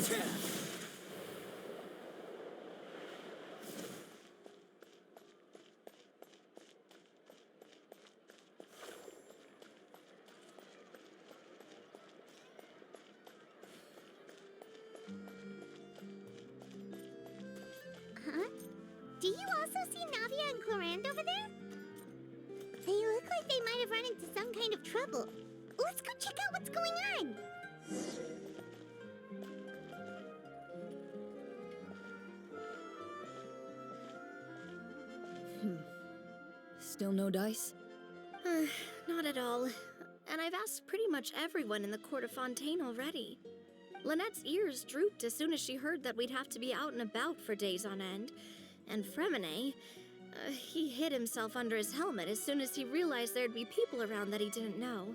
Huh? Do you also see Navia and Clorand over there? They look like they might have run into some kind of trouble. Let's go check out what's going on! Still no dice? Not at all. And I've asked pretty much everyone in the Court of Fontaine already. Lynette's ears drooped as soon as she heard that we'd have to be out and about for days on end. And Fremine, he hid himself under his helmet as soon as he realized there'd be people around that he didn't know.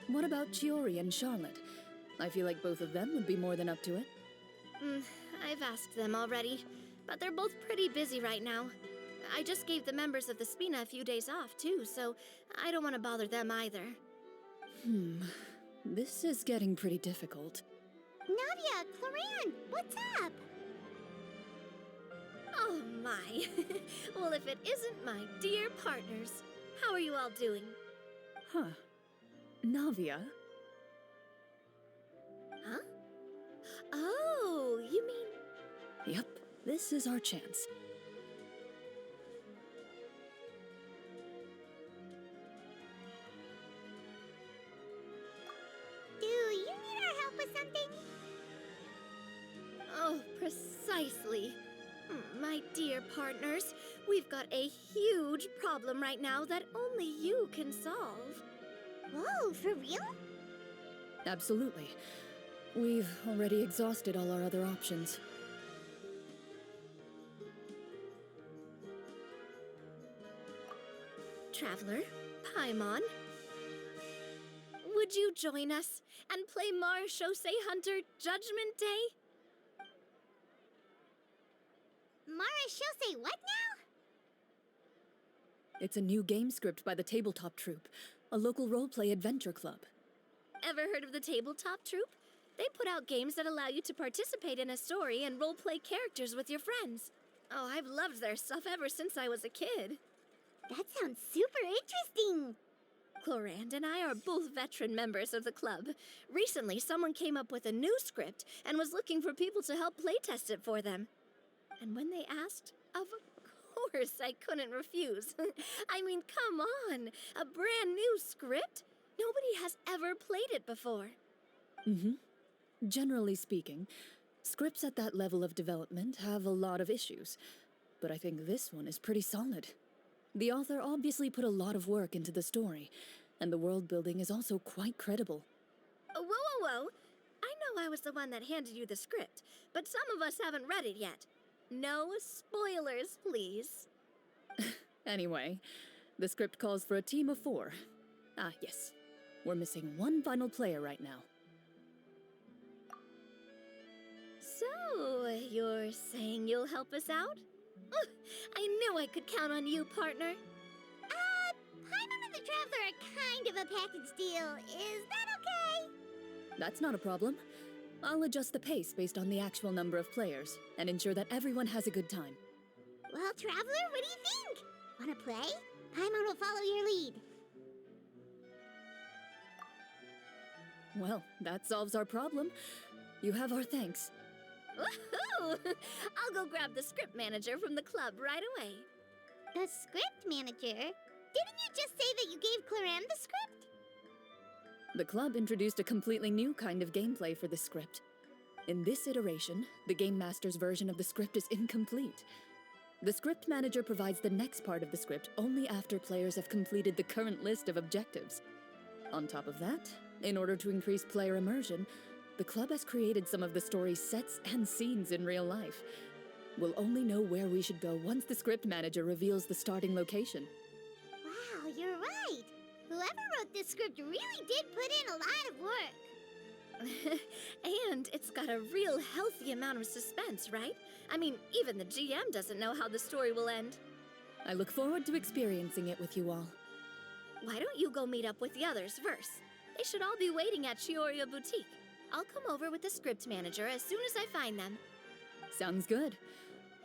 What about Chiori and Charlotte? I feel like both of them would be more than up to it. I've asked them already, but they're both pretty busy right now. I just gave the members of the Spina a few days off, too, so I don't want to bother them either. This is getting pretty difficult. Navia, Clorand, what's up? Oh my. Well, if it isn't my dear partners. How are you all doing? Huh. Navia? Huh? Oh, you mean... Yep, this is our chance. Do you need our help with something? Oh, precisely. My dear partners, we've got a huge problem right now that only you can solve. Whoa, for real? Absolutely. We've already exhausted all our other options. Traveler, Paimon, would you join us and play Marechaussee Hunter Judgment Day? Marechaussee what now? It's a new game script by the Tabletop Troupe, a local roleplay adventure club. Ever heard of the Tabletop Troupe? They put out games that allow you to participate in a story and roleplay characters with your friends. Oh, I've loved their stuff ever since I was a kid. That sounds super interesting. Clorand and I are both veteran members of the club. Recently, someone came up with a new script and was looking for people to help playtest it for them. And when they asked, of course I couldn't refuse. I mean, come on, a brand new script? Nobody has ever played it before. Generally speaking, scripts at that level of development have a lot of issues, but I think this one is pretty solid. The author obviously put a lot of work into the story, and the world building is also quite credible. Whoa. I know I was the one that handed you the script, but some of us haven't read it yet. No spoilers, please. Anyway, the script calls for a team of 4. Ah, yes. We're missing one final player right now. So, you're saying you'll help us out? I knew I could count on you, partner. Paimon and the Traveler are kind of a package deal. Is that okay? That's not a problem. I'll adjust the pace based on the actual number of players, and ensure that everyone has a good time. Well, Traveler, what do you think? Wanna play? Paimon will follow your lead. Well, that solves our problem. You have our thanks. Woohoo! I'll go grab the script manager from the club right away. The script manager? Didn't you just say that you gave Clorand the script? The club introduced a completely new kind of gameplay for the script. In this iteration, the Game Master's version of the script is incomplete. The script manager provides the next part of the script only after players have completed the current list of objectives. On top of that, in order to increase player immersion, the club has created some of the story's sets and scenes in real life. We'll only know where we should go once the script manager reveals the starting location. Wow, you're right. Whoever wrote this script really did put in a lot of work. And it's got a real healthy amount of suspense, right? I mean, even the GM doesn't know how the story will end. I look forward to experiencing it with you all. Why don't you go meet up with the others first? They should all be waiting at Chioria Boutique. I'll come over with the script manager as soon as I find them. Sounds good.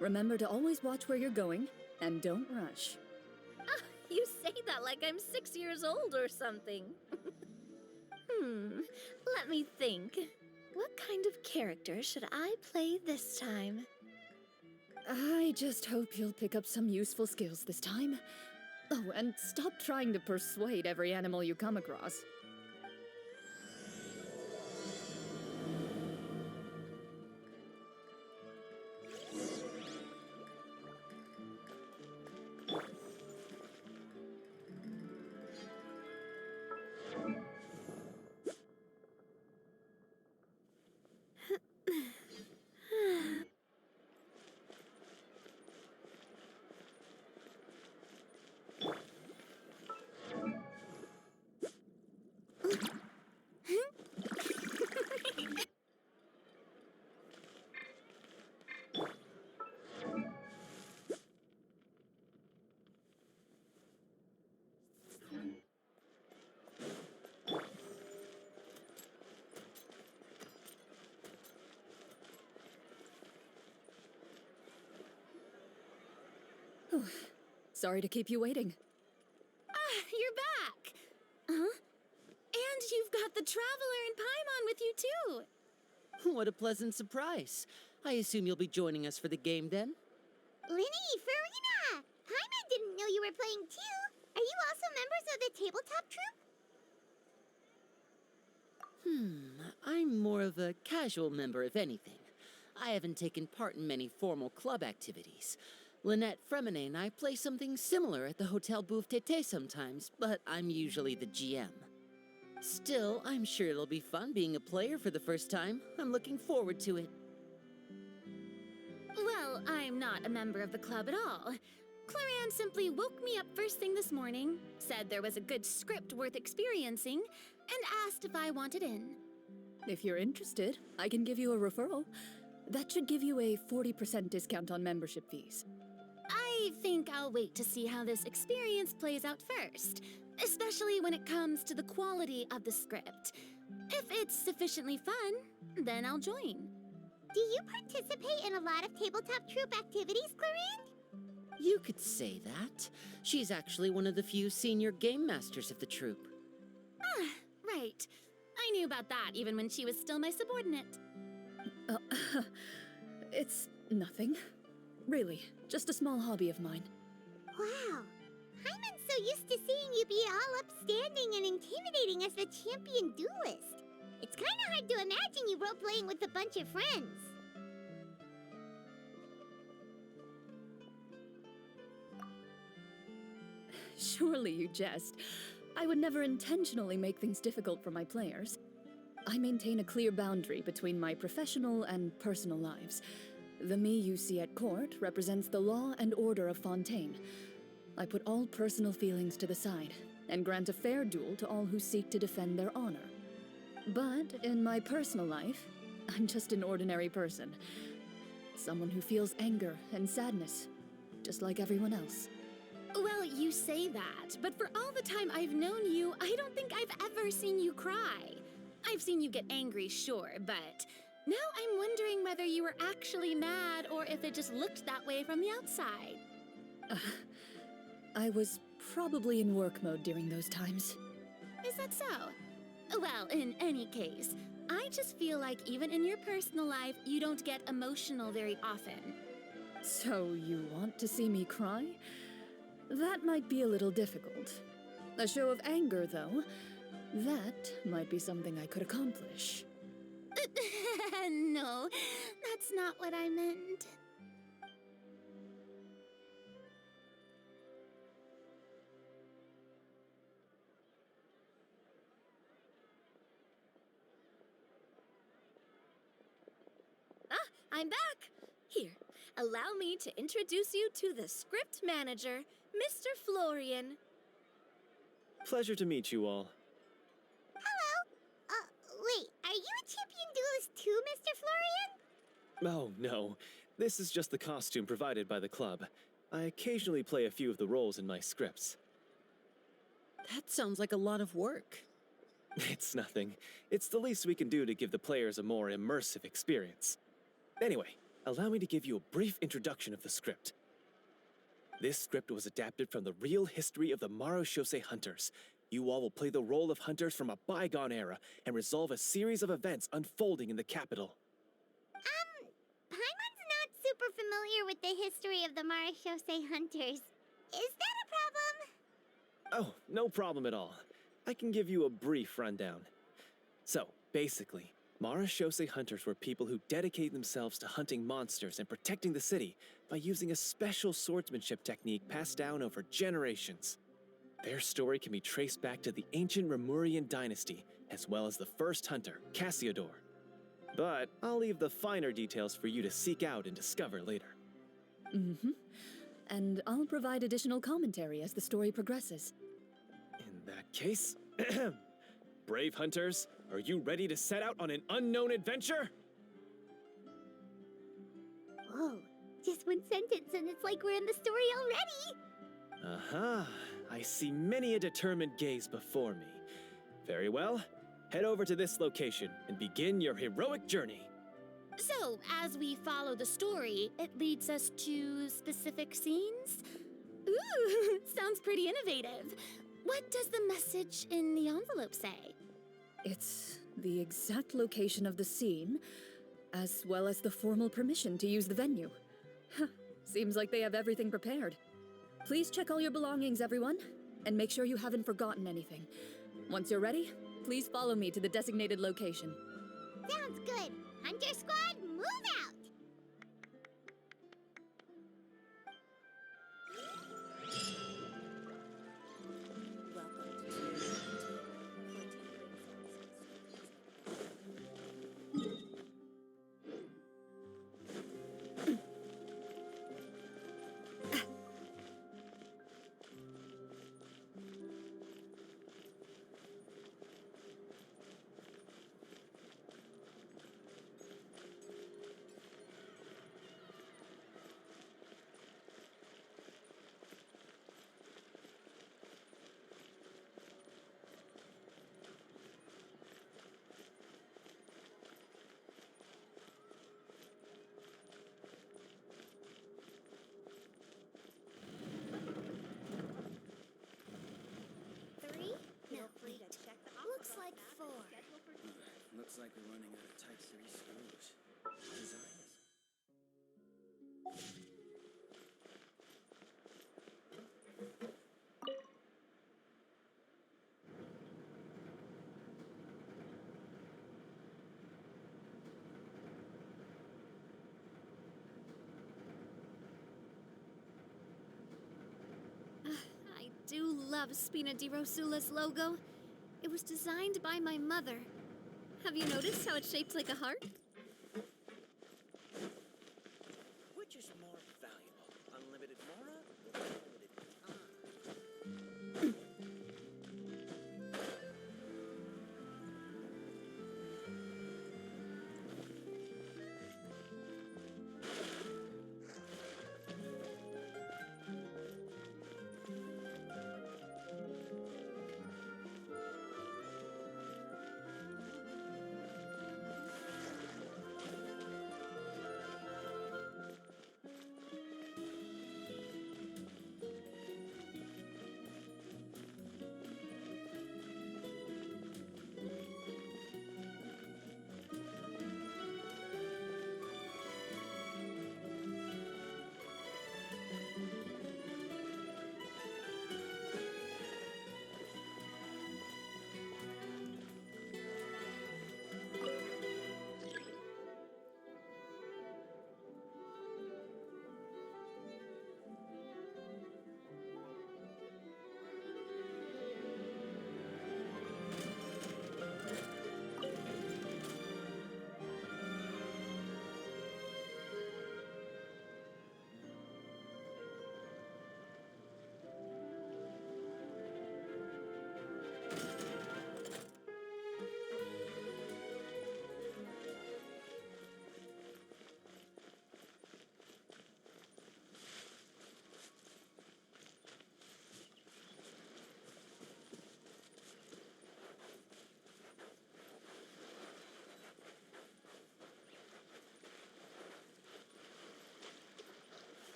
Remember to always watch where you're going, and don't rush. You say that like I'm 6 years old or something. Let me think. What kind of character should I play this time? I just hope you'll pick up some useful skills this time. Oh, and stop trying to persuade every animal you come across. Sorry to keep you waiting. You're back! Huh? And you've got the Traveler and Paimon with you, too! What a pleasant surprise. I assume you'll be joining us for the game then? Linny, Farina! Paimon didn't know you were playing too. Are you also members of the tabletop troupe? I'm more of a casual member, if anything. I haven't taken part in many formal club activities. Lynette Fremine and I play something similar at the Hotel Bouffe Tété sometimes, but I'm usually the GM. Still, I'm sure it'll be fun being a player for the first time. I'm looking forward to it. Well, I'm not a member of the club at all. Claran simply woke me up first thing this morning, said there was a good script worth experiencing, and asked if I wanted in. If you're interested, I can give you a referral. That should give you a 40% discount on membership fees. I think I'll wait to see how this experience plays out first, especially when it comes to the quality of the script. If it's sufficiently fun, then I'll join. Do you participate in a lot of tabletop troupe activities, Clarande? You could say that. She's actually one of the few senior game masters of the troupe. Right. I knew about that even when she was still my subordinate. It's nothing. Really, just a small hobby of mine. Wow. Paimon's so used to seeing you be all upstanding and intimidating as the champion duelist. It's kind of hard to imagine you role-playing with a bunch of friends. Surely you jest. I would never intentionally make things difficult for my players. I maintain a clear boundary between my professional and personal lives. The me you see at court represents the law and order of Fontaine. I put all personal feelings to the side and grant a fair duel to all who seek to defend their honor. But in my personal life, I'm just an ordinary person. Someone who feels anger and sadness, just like everyone else. Well, you say that, but for all the time I've known you, I don't think I've ever seen you cry. I've seen you get angry, sure, but now I'm wondering whether you were actually mad or if it just looked that way from the outside. I was probably in work mode during those times. Is that so? Well, in any case, I just feel like even in your personal life, you don't get emotional very often. So you want to see me cry? That might be a little difficult. A show of anger, though, that might be something I could accomplish. No, that's not what I meant. I'm back! Here, allow me to introduce you to the script manager, Mr. Florian. Pleasure to meet you all. Hello. Wait, are you a champion duelist too, Mr. Florian? Oh, no. This is just the costume provided by the club. I occasionally play a few of the roles in my scripts. That sounds like a lot of work. It's nothing. It's the least we can do to give the players a more immersive experience. Anyway, allow me to give you a brief introduction of the script. This script was adapted from the real history of the Marushose hunters. You all will play the role of hunters from a bygone era and resolve a series of events unfolding in the capital. Paimon's not super familiar with the history of the Marashose hunters. Is that a problem? Oh, no problem at all. I can give you a brief rundown. So, basically, Marashose hunters were people who dedicated themselves to hunting monsters and protecting the city by using a special swordsmanship technique passed down over generations. Their story can be traced back to the ancient Remurian dynasty, as well as the first hunter, Cassiodor. But I'll leave the finer details for you to seek out and discover later. And I'll provide additional commentary as the story progresses. In that case, brave hunters, are you ready to set out on an unknown adventure? Whoa, just one sentence and it's like we're in the story already! Aha, I see many a determined gaze before me. Very well, head over to this location and begin your heroic journey. So, as we follow the story, it leads us to specific scenes? Ooh, sounds pretty innovative. What does the message in the envelope say? It's the exact location of the scene, as well as the formal permission to use the venue. Seems like they have everything prepared. Please check all your belongings, everyone, and make sure you haven't forgotten anything. Once you're ready, please follow me to the designated location. Sounds good. Hunter Squad, move out! Looks like 4. Looks like we're running out of Type 3 screws. Design is... I do love Spina di Rosula's logo. It was designed by my mother. Have you noticed how it's shaped like a heart? Which is more valuable? Unlimited Mora or unlimited time?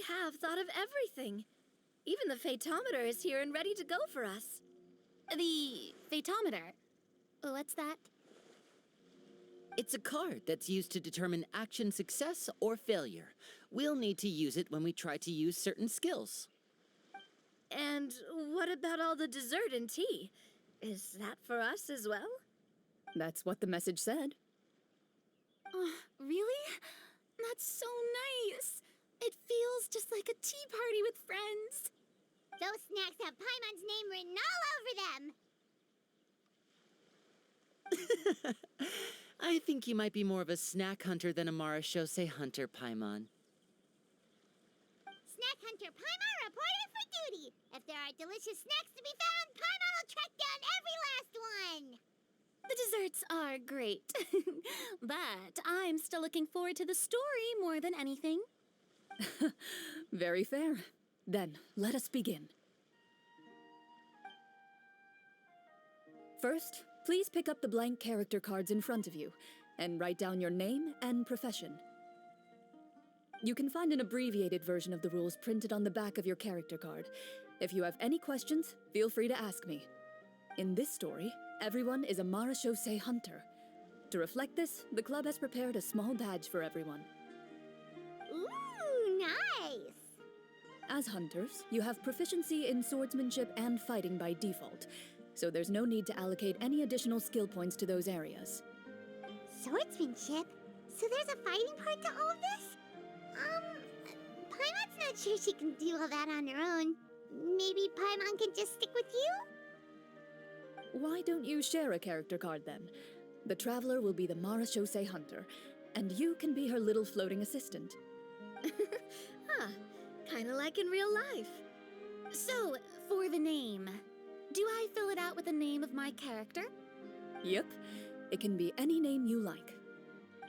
have thought of everything. Even the Fatometer is here and ready to go for us. The Fatometer. What's that? It's a card that's used to determine action success or failure. We'll need to use it when we try to use certain skills. And what about all the dessert and tea? Is that for us as well? That's what the message said. Oh, really? That's so nice. It feels just like a tea party with friends. Those snacks have Paimon's name written all over them. I think you might be more of a snack hunter than a Marashose hunter, Paimon. Snack Hunter Paimon reported for duty. If there are delicious snacks to be found, Paimon will track down every last one. The desserts are great, but I'm still looking forward to the story more than anything. Very fair. Then, let us begin. First, please pick up the blank character cards in front of you and write down your name and profession. You can find an abbreviated version of the rules printed on the back of your character card. If you have any questions, feel free to ask me. In this story, everyone is a Marashose hunter. To reflect this, the club has prepared a small badge for everyone. Ooh, nice. As hunters, you have proficiency in swordsmanship and fighting by default, so there's no need to allocate any additional skill points to those areas. Swordsmanship? So there's a fighting part to all of this? Paimon's not sure she can do all that on her own. Maybe Paimon can just stick with you? Why don't you share a character card then? The Traveler will be the Marashose hunter, and you can be her little floating assistant. Huh. Kinda like in real life. So, for the name, do I fill it out with the name of my character? Yep, it can be any name you like.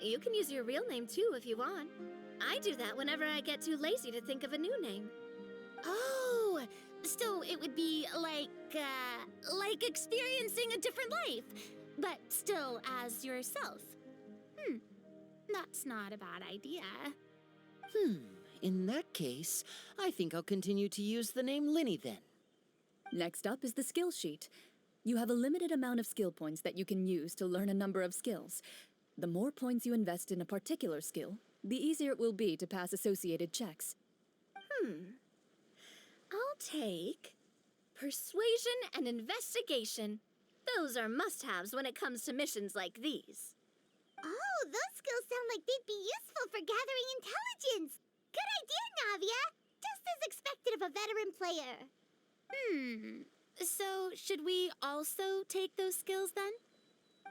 You can use your real name too if you want. I do that whenever I get too lazy to think of a new name. Oh, so it would be like experiencing a different life, but still as yourself. That's not a bad idea. In that case, I think I'll continue to use the name Linny then. Next up is the skill sheet. You have a limited amount of skill points that you can use to learn a number of skills. The more points you invest in a particular skill, the easier it will be to pass associated checks. I'll take persuasion and investigation. Those are must-haves when it comes to missions like these. Oh, those skills sound like they'd be useful for gathering intelligence. Good idea, Navia. Just as expected of a veteran player. So should we also take those skills then?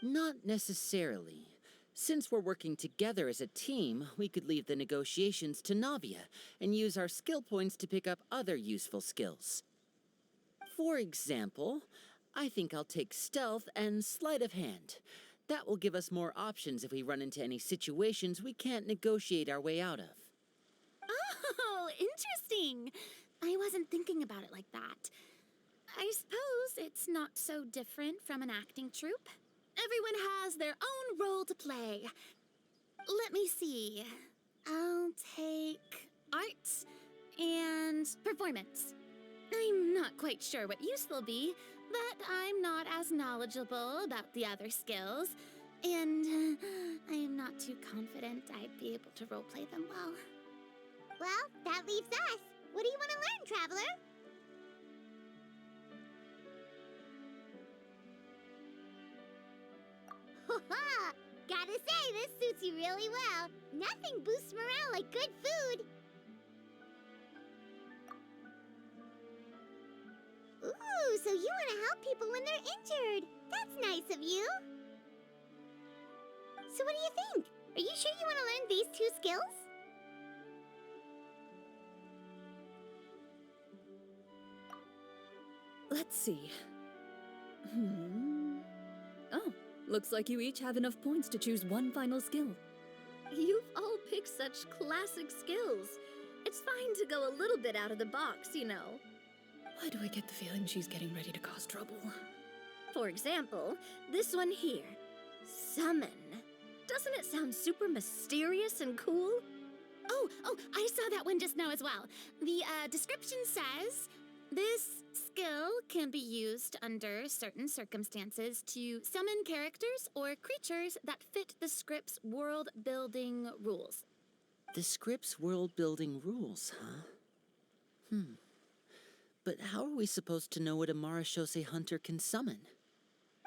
Not necessarily. Since we're working together as a team, we could leave the negotiations to Navia and use our skill points to pick up other useful skills. For example, I think I'll take stealth and sleight of hand. That will give us more options if we run into any situations we can't negotiate our way out of. Oh, interesting. I wasn't thinking about it like that. I suppose it's not so different from an acting troupe. Everyone has their own role to play. Let me see. I'll take arts and performance. I'm not quite sure what use they'll be, but I'm not as knowledgeable about the other skills, and I am not too confident I'd be able to roleplay them well. Well, that leaves us. What do you want to learn, Traveler? Ha! Gotta say, this suits you really well. Nothing boosts morale like good food. Ooh, so you want to help people when they're injured. That's nice of you. So what do you think? Are you sure you want to learn these two skills? Let's see. Oh, looks like you each have enough points to choose one final skill. You've all picked such classic skills. It's fine to go a little bit out of the box, you know. Why do I get the feeling she's getting ready to cause trouble? For example, this one here. Summon. Doesn't it sound super mysterious and cool? Oh, I saw that one just now as well. The description says this skill can be used under certain circumstances to summon characters or creatures that fit the script's world building rules. The script's world building rules, huh? But how are we supposed to know what a Marashose hunter can summon?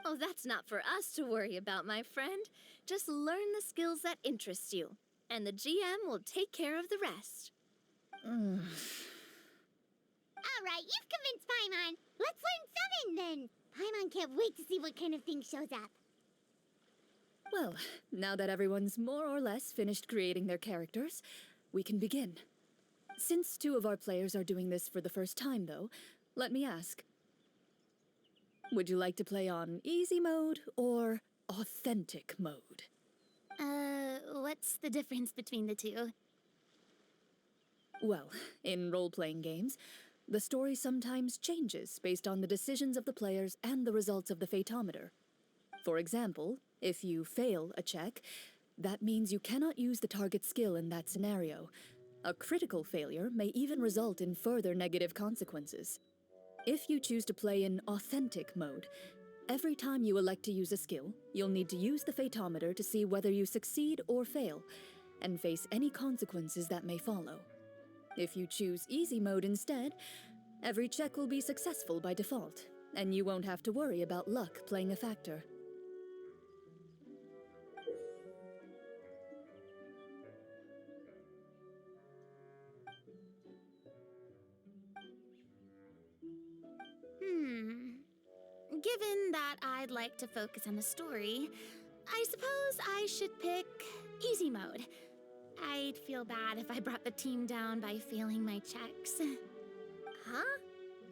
Oh, that's not for us to worry about, my friend. Just learn the skills that interest you, and the GM will take care of the rest. All right, you've convinced Paimon. Let's learn summon then. Paimon can't wait to see what kind of thing shows up. Well, now that everyone's more or less finished creating their characters, we can begin. Since 2 of our players are doing this for the first time, though, let me ask. Would you like to play on easy mode or authentic mode? What's the difference between the two? Well, in role-playing games, the story sometimes changes based on the decisions of the players and the results of the Fatometer. For example, if you fail a check, that means you cannot use the target skill in that scenario. A critical failure may even result in further negative consequences. If you choose to play in authentic mode, every time you elect to use a skill, you'll need to use the Fatometer to see whether you succeed or fail, and face any consequences that may follow. If you choose easy mode instead, every check will be successful by default, and you won't have to worry about luck playing a factor. Given that I'd like to focus on the story, I suppose I should pick easy mode. I'd feel bad if I brought the team down by failing my checks. Huh?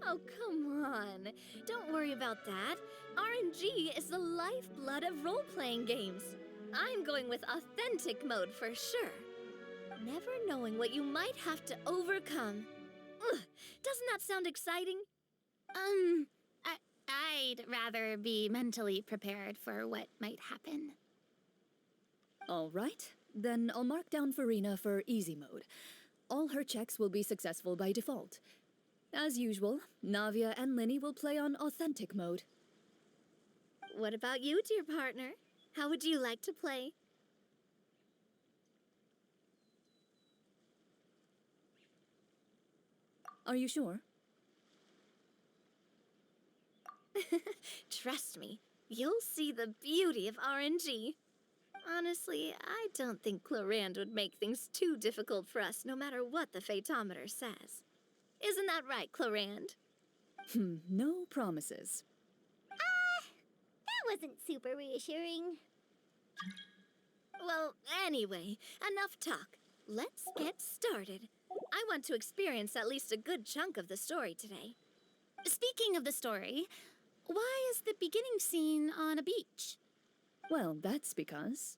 Oh, come on. Don't worry about that. RNG is the lifeblood of role-playing games. I'm going with authentic mode for sure. Never knowing what you might have to overcome. Ugh, doesn't that sound exciting? I'd rather be mentally prepared for what might happen. All right, then I'll mark down Farina for easy mode. All her checks will be successful by default. As usual, Navia and Linny will play on authentic mode. What about you, dear partner? How would you like to play? Are you sure? Trust me, you'll see the beauty of RNG. Honestly, I don't think Clorand would make things too difficult for us no matter what the Fatometer says. Isn't that right, Clorand? No promises. That wasn't super reassuring. Well, anyway, enough talk. Let's get started. I want to experience at least a good chunk of the story today. Speaking of the story, why is the beginning scene on a beach? Well, that's because...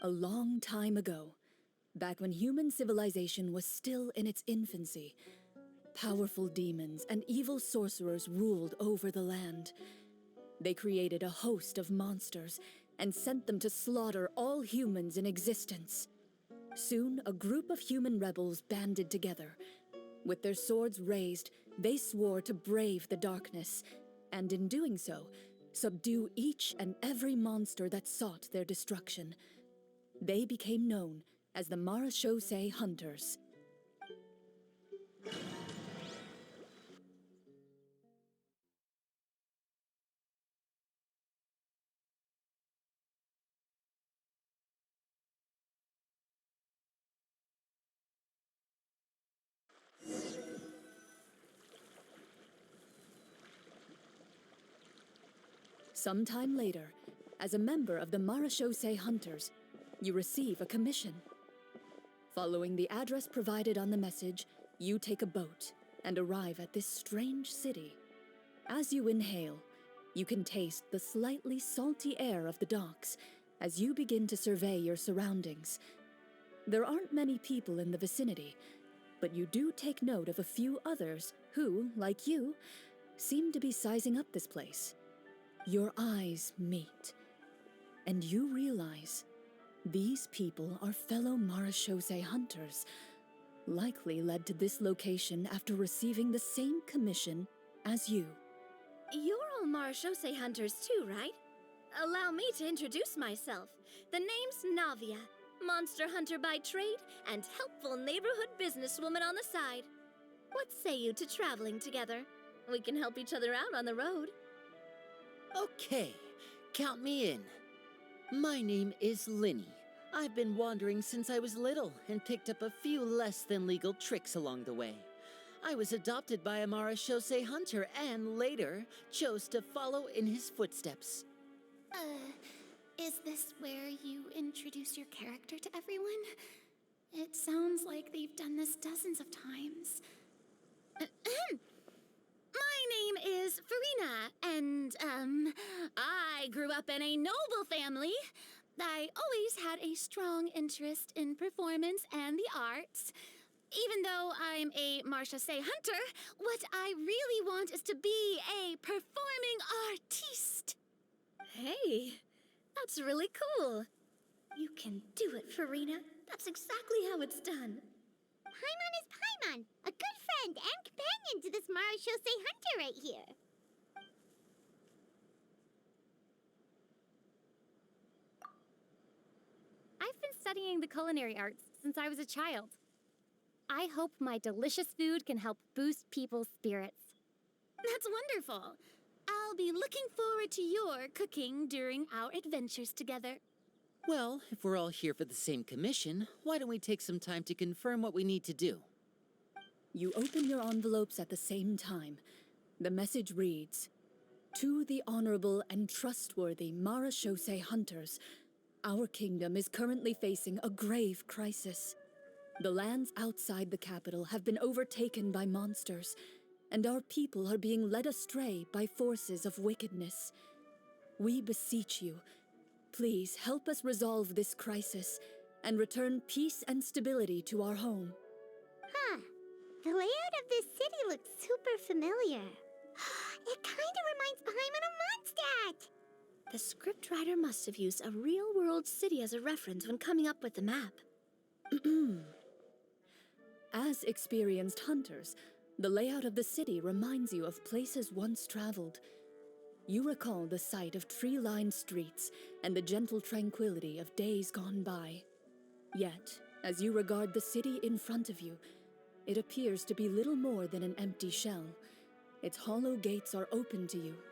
a long time ago, back when human civilization was still in its infancy, powerful demons and evil sorcerers ruled over the land. They created a host of monsters and sent them to slaughter all humans in existence. Soon, a group of human rebels banded together. With their swords raised, they swore to brave the darkness, and in doing so, subdue each and every monster that sought their destruction. They became known as the Marashose Hunters. Sometime later, as a member of the Marashose Hunters, you receive a commission. Following the address provided on the message, you take a boat and arrive at this strange city. As you inhale, you can taste the slightly salty air of the docks as you begin to survey your surroundings. There aren't many people in the vicinity, but you do take note of a few others who, like you, seem to be sizing up this place. Your eyes meet, and you realize These people are fellow Marashose hunters, likely led to this location after receiving the same commission as you. You're all Marashose hunters too, right? Allow me to introduce myself. The name's Navia, monster hunter by trade and helpful neighborhood businesswoman on the side. What say you to traveling together? We can help each other out on the road. Okay, count me in. My name is Linny. I've been wandering since I was little and picked up a few less than legal tricks along the way. I was adopted by a Marashose hunter and later chose to follow in his footsteps. Is this where you introduce your character to everyone? It sounds like they've done this dozens of times. My name is Farina, and, I grew up in a noble family. I always had a strong interest in performance and the arts. Even though I'm a Marashose hunter, what I really want is to be a performing artiste. Hey, that's really cool. You can do it, Farina. That's exactly how it's done. Paimon is Paimon, a good friend and companion to this Marashose hunter right here. I've been studying the culinary arts since I was a child. I hope my delicious food can help boost people's spirits. That's wonderful. I'll be looking forward to your cooking during our adventures together. Well, if we're all here for the same commission, why don't we take some time to confirm what we need to do? You open your envelopes at the same time. The message reads, "To the honorable and trustworthy Marashose hunters, our kingdom is currently facing a grave crisis. The lands outside the capital have been overtaken by monsters, and our people are being led astray by forces of wickedness. We beseech you, please help us resolve this crisis and return peace and stability to our home." Huh. The layout of this city looks super familiar. It kinda reminds Paimon of Mondstadt. The scriptwriter must have used a real-world city as a reference when coming up with the map. As experienced hunters, the layout of the city reminds you of places once traveled. You recall the sight of tree-lined streets and the gentle tranquility of days gone by. Yet, as you regard the city in front of you, it appears to be little more than an empty shell. Its hollow gates are open to you,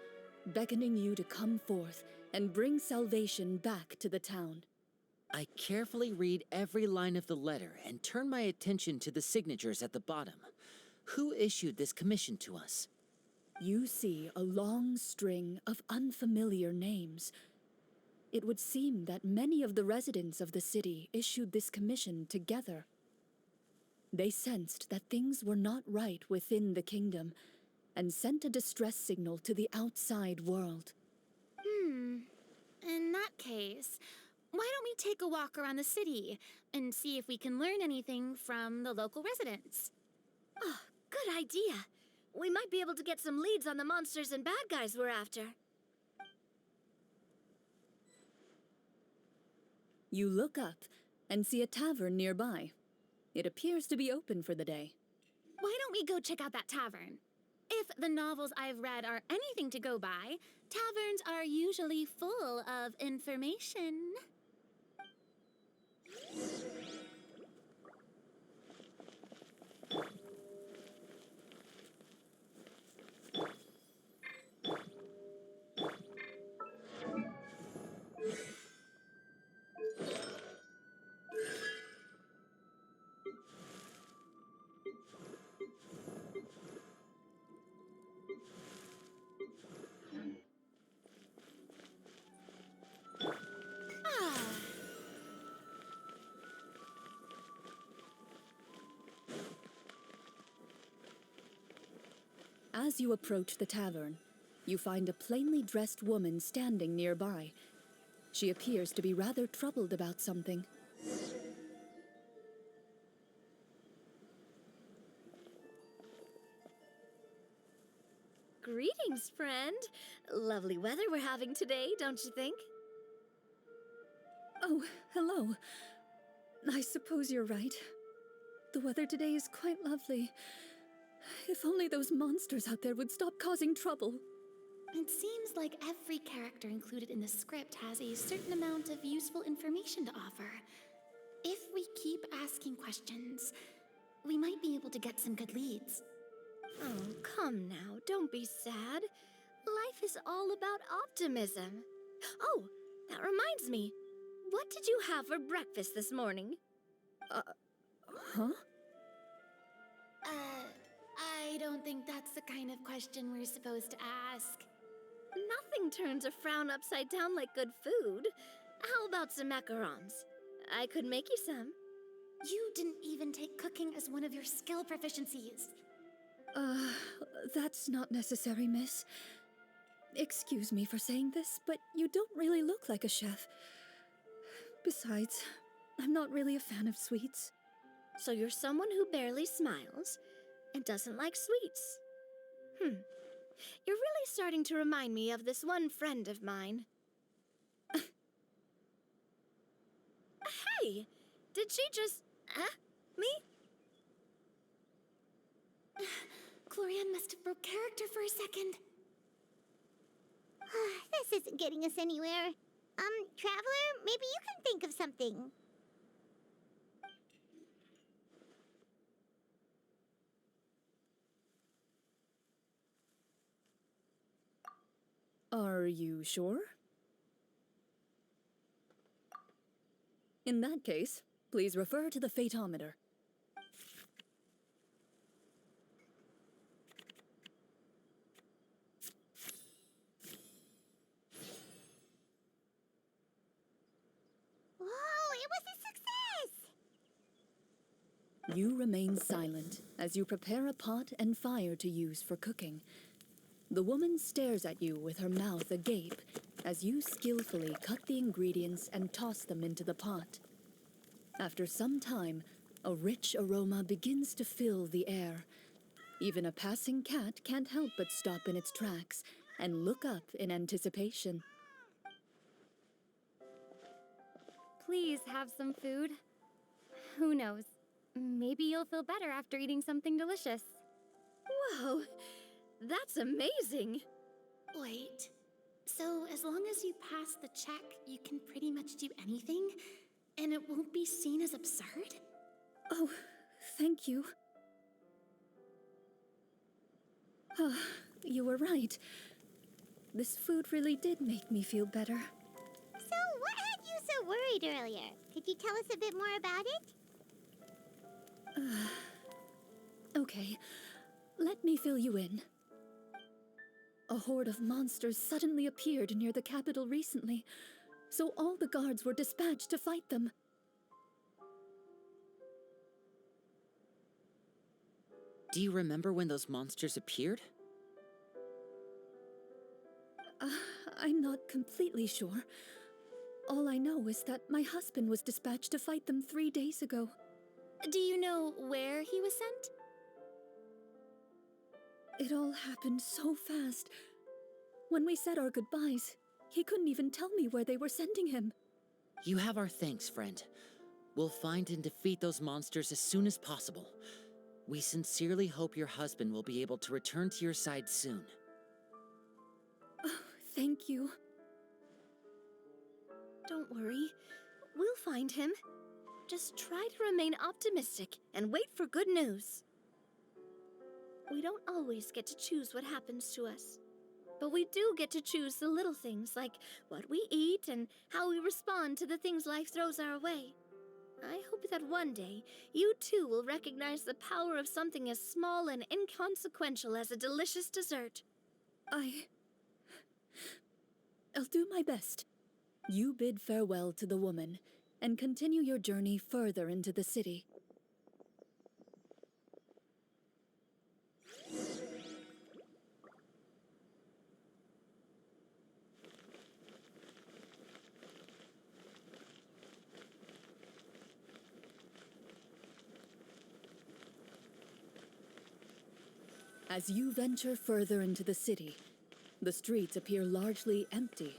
beckoning you to come forth and bring salvation back to the town. I carefully read every line of the letter and turn my attention to the signatures at the bottom. Who issued this commission to us? You see a long string of unfamiliar names. It would seem that many of the residents of the city issued this commission together. They sensed that things were not right within the kingdom and sent a distress signal to the outside world. In that case, why don't we take a walk around the city and see if we can learn anything from the local residents? Oh, good idea. We might be able to get some leads on the monsters and bad guys we're after. You look up and see a tavern nearby. It appears to be open for the day. Why don't we go check out that tavern? If the novels I've read are anything to go by, taverns are usually full of information. As you approach the tavern, you find a plainly dressed woman standing nearby. She appears to be rather troubled about something. Greetings, friend. Lovely weather we're having today, don't you think? Oh, hello. I suppose you're right. The weather today is quite lovely. If only those monsters out there would stop causing trouble. It seems like every character included in the script has a certain amount of useful information to offer. If we keep asking questions, we might be able to get some good leads. Oh, come now, don't be sad. Life is all about optimism. Oh, that reminds me. What did you have for breakfast this morning? Huh? I don't think that's the kind of question we're supposed to ask. Nothing turns a frown upside down like good food. How about some macarons? I could make you some. You didn't even take cooking as one of your skill proficiencies. That's not necessary, miss. Excuse me for saying this, but you don't really look like a chef. Besides, I'm not really a fan of sweets. So you're someone who barely smiles and doesn't like sweets. You're really starting to remind me of this one friend of mine. Hey! Did she just... me? Glorian must have broke character for a second. This isn't getting us anywhere. Traveler, maybe you can think of something. Are you sure? In that case, please refer to the phaedometer. Whoa, it was a success! You remain silent as you prepare a pot and fire to use for cooking. The woman stares at you with her mouth agape as you skillfully cut the ingredients and toss them into the pot. After some time, a rich aroma begins to fill the air. Even a passing cat can't help but stop in its tracks and look up in anticipation. Please have some food. Who knows? Maybe you'll feel better after eating something delicious. Whoa, that's amazing. Wait, so as long as you pass the check, you can pretty much do anything? And it won't be seen as absurd? Oh, thank you. You were right. This food really did make me feel better. So, what had you so worried earlier? Could you tell us a bit more about it? Okay, let me fill you in. A horde of monsters suddenly appeared near the capital recently, so all the guards were dispatched to fight them. Do you remember when those monsters appeared? I'm not completely sure. All I know is that my husband was dispatched to fight them 3 days ago. Do you know where he was sent? It all happened so fast. When we said our goodbyes, he couldn't even tell me where they were sending him. You have our thanks, friend. We'll find and defeat those monsters as soon as possible. We sincerely hope your husband will be able to return to your side soon. Oh, thank you. Don't worry. We'll find him. Just try to remain optimistic and wait for good news. We don't always get to choose what happens to us. But we do get to choose the little things like what we eat and how we respond to the things life throws our way. I hope that one day, you too will recognize the power of something as small and inconsequential as a delicious dessert. I'll do my best. You bid farewell to the woman and continue your journey further into the city. As you venture further into the city, the streets appear largely empty.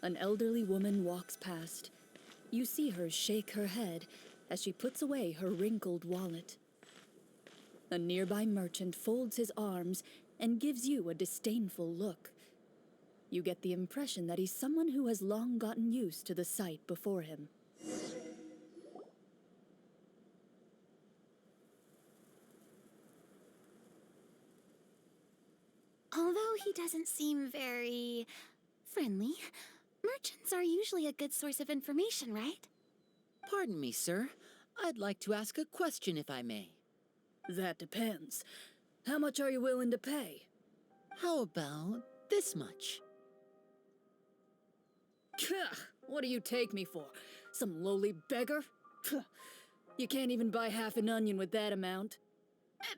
An elderly woman walks past, You see her shake her head as she puts away her wrinkled wallet. A nearby merchant folds his arms and gives you a disdainful look. You get the impression that he's someone who has long gotten used to the sight before him. Although he doesn't seem very friendly, merchants are usually a good source of information, right? Pardon me, sir. I'd like to ask a question if I may. That depends. How much are you willing to pay? How about this much? What do you take me for? Some lowly beggar? You can't even buy half an onion with that amount.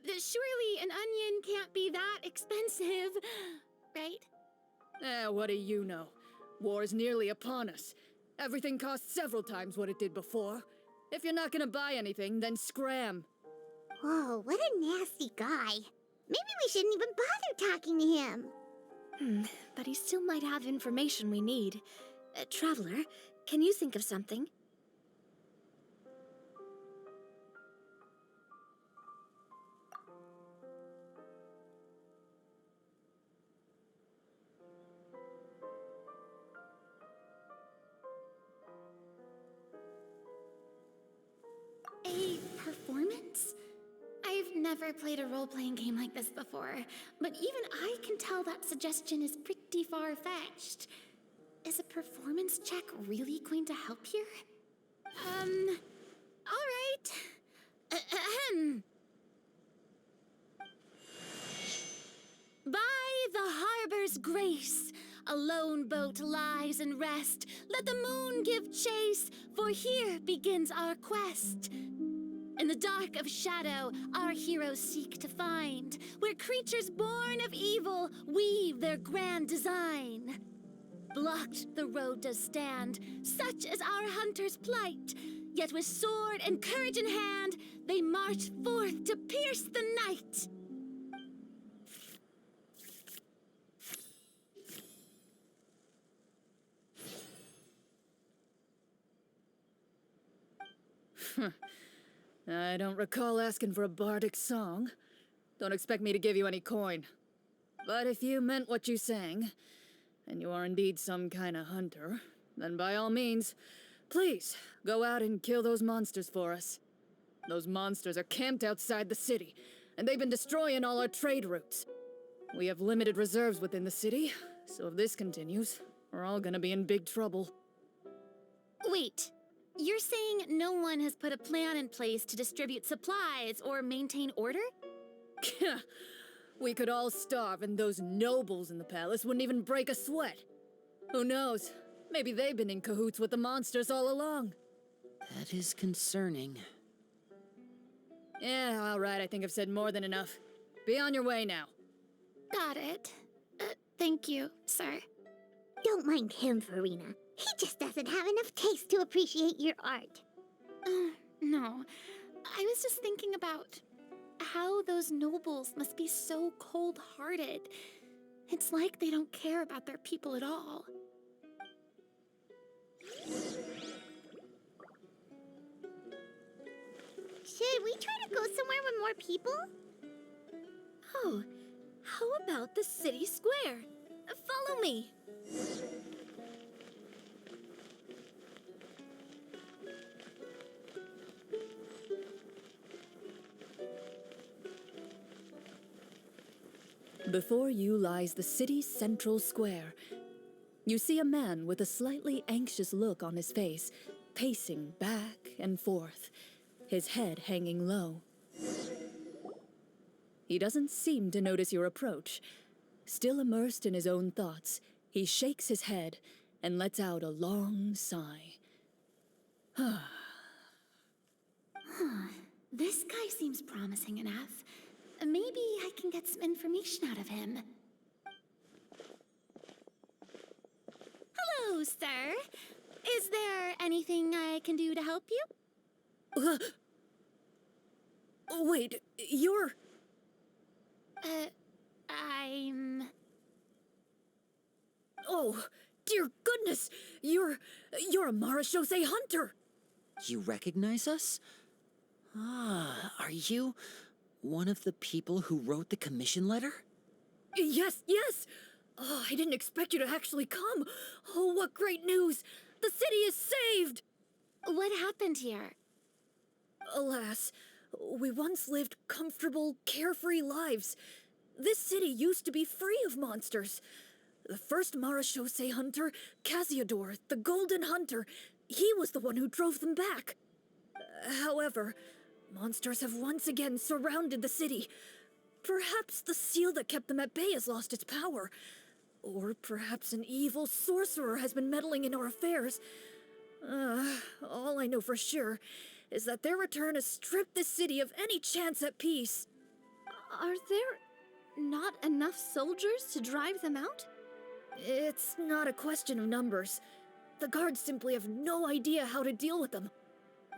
Surely an onion can't be that expensive, right? What do you know? War's nearly upon us. Everything costs several times what it did before. If you're not gonna buy anything, then scram. Whoa, what a nasty guy. Maybe we shouldn't even bother talking to him. But he still might have information we need. Traveler, can you think of something? A performance? I've never played a role-playing game like this before, but even I can tell that suggestion is pretty far-fetched. Is a performance check really going to help here? All right. Ahem. By the harbor's grace, a lone boat lies in rest. Let the moon give chase, for here begins our quest. In the dark of shadow, our heroes seek to find where creatures born of evil weave their grand design. Blocked the road does stand, such is our hunter's plight. Yet with sword and courage in hand, they march forth to pierce the night. I don't recall asking for a bardic song. Don't expect me to give you any coin. But if you meant what you sang, and you are indeed some kind of hunter, then by all means, please, go out and kill those monsters for us. Those monsters are camped outside the city, and they've been destroying all our trade routes. We have limited reserves within the city, so if this continues, we're all gonna be in big trouble. Wait, you're saying no one has put a plan in place to distribute supplies or maintain order? We could all starve, and those nobles in the palace wouldn't even break a sweat. Who knows? Maybe they've been in cahoots with the monsters all along. That is concerning. Yeah, all right, I think I've said more than enough. Be on your way now. Got it. Thank you, sir. Don't mind him, Farina. He just doesn't have enough taste to appreciate your art. No. I was just thinking about how those nobles must be so cold-hearted. It's like they don't care about their people at all. Should we try to go somewhere with more people? Oh, how about the city square? Follow me. Before you lies the city's central square. You see a man with a slightly anxious look on his face, pacing back and forth, his head hanging low. He doesn't seem to notice your approach. Still immersed in his own thoughts, he shakes his head and lets out a long sigh. This guy seems promising enough. Maybe I can get some information out of him. Hello, sir. Is there anything I can do to help you? Wait, you're... I'm... Oh, dear goodness! You're a Marashose hunter! You recognize us? Ah, are you one of the people who wrote the commission letter? Yes, yes! Oh, I didn't expect you to actually come. Oh, what great news! The city is saved! What happened here? Alas, we once lived comfortable, carefree lives. This city used to be free of monsters. The first Marashose hunter, Casiodor, the Golden Hunter, he was the one who drove them back. However, monsters have once again surrounded the city. Perhaps the seal that kept them at bay has lost its power. Or perhaps an evil sorcerer has been meddling in our affairs. All I know for sure is that their return has stripped this city of any chance at peace. Are there not enough soldiers to drive them out? It's not a question of numbers. The guards simply have no idea how to deal with them.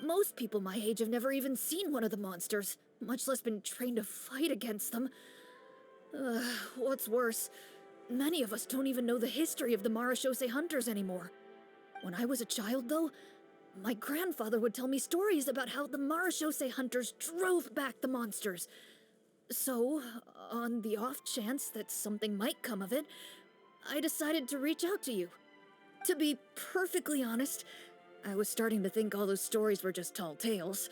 Most people my age have never even seen one of the monsters, much less been trained to fight against them. What's worse, many of us don't even know the history of the Marashose hunters anymore. When I was a child, though, my grandfather would tell me stories about how the Marashose hunters drove back the monsters. So, on the off chance that something might come of it, I decided to reach out to you. To be perfectly honest, I was starting to think all those stories were just tall tales.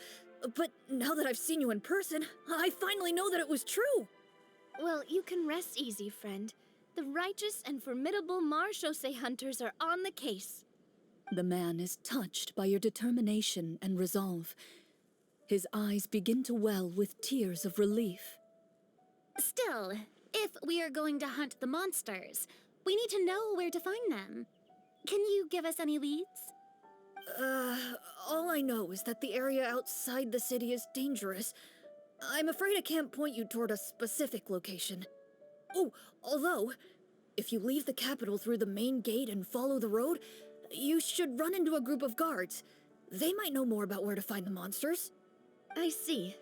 But now that I've seen you in person, I finally know that it was true! Well, you can rest easy, friend. The righteous and formidable Marashose hunters are on the case. The man is touched by your determination and resolve. His eyes begin to well with tears of relief. Still, if we are going to hunt the monsters, we need to know where to find them. Can you give us any leads? All I know is that the area outside the city is dangerous. I'm afraid I can't point you toward a specific location. Oh, although, if you leave the capital through the main gate and follow the road, you should run into a group of guards. They might know more about where to find the monsters. I see.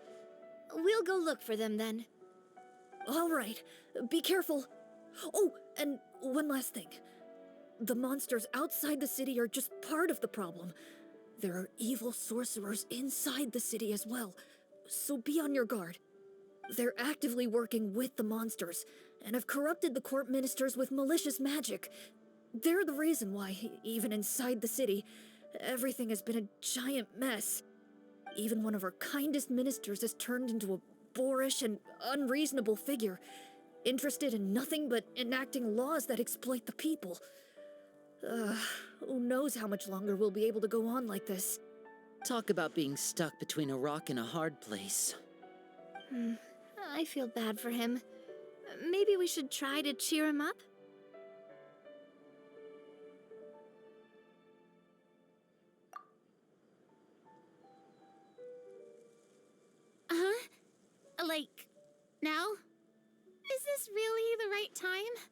We'll go look for them then. All right, be careful. Oh, and one last thing. The monsters outside the city are just part of the problem. There are evil sorcerers inside the city as well, so be on your guard. They're actively working with the monsters, and have corrupted the court ministers with malicious magic. They're the reason why, even inside the city, everything has been a giant mess. Even one of our kindest ministers has turned into a boorish and unreasonable figure, interested in nothing but enacting laws that exploit the people. Who knows how much longer we'll be able to go on like this. Talk about being stuck between a rock and a hard place. I feel bad for him. Maybe we should try to cheer him up? Huh? Like, now? Is this really the right time?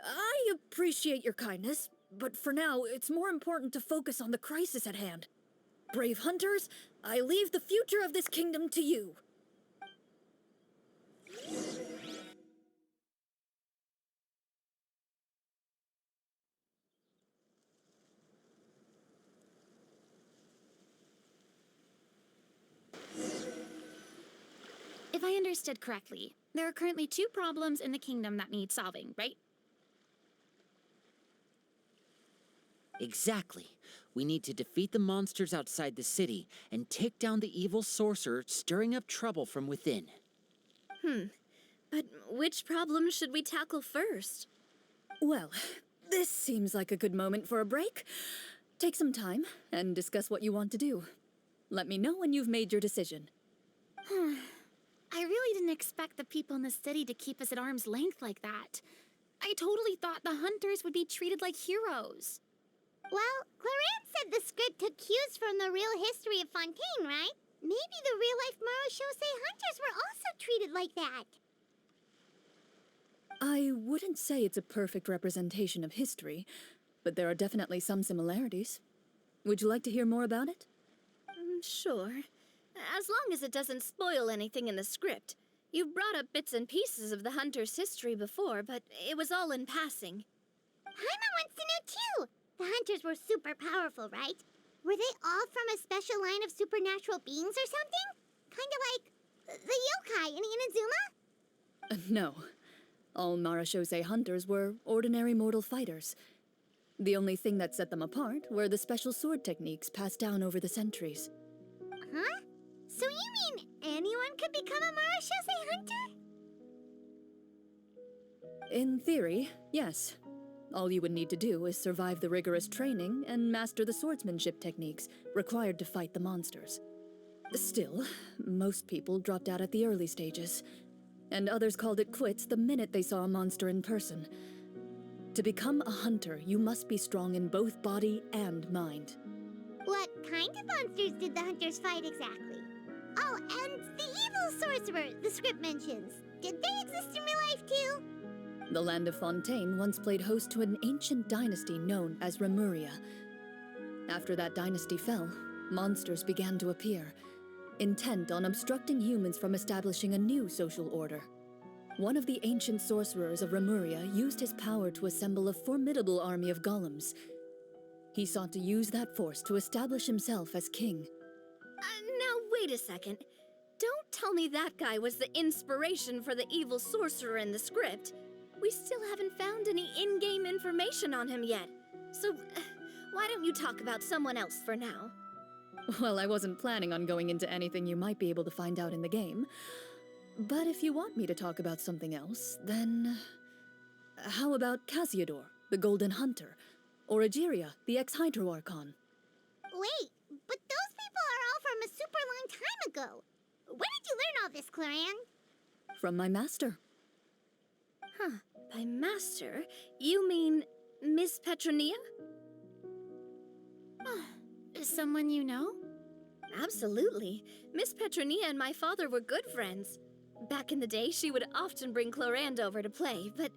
I appreciate your kindness, but for now, it's more important to focus on the crisis at hand. Brave hunters, I leave the future of this kingdom to you. If I understood correctly, there are currently 2 problems in the kingdom that need solving, right? Exactly. We need to defeat the monsters outside the city and take down the evil sorcerer stirring up trouble from within. But which problem should we tackle first? Well, this seems like a good moment for a break. Take some time and discuss what you want to do. Let me know when you've made your decision. I really didn't expect the people in the city to keep us at arm's length like that. I totally thought the hunters would be treated like heroes. Well, Clarence said the script took cues from the real history of Fontaine, right? Maybe the real-life Marashose hunters were also treated like that. I wouldn't say it's a perfect representation of history, but there are definitely some similarities. Would you like to hear more about it? Sure. As long as it doesn't spoil anything in the script. You've brought up bits and pieces of the hunter's history before, but it was all in passing. Paimon wants to know too. The hunters were super powerful, right? Were they all from a special line of supernatural beings or something? Kind of like the yokai in Inazuma? No. All Marashose hunters were ordinary mortal fighters. The only thing that set them apart were the special sword techniques passed down over the centuries. Huh? So you mean anyone could become a Marashose hunter? In theory, yes. All you would need to do is survive the rigorous training and master the swordsmanship techniques required to fight the monsters. Still, most people dropped out at the early stages, and others called it quits the minute they saw a monster in person. To become a hunter, you must be strong in both body and mind. What kind of monsters did the hunters fight exactly? Oh, and the evil sorcerer the script mentions. Did they exist in real life too? The land of Fontaine once played host to an ancient dynasty known as Rapperia. After that dynasty fell, monsters began to appear, intent on obstructing humans from establishing a new social order. One of the ancient sorcerers of Rapperia used his power to assemble a formidable army of golems. He sought to use that force to establish himself as king. Now, wait a second. Don't tell me that guy was the inspiration for the evil sorcerer in the script. We still haven't found any in-game information on him yet. So, why don't you talk about someone else for now? Well, I wasn't planning on going into anything you might be able to find out in the game. But if you want me to talk about something else, then... how about Casiodor, the Golden Hunter? Or Egeria, the ex-Hydro Archon? Wait, but those people are all from a super long time ago. Where did you learn all this, Claran? From my master. Huh. By master, you mean Miss Petronia? Someone you know? Absolutely. Miss Petronia and my father were good friends. Back in the day, she would often bring Clorand over to play, but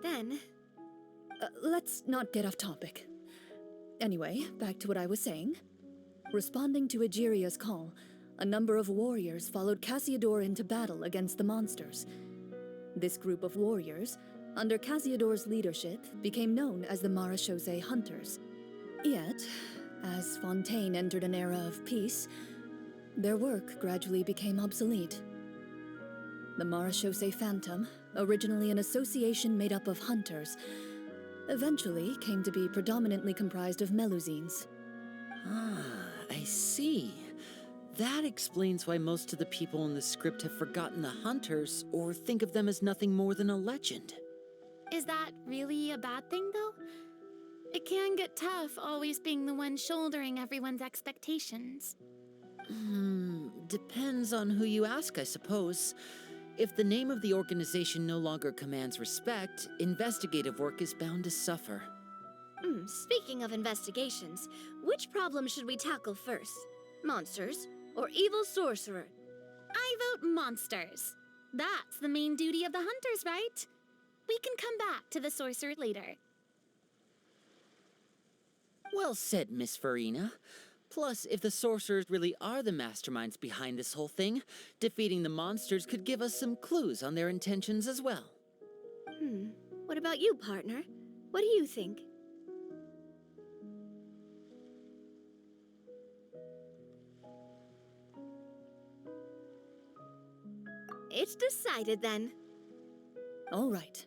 then... Let's not get off topic. Anyway, back to what I was saying. Responding to Egeria's call, a number of warriors followed Casiodor into battle against the monsters. This group of warriors, under Casiodor's leadership, became known as the Marashose Hunters. Yet, as Fontaine entered an era of peace, their work gradually became obsolete. The Marashose Phantom, originally an association made up of hunters, eventually came to be predominantly comprised of Melusines. Ah, I see. That explains why most of the people in the script have forgotten the hunters or think of them as nothing more than a legend. Is that really a bad thing, though? It can get tough always being the one shouldering everyone's expectations. Depends on who you ask, I suppose. If the name of the organization no longer commands respect, investigative work is bound to suffer. Speaking of investigations, which problem should we tackle first? Monsters or evil sorcerer? I vote monsters. That's the main duty of the hunters, right? We can come back to the sorcerer later. Well said, Miss Farina. Plus, if the sorcerers really are the masterminds behind this whole thing, defeating the monsters could give us some clues on their intentions as well. What about you, partner? What do you think? It's decided then. All right.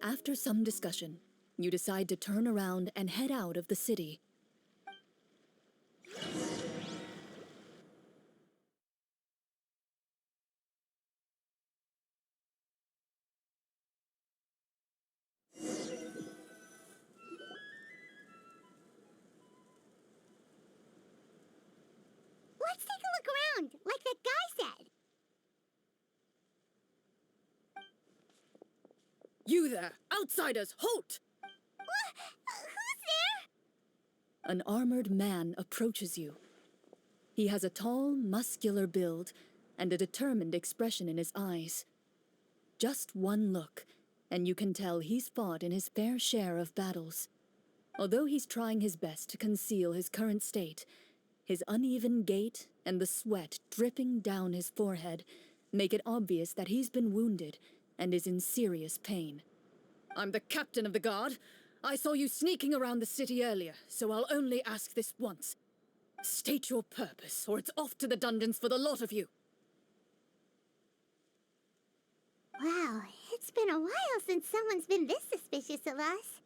After some discussion, you decide to turn around and head out of the city. Let's take a look around, like that guy said. You there! Outsiders, halt! Who's there? An armored man approaches you. He has a tall, muscular build and a determined expression in his eyes. Just one look, and you can tell he's fought in his fair share of battles. Although he's trying his best to conceal his current state, his uneven gait and the sweat dripping down his forehead make it obvious that he's been wounded and is in serious pain. I'm the captain of the guard. I saw you sneaking around the city earlier, so I'll only ask this once. State your purpose, or it's off to the dungeons for the lot of you. Wow, it's been a while since someone's been this suspicious of us.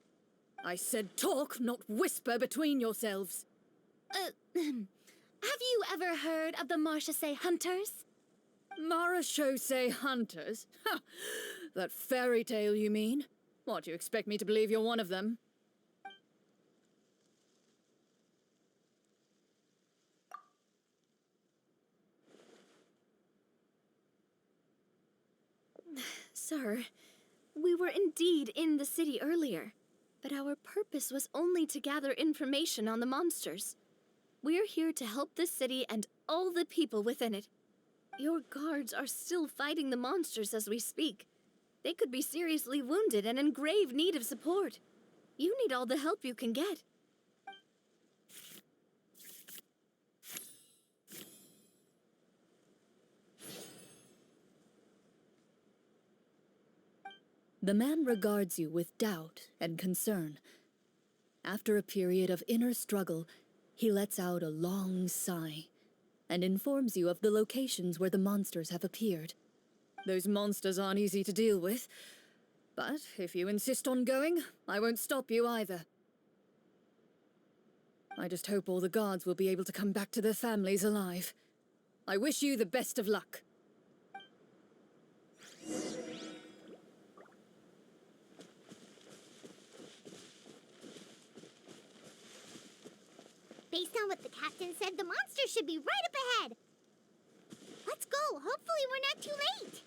I said talk, not whisper between yourselves. Have you ever heard of the Marchese Hunters? Marachose hunters? Ha! That fairy tale, you mean? What, you expect me to believe you're one of them? Sir, we were indeed in the city earlier, but our purpose was only to gather information on the monsters. We're here to help the city and all the people within it. Your guards are still fighting the monsters as we speak. They could be seriously wounded and in grave need of support. You need all the help you can get. The man regards you with doubt and concern. After a period of inner struggle, he lets out a long sigh and informs you of the locations where the monsters have appeared. Those monsters aren't easy to deal with, but if you insist on going, I won't stop you either. I just hope all the guards will be able to come back to their families alive. I wish you the best of luck. Based on what the captain said, the monster should be right up ahead. Let's go. Hopefully we're not too late.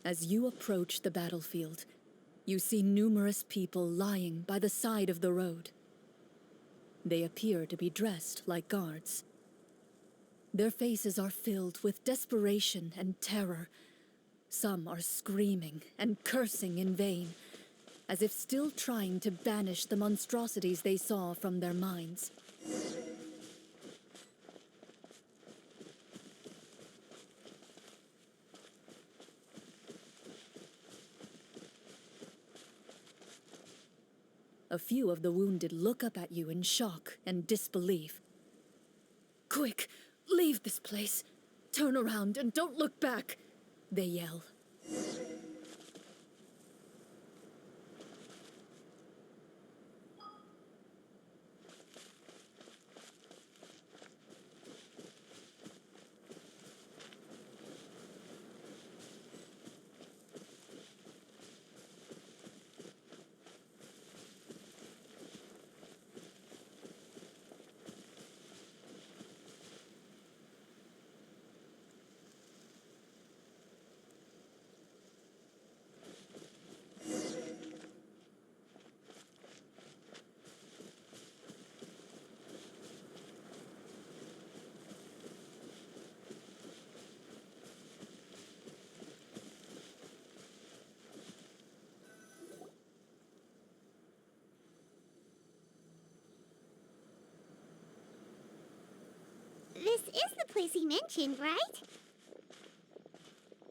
As you approach the battlefield, you see numerous people lying by the side of the road. They appear to be dressed like guards. Their faces are filled with desperation and terror. Some are screaming and cursing in vain, as if still trying to banish the monstrosities they saw from their minds. A few of the wounded look up at you in shock and disbelief. "Quick, leave this place. Turn around and don't look back," they yell. This is the place he mentioned, right?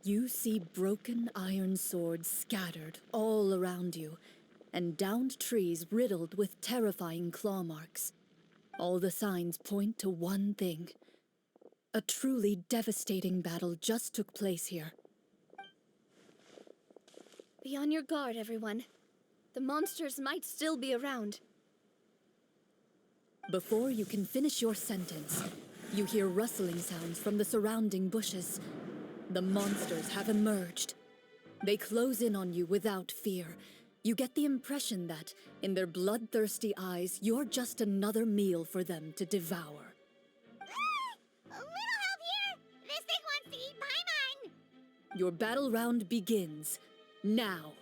You see broken iron swords scattered all around you, and downed trees riddled with terrifying claw marks. All the signs point to one thing. A truly devastating battle just took place here. Be on your guard, everyone. The monsters might still be around. Before you can finish your sentence, you hear rustling sounds from the surrounding bushes. The monsters have emerged. They close in on you without fear. You get the impression that, in their bloodthirsty eyes, you're just another meal for them to devour. A little help here! This thing wants to eat Paimon! Your battle round begins now.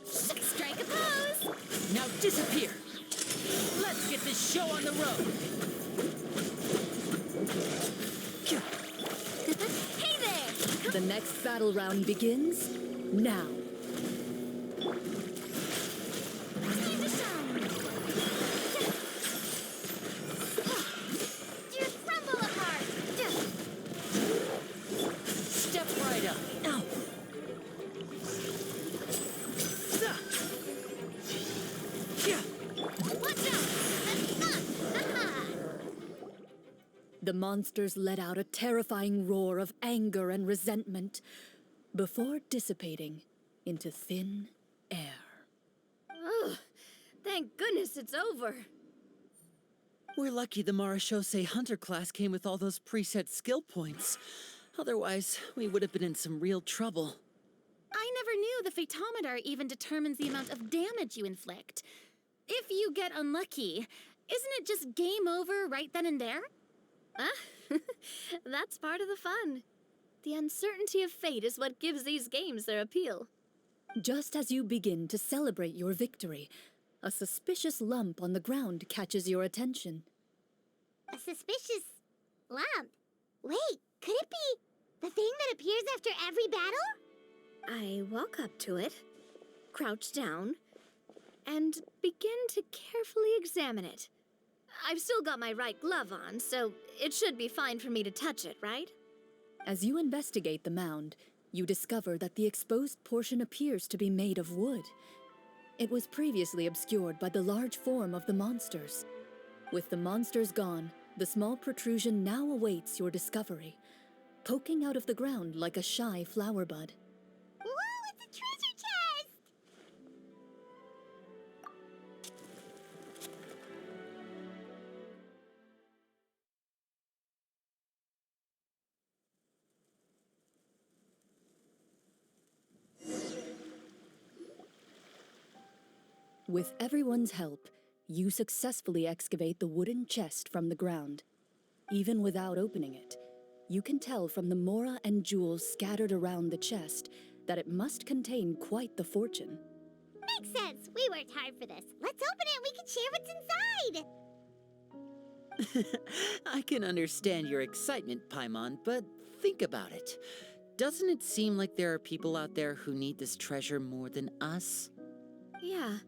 Strike a pose! Now disappear! Let's get Hey there! The next battle round begins now. Time to shine! Just crumble apart! Step right up. Ow. Watch out! The monsters let out a terrifying roar of anger and resentment before dissipating into thin air. Ugh, thank goodness it's over. We're lucky the Marashose Hunter class came with all those preset skill points. Otherwise, we would have been in some real trouble. I never knew the photometer even determines the amount of damage you inflict. If you get unlucky, isn't it just game over right then and there? That's part of the fun. The uncertainty of fate is what gives these games their appeal. Just as you begin to celebrate your victory, a suspicious lump on the ground catches your attention. A suspicious lump. Wait, could it be the thing that appears after every battle? I walk up to it, crouch down, and begin to carefully examine it. I've still got my right glove on, so it should be fine for me to touch it, right? As you investigate the mound, you discover that the exposed portion appears to be made of wood. It was previously obscured by the large form of the monsters. With the monsters gone, the small protrusion now awaits your discovery, poking out of the ground like a shy flower bud. Whoa, it's a treasure chest! With everyone's help, you successfully excavate the wooden chest from the ground. Even without opening it, you can tell from the mora and jewels scattered around the chest that it must contain quite the fortune. Makes sense. We worked hard for this. Let's open it and we can share what's inside. I can understand your excitement, Paimon, but think about it. Doesn't it seem like there are people out there who need this treasure more than us? Yeah.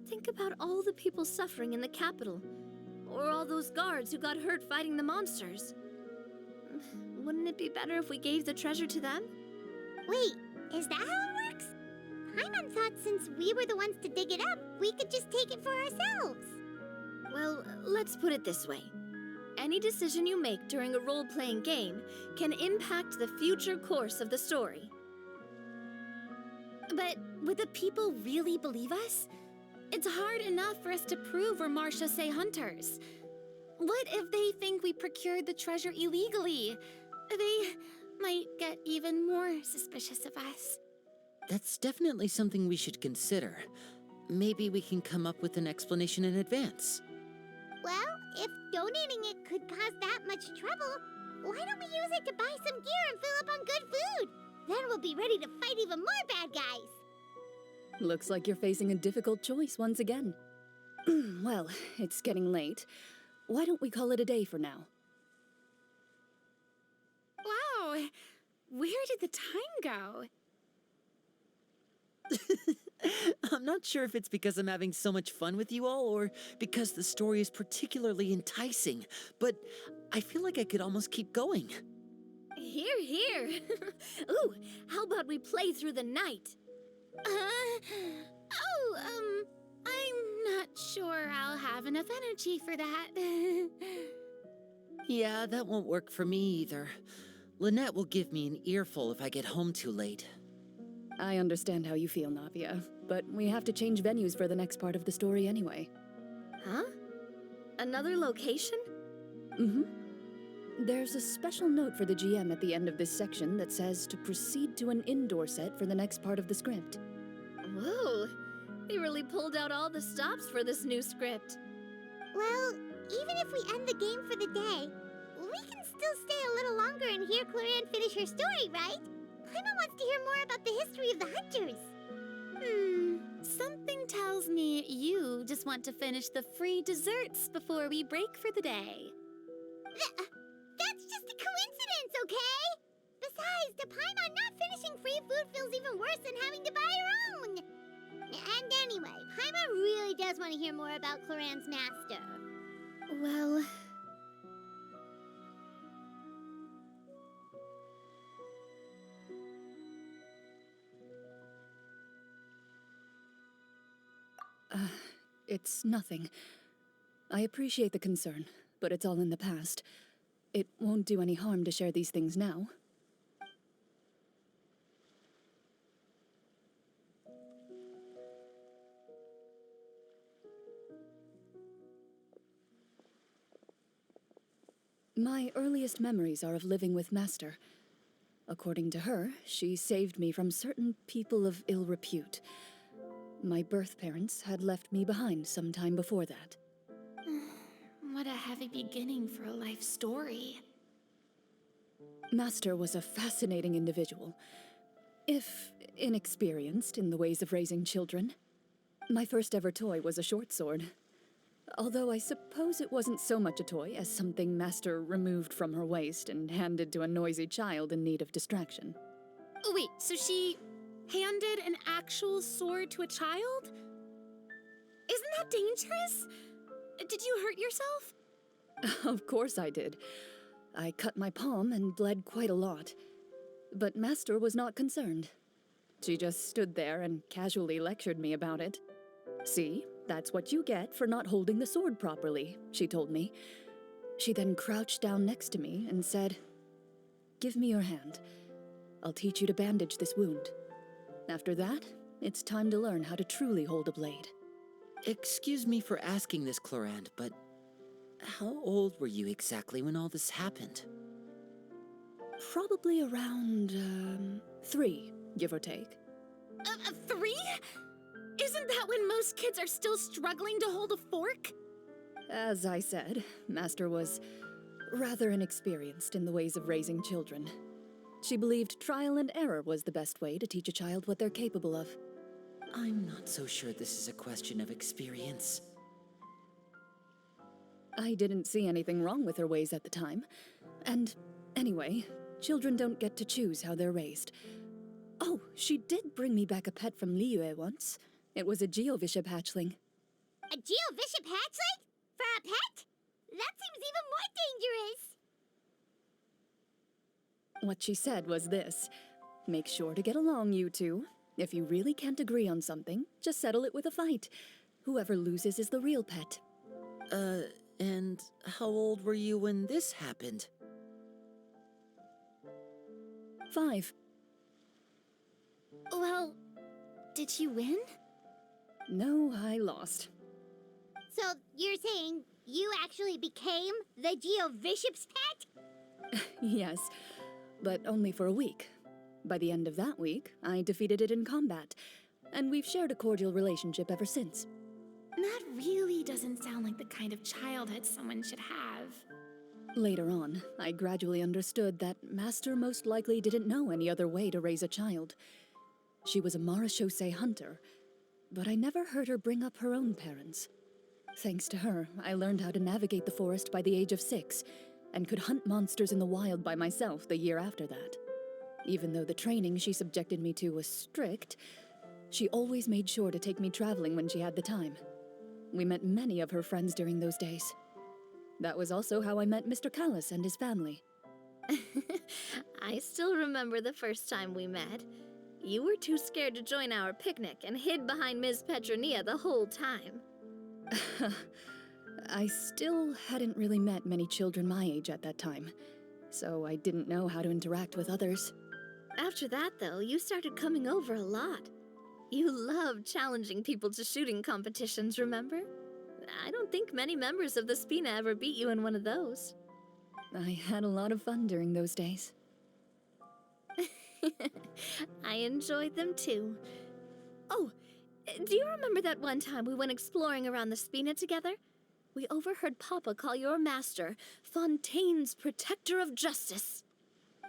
Think about all the people suffering in the capital, or all those guards who got hurt fighting the monsters. Wouldn't it be better if we gave the treasure to them? Wait, is that how it works? Paimon thought since we were the ones to dig it up, we could just take it for ourselves. Well, let's put it this way. Any decision you make during a role-playing game can impact the future course of the story. But would the people really believe us? It's hard enough for us to prove we're Marashose hunters. What if they think we procured the treasure illegally? They might get even more suspicious of us. That's definitely something we should consider. Maybe we can come up with an explanation in advance. Well, if donating it could cause that much trouble, why don't we use it to buy some gear and fill up on good food? Then we'll be ready to fight even more bad guys. Looks like you're facing a difficult choice once again. Well, it's getting late. Why don't we call it a day for now? Wow, where did the time go? I'm not sure if it's because I'm having so much fun with you all or because the story is particularly enticing, but I feel like I could almost keep going. Here, here. Ooh, how about we play through the night? I'm not sure I'll have enough energy for that. Yeah, that won't work for me either. Lynette will give me an earful if I get home too late. I understand how you feel, Navia, but we have to change venues for the next part of the story anyway. Huh? Another location? Mm-hmm. There's a special note for the GM at the end of this section that says to proceed to an indoor set for the next part of the script. Whoa, they really pulled out all the stops for this new script. Well, even if we end the game for the day, we can still stay a little longer and hear Clarion finish her story, right? Paimon wants to hear more about the history of the Hunters. Something tells me you just want to finish the free desserts before we break for the day. That's just a Guys, to Paimon, not finishing free food feels even worse than having to buy your own. And anyway, Paimon really does want to hear more about Cloran's master. Well, It's nothing. I appreciate the concern, but it's all in the past. It won't do any harm to share these things now. My earliest memories are of living with Master. According to her, she saved me from certain people of ill repute. My birth parents had left me behind some time before that. What a heavy beginning for a life story. Master was a fascinating individual, if inexperienced in the ways of raising children. My first ever toy was a short sword. Although I suppose it wasn't so much a toy as something Master removed from her waist and handed to a noisy child in need of distraction. Oh, wait, so she handed an actual sword to a child? Isn't that dangerous? Did you hurt yourself? Of course I did. I cut my palm and bled quite a lot. But Master was not concerned. She just stood there and casually lectured me about it. See, that's what you get for not holding the sword properly, she told me. She then crouched down next to me and said, "Give me your hand. I'll teach you to bandage this wound. After that, it's time to learn how to truly hold a blade." Excuse me for asking this, Clorand, but how old were you exactly when all this happened? Probably around, 3, give or take. 3? Isn't that when most kids are still struggling to hold a fork? As I said, Master was rather inexperienced in the ways of raising children. She believed trial and error was the best way to teach a child what they're capable of. I'm not so sure this is a question of experience. I didn't see anything wrong with her ways at the time. And anyway, children don't get to choose how they're raised. Oh, she did bring me back a pet from Liyue once. It was a Geovishap hatchling. A Geovishap hatchling? For a pet? That seems even more dangerous. What she said was this: make sure to get along, you two. If you really can't agree on something, just settle it with a fight. Whoever loses is the real pet. And how old were you when this happened? 5. Well, did you win? No, I lost. So you're saying you actually became the Geovishap's pet? Yes, but only for a week. By the end of that week, I defeated it in combat, and we've shared a cordial relationship ever since. That really doesn't sound like the kind of childhood someone should have. Later on, I gradually understood that Master most likely didn't know any other way to raise a child. She was a marechaussee hunter, but I never heard her bring up her own parents. Thanks to her, I learned how to navigate the forest by the age of 6, and could hunt monsters in the wild by myself the year after that. Even though the training she subjected me to was strict, she always made sure to take me traveling when she had the time. We met many of her friends during those days. That was also how I met Mr. Callis and his family. I still remember the first time we met. You were too scared to join our picnic and hid behind Ms. Petronia the whole time. I still hadn't really met many children my age at that time, so I didn't know how to interact with others. After that, though, you started coming over a lot. You loved challenging people to shooting competitions, remember? I don't think many members of the Spina ever beat you in one of those. I had a lot of fun during those days. I enjoyed them too. Oh, do you remember that one time we went exploring around the Spina together? We overheard Papa call your master Fontaine's Protector of Justice.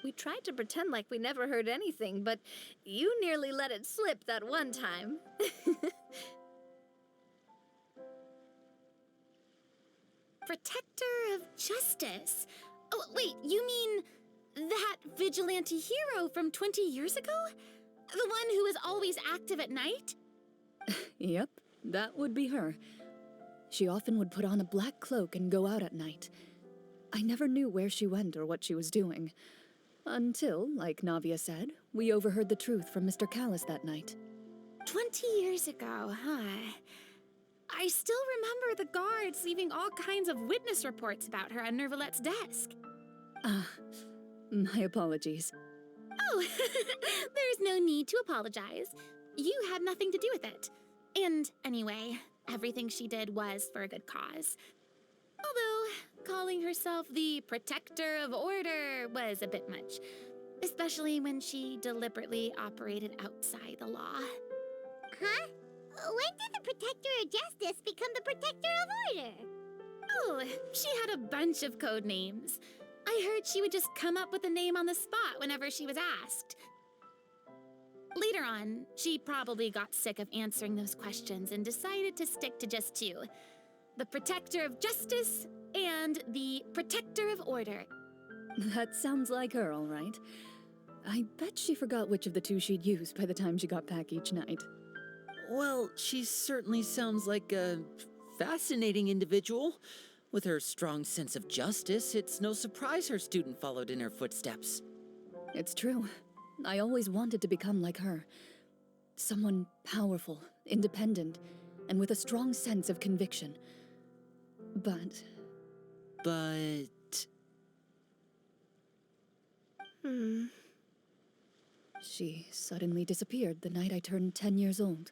We tried to pretend like we never heard anything, but you nearly let it slip that one time. Protector of justice? Oh, wait, you mean that vigilante hero from 20 years ago? The one who was always active at night? Yep, that would be her. She often would put on a black cloak and go out at night. I never knew where she went or what she was doing. Until, like Navia said, we overheard the truth from Mr. Callis that night. 20 years ago, huh? I still remember the guards leaving all kinds of witness reports about her on Nervalette's desk. My apologies. Oh, there's no need to apologize. You had nothing to do with it. And anyway, everything she did was for a good cause. Although, calling herself the protector of order was a bit much. Especially when she deliberately operated outside the law. Huh? When did the Protector of Justice become the Protector of Order? Oh, she had a bunch of code names. I heard she would just come up with a name on the spot whenever she was asked. Later on, she probably got sick of answering those questions and decided to stick to just two. The Protector of Justice and the Protector of Order. That sounds like her, all right. I bet she forgot which of the two she'd use by the time she got back each night. Well, she certainly sounds like a fascinating individual. With her strong sense of justice, it's no surprise her student followed in her footsteps. It's true. I always wanted to become like her. Someone powerful, independent, and with a strong sense of conviction. But... She suddenly disappeared the night I turned 10 years old.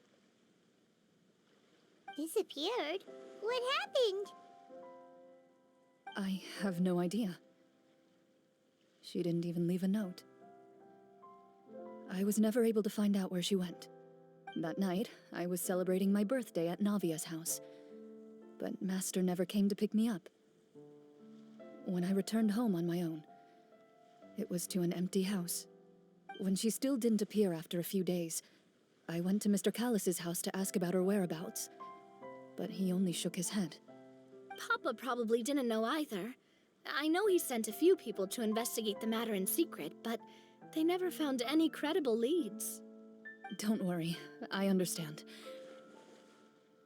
Disappeared? What happened? I have no idea. She didn't even leave a note. I was never able to find out where she went. That night, I was celebrating my birthday at Navia's house, but Master never came to pick me up. When I returned home on my own, it was to an empty house. When she still didn't appear after a few days, I went to Mr. Callis's house to ask about her whereabouts, but he only shook his head. Papa probably didn't know either. I know he sent a few people to investigate the matter in secret, but they never found any credible leads. Don't worry, I understand.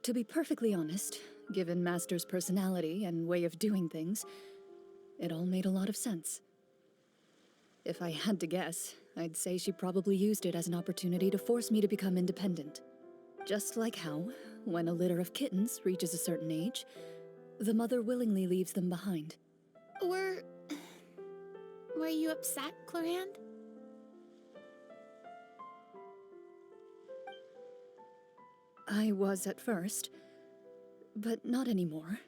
To be perfectly honest, given Master's personality and way of doing things, it all made a lot of sense. If I had to guess, I'd say she probably used it as an opportunity to force me to become independent. Just like how, when a litter of kittens reaches a certain age, the mother willingly leaves them behind. Were you upset, Clorinde? I was at first, but not anymore.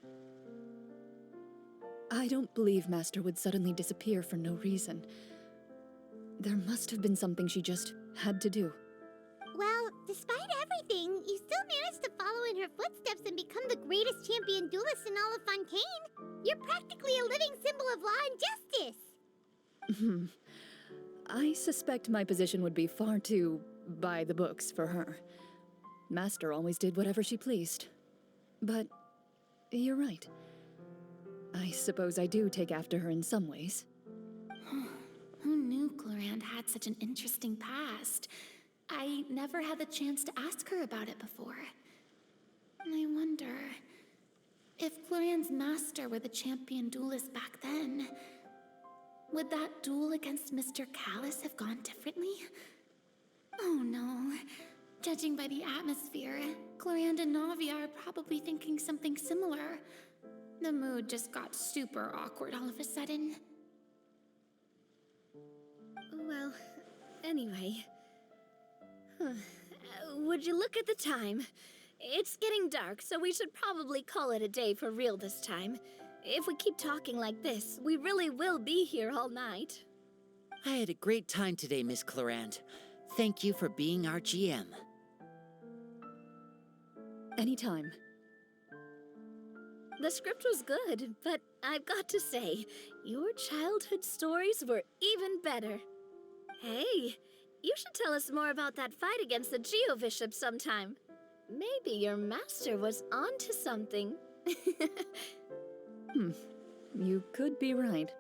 I don't believe Master would suddenly disappear for no reason. There must have been something she just had to do. Well, despite everything, you still managed to follow in her footsteps and become the greatest champion duelist in all of Fontaine. You're practically a living symbol of law and justice. I suspect my position would be far too by the books for her. Master always did whatever she pleased. But you're right. I suppose I do take after her in some ways. Who knew Clorinde had such an interesting past? I never had the chance to ask her about it before. I wonder if Clorinde's master were the champion duelist back then, would that duel against Mr. Callis have gone differently? Oh no. Judging by the atmosphere, Clorinde and Navia are probably thinking something similar. The mood just got super awkward all of a sudden. Well, anyway. Would you look at the time? It's getting dark, so we should probably call it a day for real this time. If we keep talking like this, we really will be here all night. I had a great time today, Miss Clorinde. Thank you for being our GM. Anytime. The script was good, but I've got to say, your childhood stories were even better. Hey, you should tell us more about that fight against the Geo-Bishop sometime. Maybe your master was onto something. You could be right.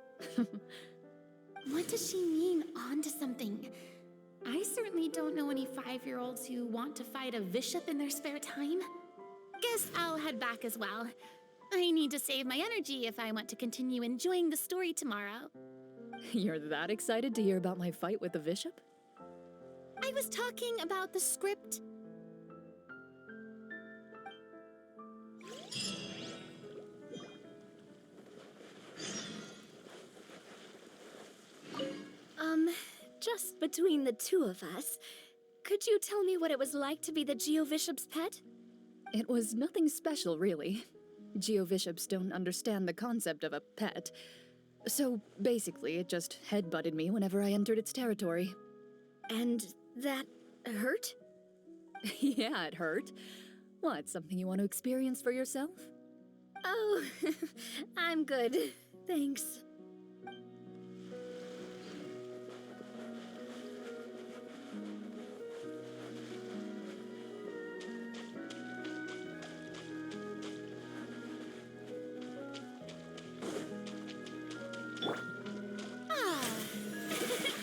What does she mean, on to something? I certainly don't know any 5-year-olds who want to fight a bishop in their spare time. Guess I'll head back as well. I need to save my energy if I want to continue enjoying the story tomorrow. You're that excited to hear about my fight with the bishop? I was talking about the script. Just between the two of us, could you tell me what it was like to be the Geo-Bishop's pet? It was nothing special, really. Geo-bishops don't understand the concept of a pet. So basically, it just headbutted me whenever I entered its territory. And that hurt? Yeah, it hurt. What, something you want to experience for yourself? Oh, I'm good. Thanks.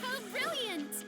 How brilliant!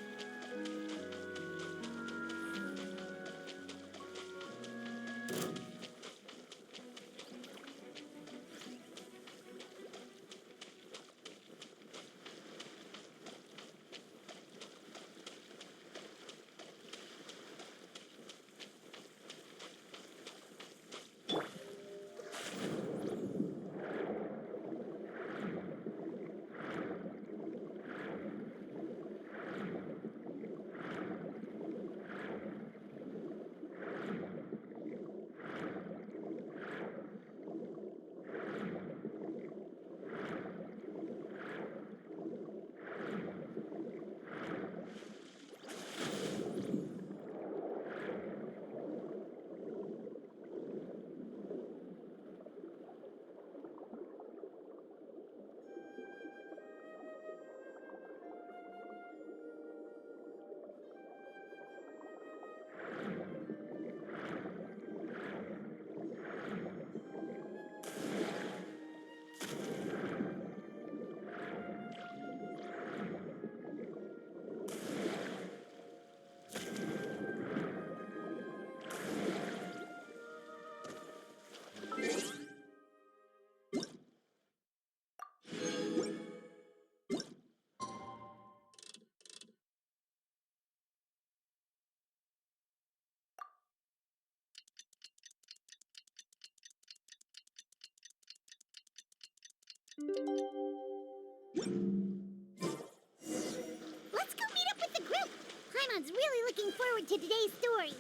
Let's go meet up with the group. Paimon's really looking forward to today's story.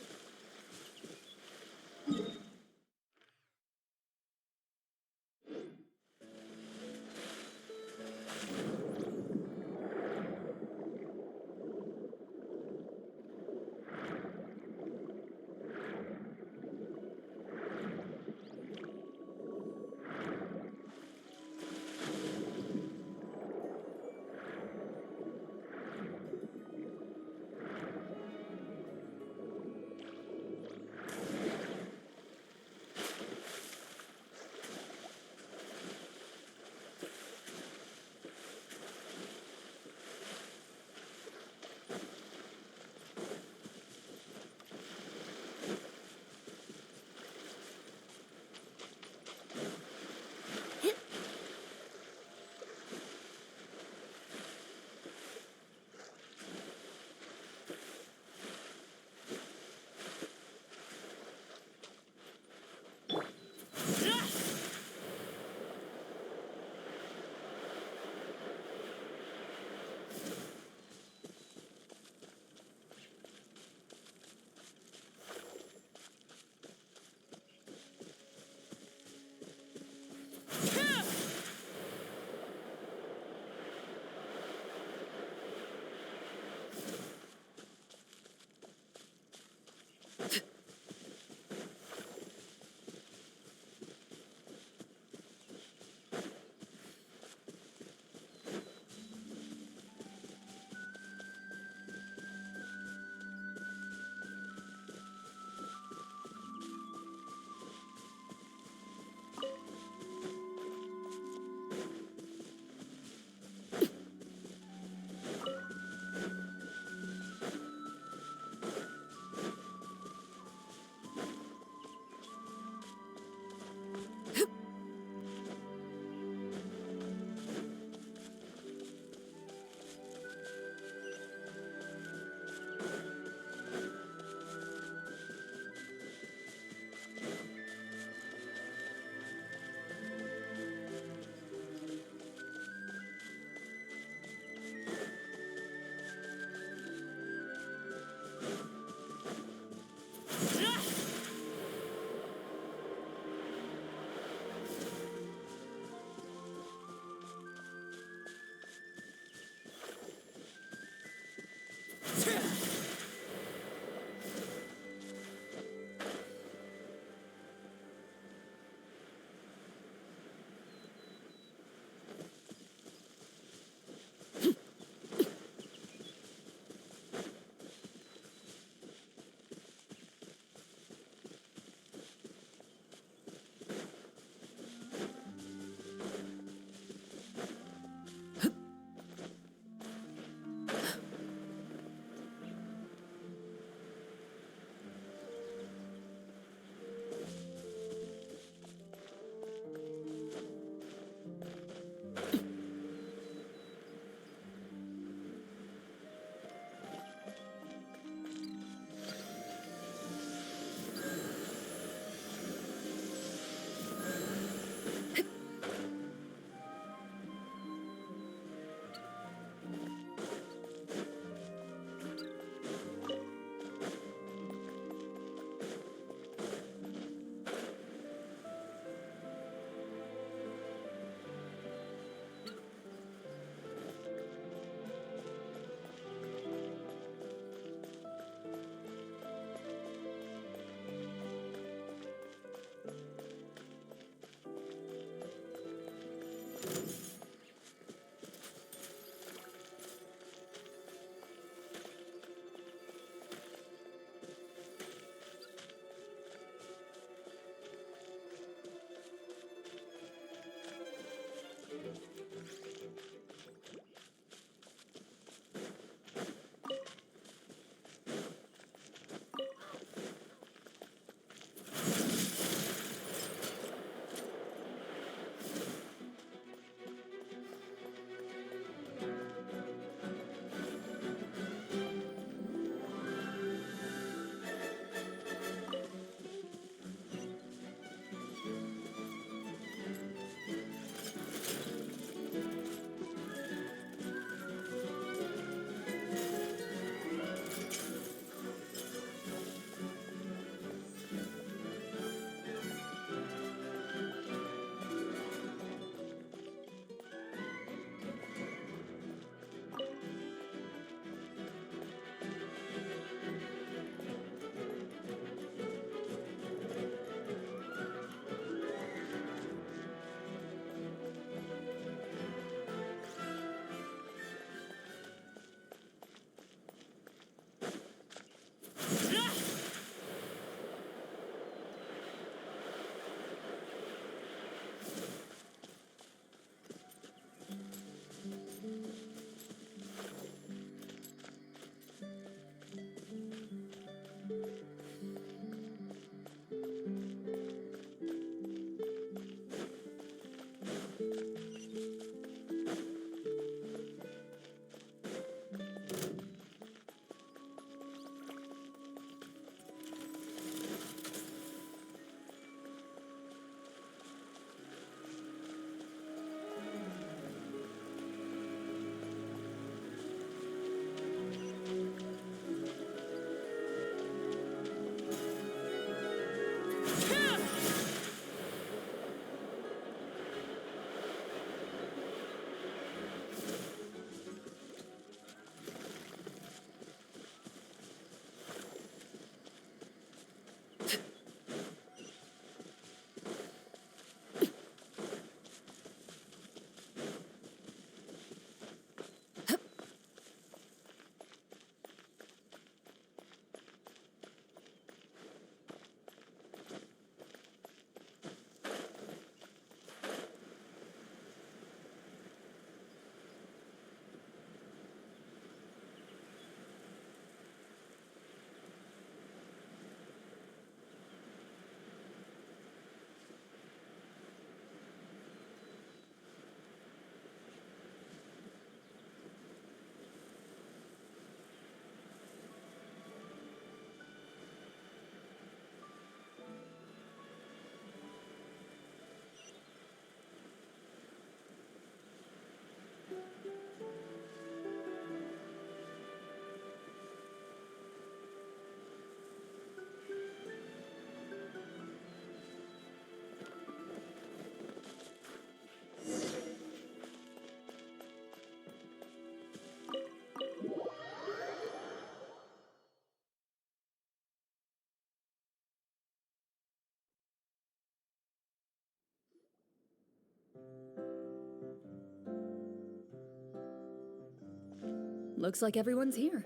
looks like everyone's here.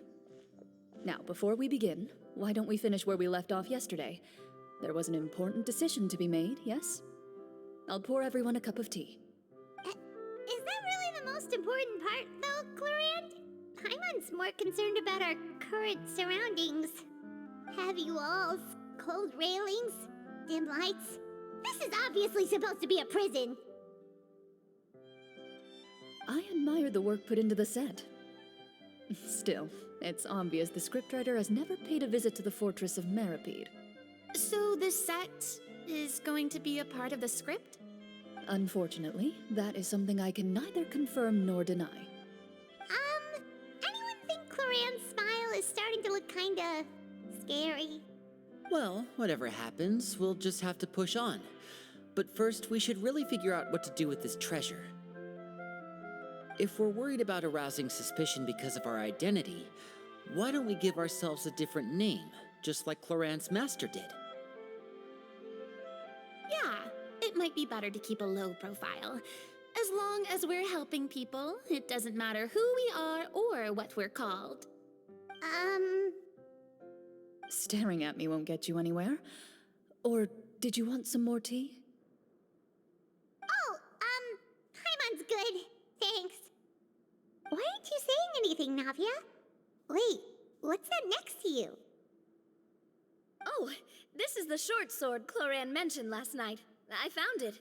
Now, before we begin, why don't we finish where we left off yesterday? There was an important decision to be made, yes? I'll pour everyone a cup of tea. Is that really the most important part, though, Clorant? Paimon's more concerned about our current surroundings. Heavy walls, cold railings, dim lights. This is obviously supposed to be a prison. I admire the work put into the set. Still, it's obvious the scriptwriter has never paid a visit to the fortress of Rapperia. So the set is going to be a part of the script? Unfortunately, that is something I can neither confirm nor deny. Anyone think Clorant's smile is starting to look kinda scary? Well, whatever happens, we'll just have to push on. But first, we should really figure out what to do with this treasure. If we're worried about arousing suspicion because of our identity, why don't we give ourselves a different name, just like Clorant's master did? Yeah, it might be better to keep a low profile. As long as we're helping people, it doesn't matter who we are or what we're called. Staring at me won't get you anywhere. Or did you want some more tea? Oh, Paimon's good. Thanks. Why aren't you saying anything, Navia? Wait, what's that next to you? Oh, this is the short sword Clorant mentioned last night. I found it.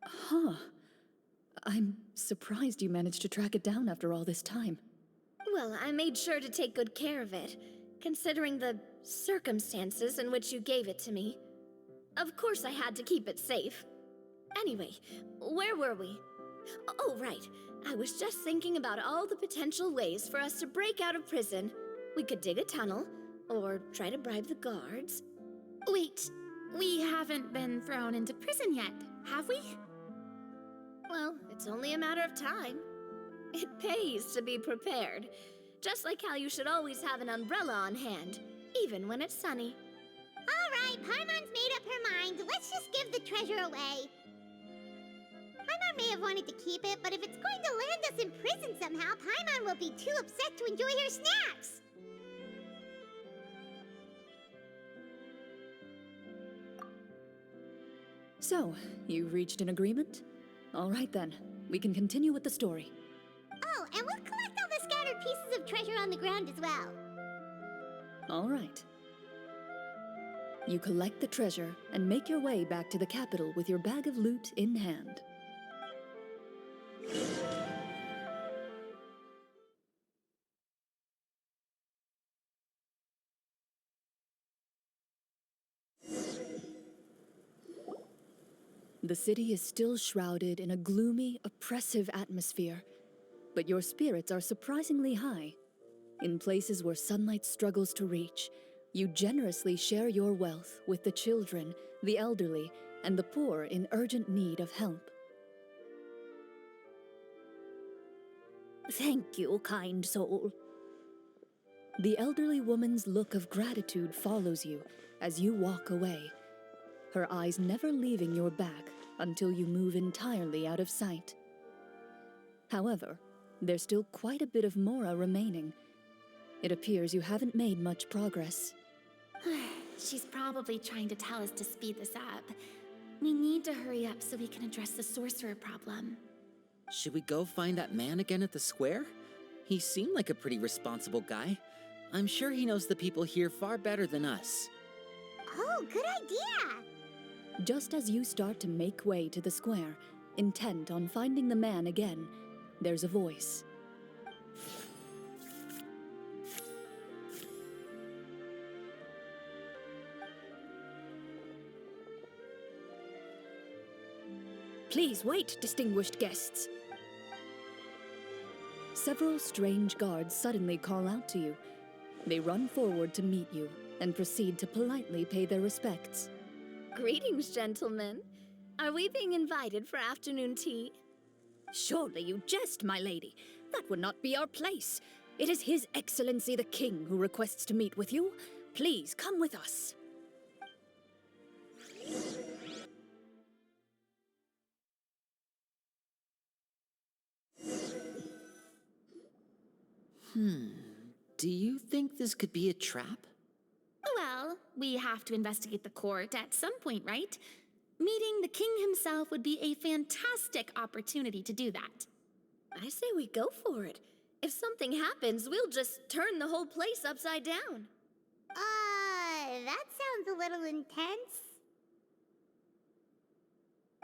Huh. I'm surprised you managed to track it down after all this time. Well, I made sure to take good care of it, considering the circumstances in which you gave it to me. Of course I had to keep it safe. Anyway, where were we? Oh, right. I was just thinking about all the potential ways for us to break out of prison. We could dig a tunnel, or try to bribe the guards. Wait, we haven't been thrown into prison yet, have we? Well, it's only a matter of time. It pays to be prepared. Just like how you should always have an umbrella on hand, even when it's sunny. All right, Paimon's made up her mind. Let's just give the treasure away. Paimon may have wanted to keep it, but if it's going to land us in prison somehow, Paimon will be too upset to enjoy her snacks. So, you reached an agreement? All right then, we can continue with the story. Oh, and we'll collect all the scattered pieces of treasure on the ground as well. All right. You collect the treasure and make your way back to the capital with your bag of loot in hand. The city is still shrouded in a gloomy, oppressive atmosphere, but your spirits are surprisingly high. In places where sunlight struggles to reach, you generously share your wealth with the children, the elderly, and the poor in urgent need of help. Thank you, kind soul. The elderly woman's look of gratitude follows you as you walk away, her eyes never leaving your back until you move entirely out of sight. However, there's still quite a bit of Mora remaining. It appears you haven't made much progress. She's probably trying to tell us to speed this up. We need to hurry up so we can address the sorcerer problem. Should we go find that man again at the square? He seemed like a pretty responsible guy. I'm sure he knows the people here far better than us. Oh, good idea! Just as you start to make way to the square, intent on finding the man again, there's a voice. Please wait, distinguished guests. Several strange guards suddenly call out to you. They run forward to meet you and proceed to politely pay their respects. Greetings, gentlemen. Are we being invited for afternoon tea? Surely you jest, my lady. That would not be our place. It is His Excellency the King who requests to meet with you. Please come with us. Do you think this could be a trap? Well, we have to investigate the court at some point, right? Meeting the king himself would be a fantastic opportunity to do that. I say we go for it. If something happens, we'll just turn the whole place upside down. That sounds a little intense.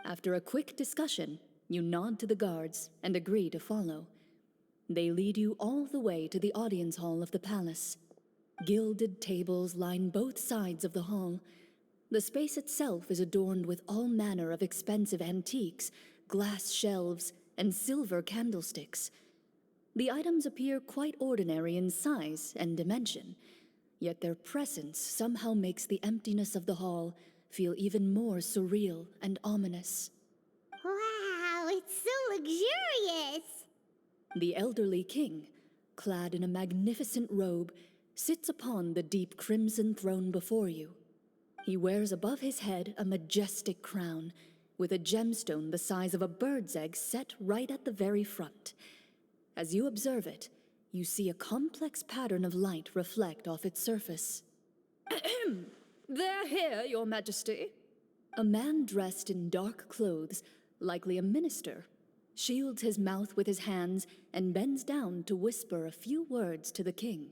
After a quick discussion, you nod to the guards and agree to follow. They lead you all the way to the audience hall of the palace. Gilded tables line both sides of the hall. The space itself is adorned with all manner of expensive antiques, glass shelves, and silver candlesticks. The items appear quite ordinary in size and dimension, yet their presence somehow makes the emptiness of the hall feel even more surreal and ominous. Wow, it's so luxurious! The elderly king, clad in a magnificent robe, sits upon the deep crimson throne before you. He wears above his head a majestic crown, with a gemstone the size of a bird's egg set right at the very front. As you observe it, you see a complex pattern of light reflect off its surface. They're here, Your Majesty. A man dressed in dark clothes, likely a minister, shields his mouth with his hands and bends down to whisper a few words to the king.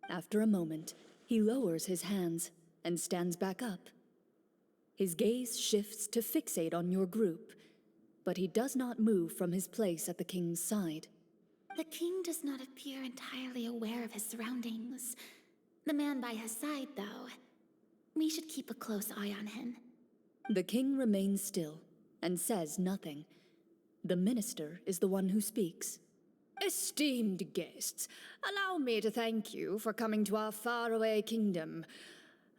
After a moment, he lowers his hands and stands back up. His gaze shifts to fixate on your group, but he does not move from his place at the king's side. The king does not appear entirely aware of his surroundings. The man by his side, though, we should keep a close eye on him. The king remains still and says nothing. The minister is the one who speaks. Esteemed guests, allow me to thank you for coming to our faraway kingdom.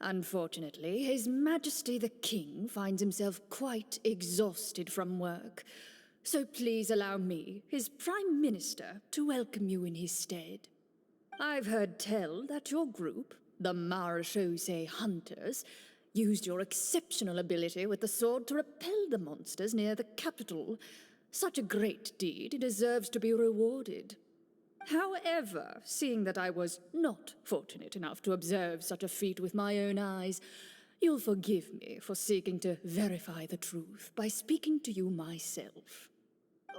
Unfortunately, His Majesty the King finds himself quite exhausted from work. So please allow me, his Prime Minister, to welcome you in his stead. I've heard tell that your group, the Marechaussee Hunters, used your exceptional ability with the sword to repel the monsters near the capital. Such a great deed deserves to be rewarded. However, seeing that I was not fortunate enough to observe such a feat with my own eyes, you'll forgive me for seeking to verify the truth by speaking to you myself.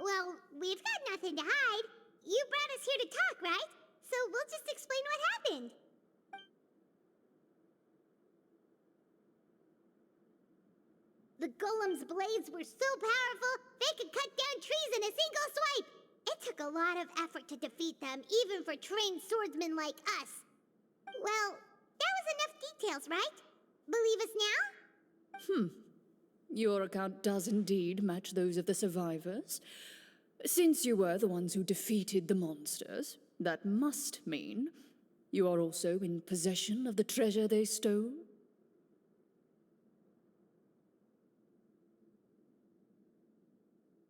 Well, we've got nothing to hide. You brought us here to talk, right? So we'll just explain what happened. The golem's blades were so powerful, they could cut down trees in a single swipe. It took a lot of effort to defeat them, even for trained swordsmen like us. Well, that was enough details, right? Believe us now? Your account does indeed match those of the survivors. Since you were the ones who defeated the monsters, that must mean you are also in possession of the treasure they stole?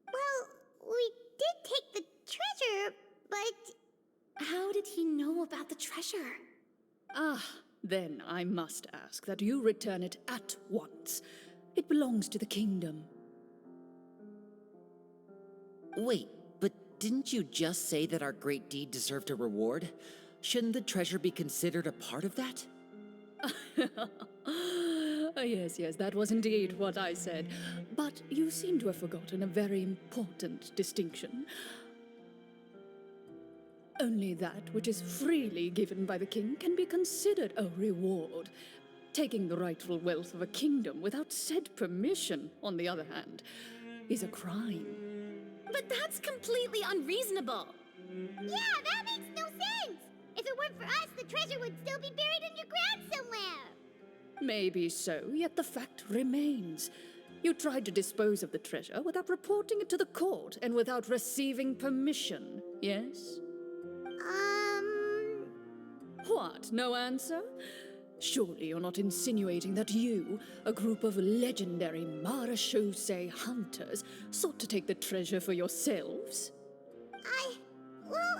Well, we did take the treasure, but... How did he know about the treasure? Then I must ask that you return it at once. It belongs to the kingdom. Wait, but didn't you just say that our great deed deserved a reward? Shouldn't the treasure be considered a part of that? Yes, that was indeed what I said. But you seem to have forgotten a very important distinction. Only that which is freely given by the king can be considered a reward. Taking the rightful wealth of a kingdom without said permission, on the other hand, is a crime. But that's completely unreasonable. Yeah, that makes no sense! If it weren't for us, the treasure would still be buried underground somewhere! Maybe so, yet the fact remains. You tried to dispose of the treasure without reporting it to the court and without receiving permission, yes? What, no answer? Surely you're not insinuating that you, a group of legendary Marechaussee hunters, sought to take the treasure for yourselves? Well,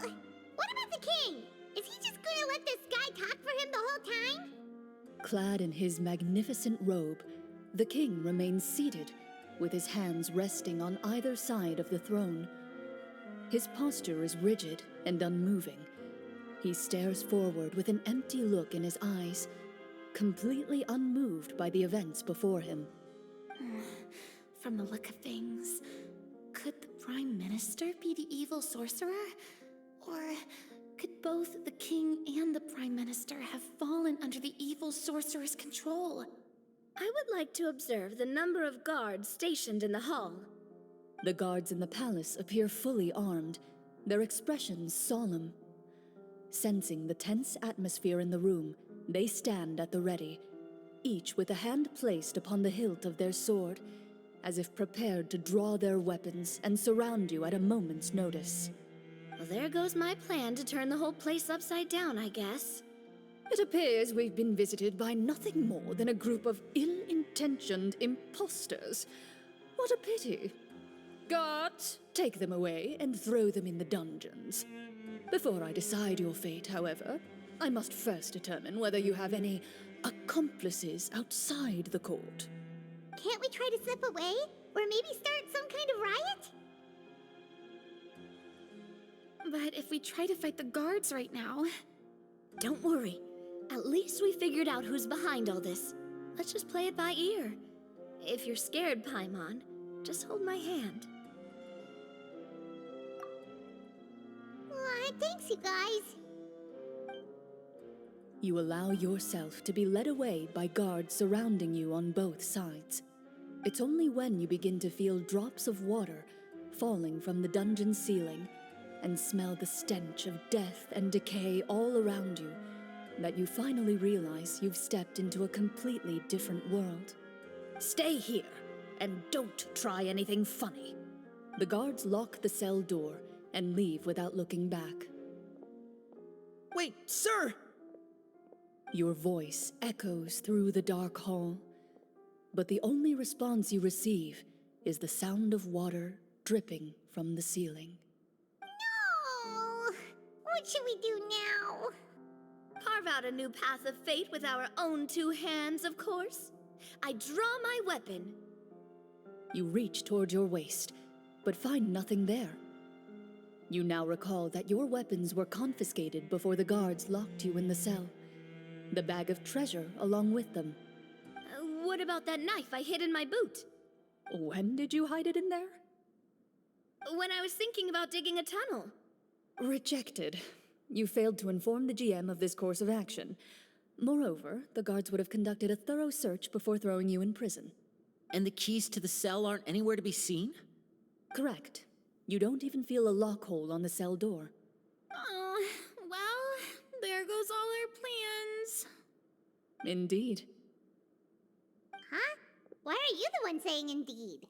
what about the king? Is he just gonna let this guy talk for him the whole time? Clad in his magnificent robe, the king remains seated, with his hands resting on either side of the throne. His posture is rigid and unmoving. He stares forward with an empty look in his eyes, completely unmoved by the events before him. From the look of things, could the Prime Minister be the evil sorcerer? Or could both the King and the Prime Minister have fallen under the evil sorcerer's control? I would like to observe the number of guards stationed in the hall. The guards in the palace appear fully armed, their expressions solemn. Sensing the tense atmosphere in the room, they stand at the ready, each with a hand placed upon the hilt of their sword, as if prepared to draw their weapons and surround you at a moment's notice. Well, there goes my plan to turn the whole place upside down, I guess. It appears we've been visited by nothing more than a group of ill-intentioned imposters. What a pity. Guards, take them away and throw them in the dungeons. Before I decide your fate, however, I must first determine whether you have any accomplices outside the court. Can't we try to slip away? Or maybe start some kind of riot? But if we try to fight the guards right now... Don't worry. At least we figured out who's behind all this. Let's just play it by ear. If you're scared, Paimon, just hold my hand. Aw, thanks, you guys. You allow yourself to be led away by guards surrounding you on both sides. It's only when you begin to feel drops of water falling from the dungeon ceiling and smell the stench of death and decay all around you that you finally realize you've stepped into a completely different world. Stay here, and don't try anything funny. The guards lock the cell door and leave without looking back. Wait, sir! Your voice echoes through the dark hall, but the only response you receive is the sound of water dripping from the ceiling. No! What should we do now? Carve out a new path of fate with our own two hands, of course. I draw my weapon. You reach toward your waist, but find nothing there. You now recall that your weapons were confiscated before the guards locked you in the cell. The bag of treasure along with them. What about that knife I hid in my boot? When did you hide it in there? When I was thinking about digging a tunnel. Rejected. You failed to inform the GM of this course of action. Moreover, the guards would have conducted a thorough search before throwing you in prison. And the keys to the cell aren't anywhere to be seen? Correct. You don't even feel a lock hole on the cell door. Oh, well, there goes all our plans. Indeed. Huh? Why are you the one saying indeed?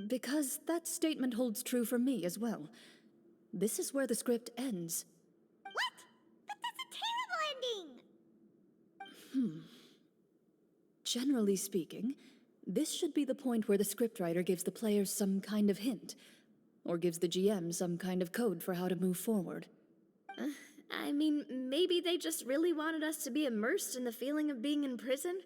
Because that statement holds true for me as well. This is where the script ends. What? But that's a terrible ending! Generally speaking, this should be the point where the scriptwriter gives the players some kind of hint, or gives the GM some kind of code for how to move forward. I mean, maybe they just really wanted us to be immersed in the feeling of being in prison?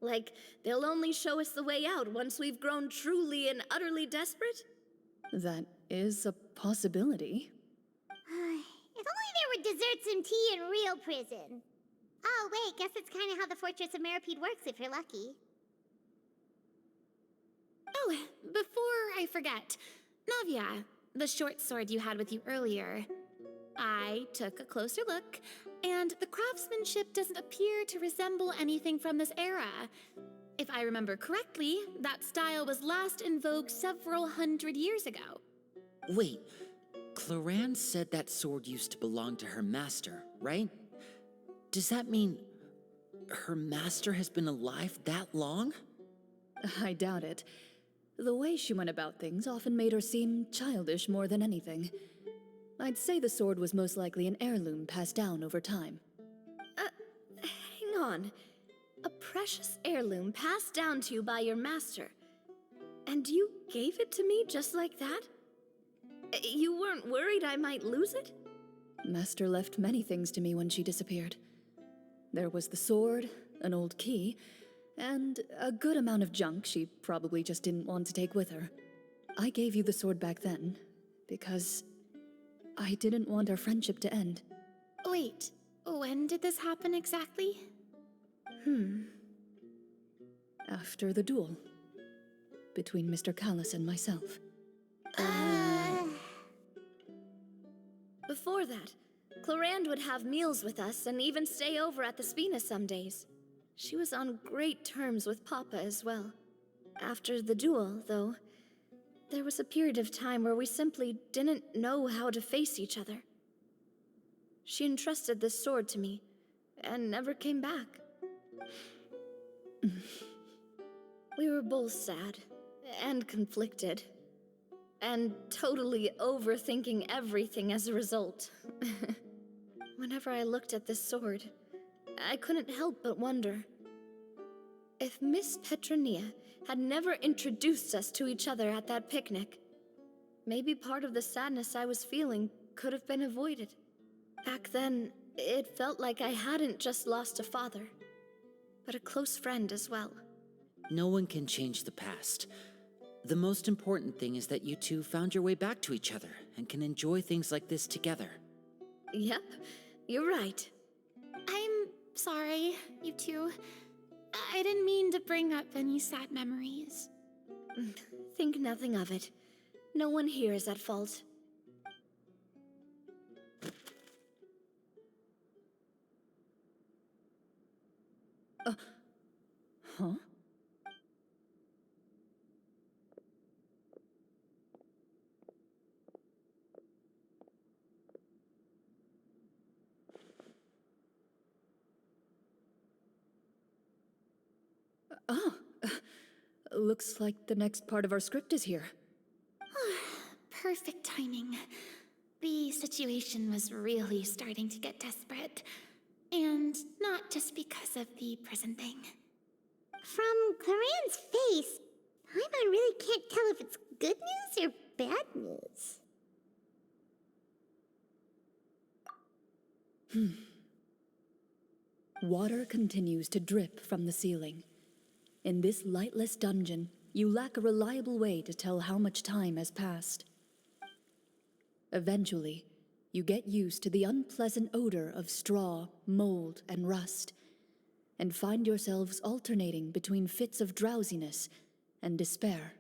Like, they'll only show us the way out once we've grown truly and utterly desperate? That is a possibility. If only there were desserts and tea in real prison. Oh, wait, guess it's kind of how the Fortress of Meripede works if you're lucky. Oh, before I forget, Navia, the short sword you had with you earlier. I took a closer look, and the craftsmanship doesn't appear to resemble anything from this era. If I remember correctly, that style was last in vogue several hundred years ago. Wait, Cloran said that sword used to belong to her master, right? Does that mean her master has been alive that long? I doubt it. The way she went about things often made her seem childish more than anything. I'd say the sword was most likely an heirloom passed down over time. Hang on. A precious heirloom passed down to you by your master. And you gave it to me just like that? You weren't worried I might lose it? Master left many things to me when she disappeared. There was the sword, an old key, and a good amount of junk she probably just didn't want to take with her. I gave you the sword back then, because I didn't want our friendship to end. Wait, when did this happen exactly? After the duel between Mr. Callis and myself. Before that, Clorinde would have meals with us and even stay over at the Spina some days. She was on great terms with Papa as well. After the duel, though, there was a period of time where we simply didn't know how to face each other. She entrusted this sword to me, and never came back. We were both sad, and conflicted, and totally overthinking everything as a result. Whenever I looked at this sword, I couldn't help but wonder if Miss Petronia had never introduced us to each other at that picnic. Maybe part of the sadness I was feeling could have been avoided. Back then, it felt like I hadn't just lost a father, but a close friend as well. No one can change the past. The most important thing is that you two found your way back to each other and can enjoy things like this together. Yep, you're right. I'm sorry, you two. I didn't mean to bring up any sad memories. Think nothing of it. No one here is at fault. Huh? Looks like the next part of our script is here. Perfect timing. The situation was really starting to get desperate. And not just because of the prison thing. From Clarenne's face, Paimon really can't tell if it's good news or bad news. Water continues to drip from the ceiling. In this lightless dungeon, you lack a reliable way to tell how much time has passed. Eventually, you get used to the unpleasant odor of straw, mold, and rust, and find yourselves alternating between fits of drowsiness and despair.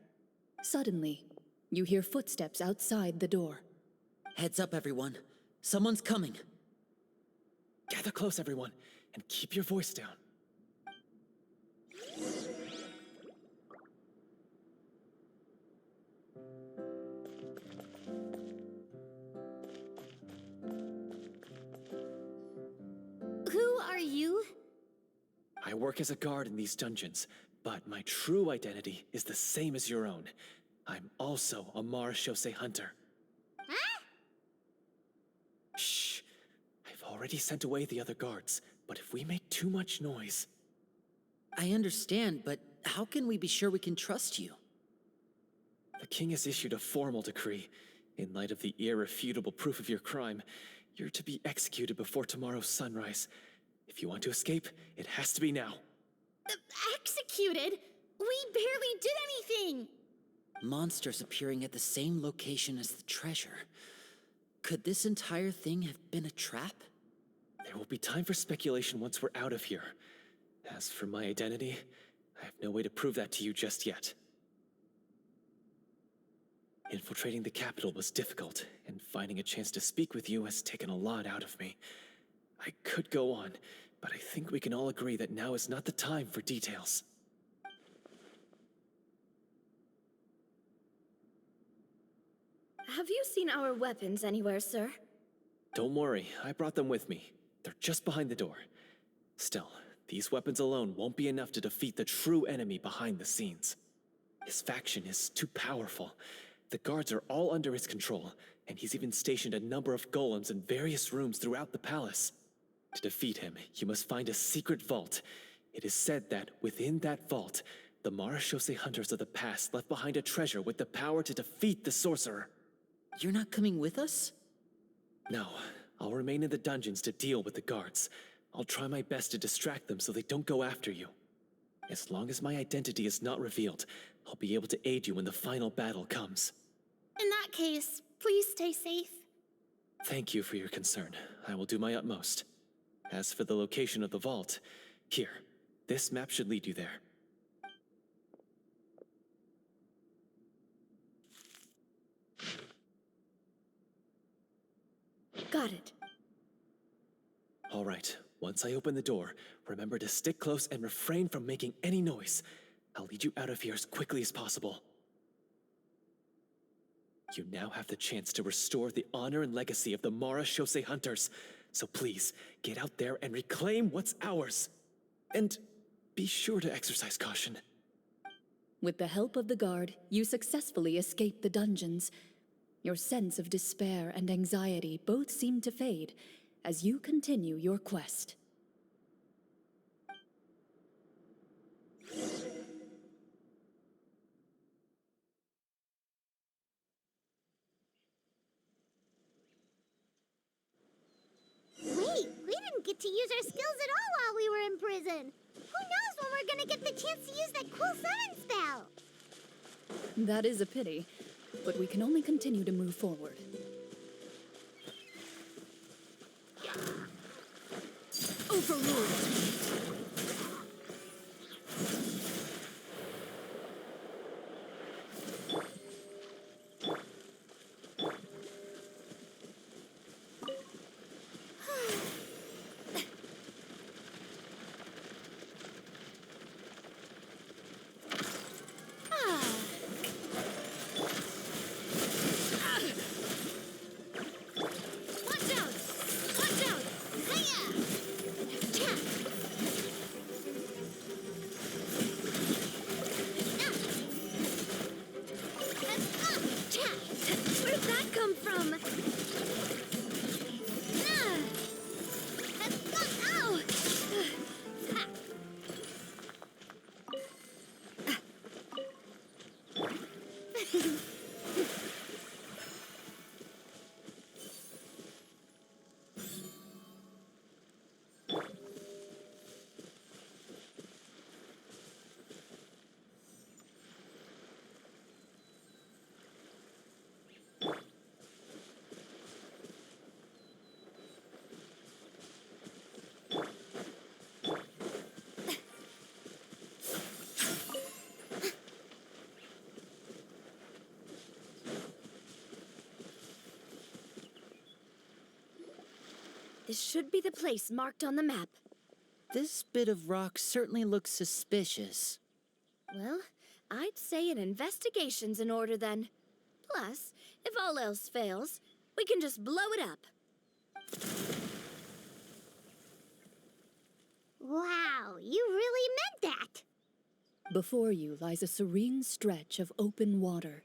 Suddenly, you hear footsteps outside the door. Heads up, everyone. Someone's coming. Gather close, everyone, and keep your voice down. Who are you? I work as a guard in these dungeons, but my true identity is the same as your own. I'm also a Marechaussee hunter. Huh? Shh. I've already sent away the other guards, but if we make too much noise... I understand, but how can we be sure we can trust you? The king has issued a formal decree. In light of the irrefutable proof of your crime, you're to be executed before tomorrow's sunrise. If you want to escape, it has to be now. Executed? We barely did anything! Monsters appearing at the same location as the treasure. Could this entire thing have been a trap? There will be time for speculation once we're out of here. As for my identity, I have no way to prove that to you just yet. Infiltrating the capital was difficult, and finding a chance to speak with you has taken a lot out of me. I could go on, but I think we can all agree that now is not the time for details. Have you seen our weapons anywhere, sir? Don't worry, I brought them with me. They're just behind the door. Still, these weapons alone won't be enough to defeat the true enemy behind the scenes. His faction is too powerful. The guards are all under his control, and he's even stationed a number of golems in various rooms throughout the palace. To defeat him, you must find a secret vault. It is said that within that vault, the Marechaussee hunters of the past left behind a treasure with the power to defeat the sorcerer. You're not coming with us? No, I'll remain in the dungeons to deal with the guards. I'll try my best to distract them so they don't go after you. As long as my identity is not revealed, I'll be able to aid you when the final battle comes. In that case, please stay safe. Thank you for your concern. I will do my utmost. As for the location of the vault, here, this map should lead you there. Got it. All right, once I open the door, remember to stick close and refrain from making any noise. I'll lead you out of here as quickly as possible. You now have the chance to restore the honor and legacy of the Mara Shosei Hunters. So please, get out there and reclaim what's ours. And be sure to exercise caution. With the help of the guard, you successfully escape the dungeons. Your sense of despair and anxiety both seem to fade as you continue your quest. Wait, we didn't get to use our skills at all while we were in prison. Who knows when we're gonna get the chance to use that cool summon spell? That is a pity, but we can only continue to move forward. Overruled! Where'd that come from? Ow! This should be the place marked on the map. This bit of rock certainly looks suspicious. Well, I'd say an investigation's in order then. Plus, if all else fails, we can just blow it up. Wow, you really meant that. Before you lies a serene stretch of open water,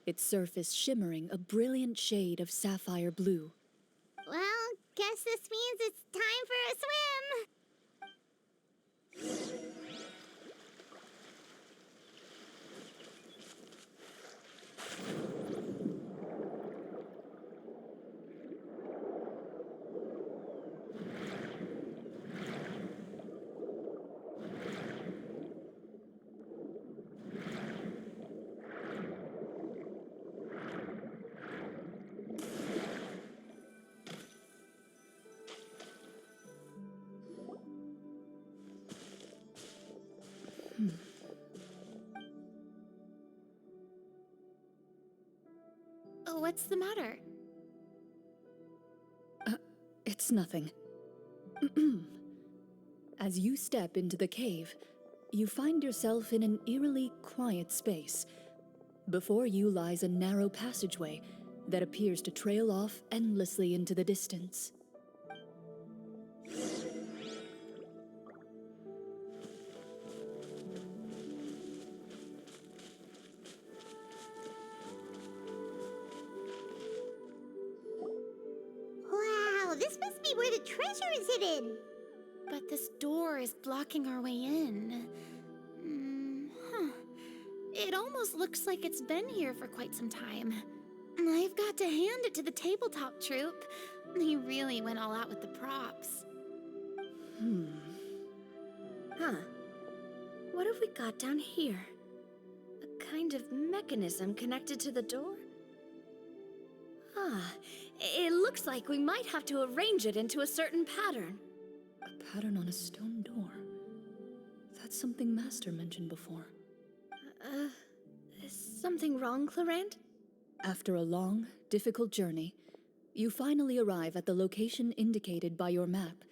its surface shimmering a brilliant shade of sapphire blue. Well, guess this means it's time for a swim. Oh, what's the matter? It's nothing. As you step into the cave, you find yourself in an eerily quiet space. Before you lies a narrow passageway that appears to trail off endlessly into the distance. Wow, this must be where the treasure is hidden. But this door is blocking our way in. It almost looks like it's been here for quite some time. I've got to hand it to the tabletop troupe. They really went all out with the props. Huh. What have we got down here? A kind of mechanism connected to the door? It looks like we might have to arrange it into a certain pattern. A pattern on a stone door. That's something Master mentioned before. Is something wrong, Clarant? After a long, difficult journey, you finally arrive at the location indicated by your map.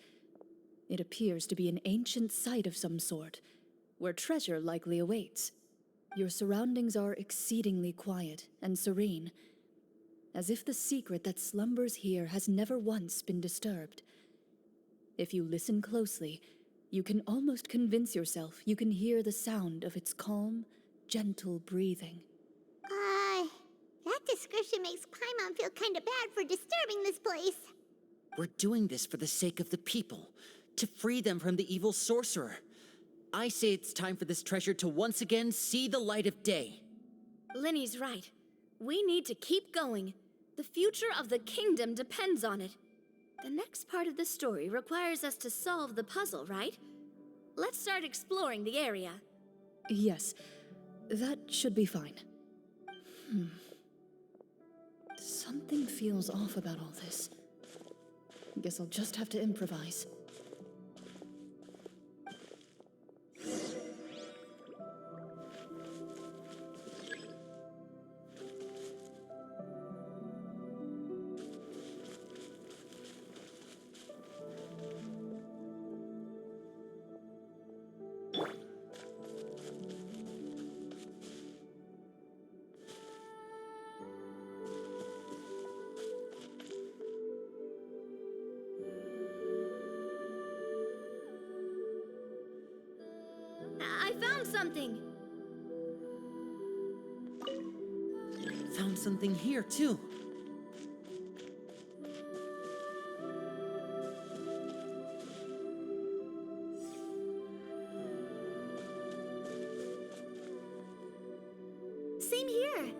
It appears to be an ancient site of some sort, where treasure likely awaits. Your surroundings are exceedingly quiet and serene, as if the secret that slumbers here has never once been disturbed. If you listen closely, you can almost convince yourself you can hear the sound of its calm, gentle breathing. That description makes Paimon feel kinda bad for disturbing this place. We're doing this for the sake of the people, to free them from the evil sorcerer. I say it's time for this treasure to once again see the light of day. Linny's right. We need to keep going. The future of the kingdom depends on it. The next part of the story requires us to solve the puzzle, right? Let's start exploring the area. Yes, that should be fine. Something feels off about all this. Guess I'll just have to improvise. I found something! Found something here, too. Same here!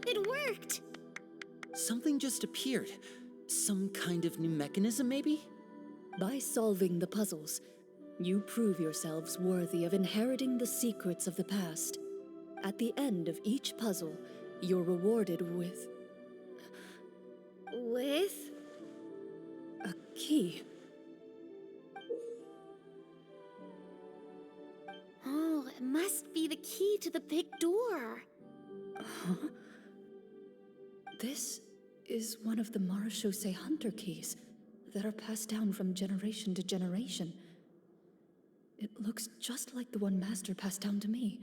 It worked! Something just appeared. Some kind of new mechanism, maybe? By solving the puzzles, you prove yourselves worthy of inheriting the secrets of the past. At the end of each puzzle, you're rewarded with With? a key. Oh, it must be the key to the big door. Huh? This is one of the Marechaussee Hunter keys that are passed down from generation to generation. It looks just like the one Master passed down to me.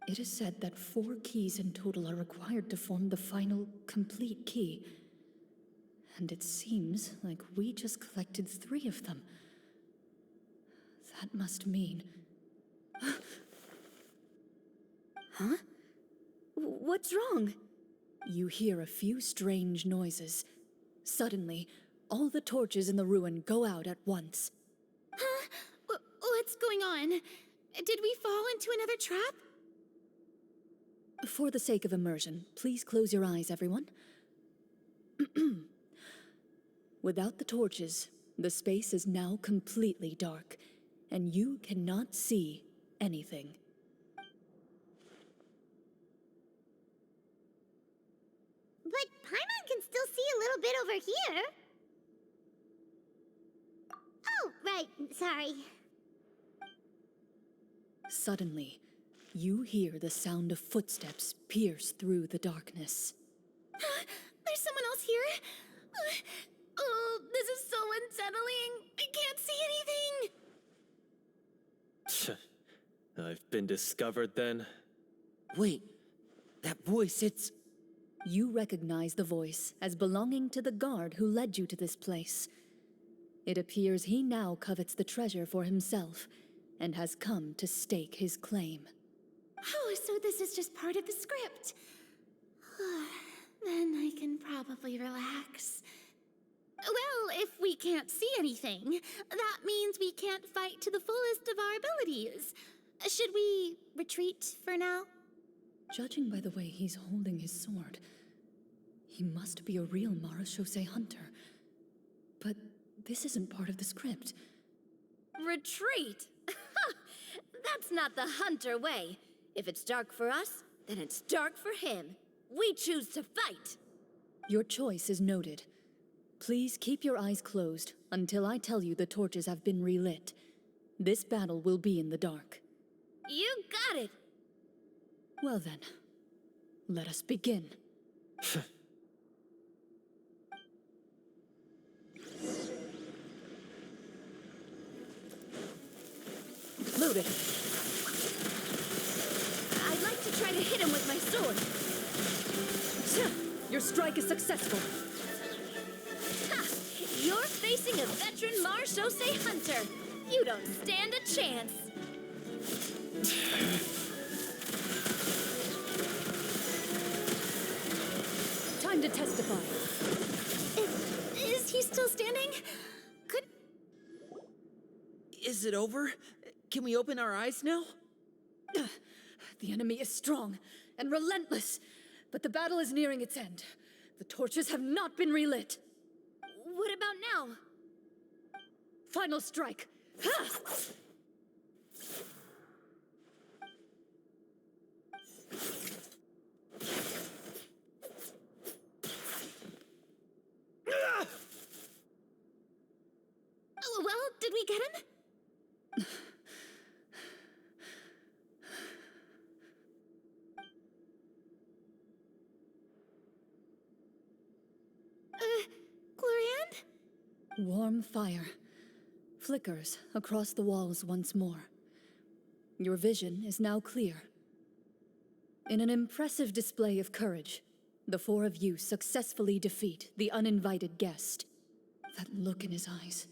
It is said that 4 keys in total are required to form the final, complete key. And it seems like we just collected 3 of them. That must mean... Huh? What's wrong? You hear a few strange noises. Suddenly, all the torches in the ruin go out at once. Huh? What's going on? Did we fall into another trap? For the sake of immersion, please close your eyes, everyone. Without the torches, the space is now completely dark, and you cannot see anything. But Paimon can still see a little bit over here. Oh, right. Sorry. Suddenly, you hear the sound of footsteps pierce through the darkness. There's someone else here? Oh, this is so unsettling. I can't see anything. I've been discovered then. Wait, that voice, it's... You recognize the voice as belonging to the guard who led you to this place. It appears he now covets the treasure for himself and has come to stake his claim. Oh, so this is just part of the script. Then I can probably relax. Well, if we can't see anything, that means we can't fight to the fullest of our abilities. Should we retreat for now? Judging by the way he's holding his sword, he must be a real Marashose hunter. But this isn't part of the script. Retreat? That's not the hunter way. If it's dark for us, then it's dark for him. We choose to fight. Your choice is noted. Please keep your eyes closed until I tell you the torches have been relit. This battle will be in the dark. You got it! Well then, let us begin. Loaded. I'd like to try to hit him with my sword. Your strike is successful. Ha! You're facing a veteran Marashose hunter. You don't stand a chance. Time to testify. Is he still standing? Could... Is it over? Can we open our eyes now? The enemy is strong and relentless, but the battle is nearing its end. The torches have not been relit. What about now? Final strike. Ha! Well, did we get him? Glorian? Warm fire flickers across the walls once more. Your vision is now clear. In an impressive display of courage, the 4 of you successfully defeat the uninvited guest. That look in his eyes.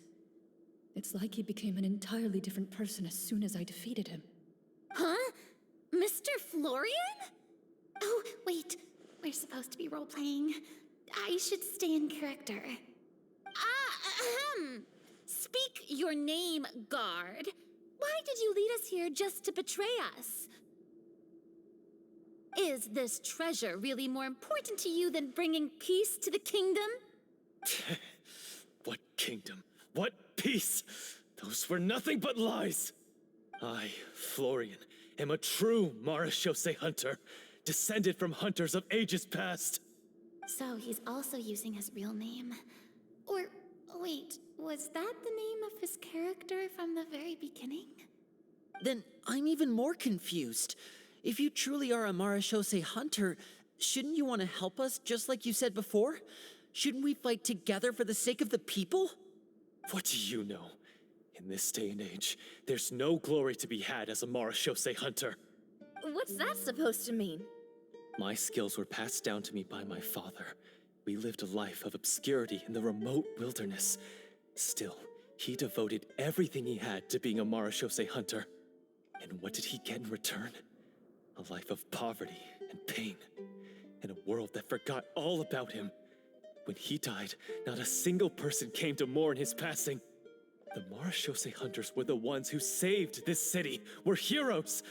It's like he became an entirely different person as soon as I defeated him. Huh? Mr. Florian? Oh, wait. We're supposed to be role-playing. I should stay in character. Speak your name, guard. Why did you lead us here just to betray us? Is this treasure really more important to you than bringing peace to the kingdom? What kingdom? What peace? Those were nothing but lies. I, Florian, am a true Marashose hunter, descended from hunters of ages past. So he's also using his real name. Or, wait, was that the name of his character from the very beginning? Then I'm even more confused. If you truly are a Marashose hunter, shouldn't you want to help us just like you said before? Shouldn't we fight together for the sake of the people? What do you know? In this day and age, there's no glory to be had as a Marashose hunter. What's that supposed to mean? My skills were passed down to me by my father, We lived a life of obscurity in the remote wilderness. Still, he devoted everything he had to being a Marashose hunter. And what did he get in return? A life of poverty and pain. In a world that forgot all about him. When he died, not a single person came to mourn his passing. The Marashose hunters were the ones who saved this city. We're heroes.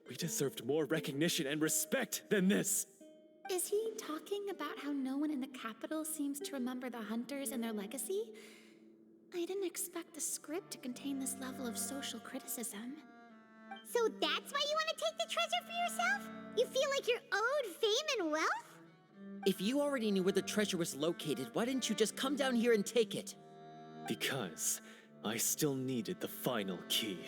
We deserved more recognition and respect than this. Is he talking about how no one in the capital seems to remember the hunters and their legacy? I didn't expect the script to contain this level of social criticism. So that's why you want to take the treasure for yourself? You feel like you're owed fame and wealth? If you already knew where the treasure was located, why didn't you just come down here and take it? Because I still needed the final key.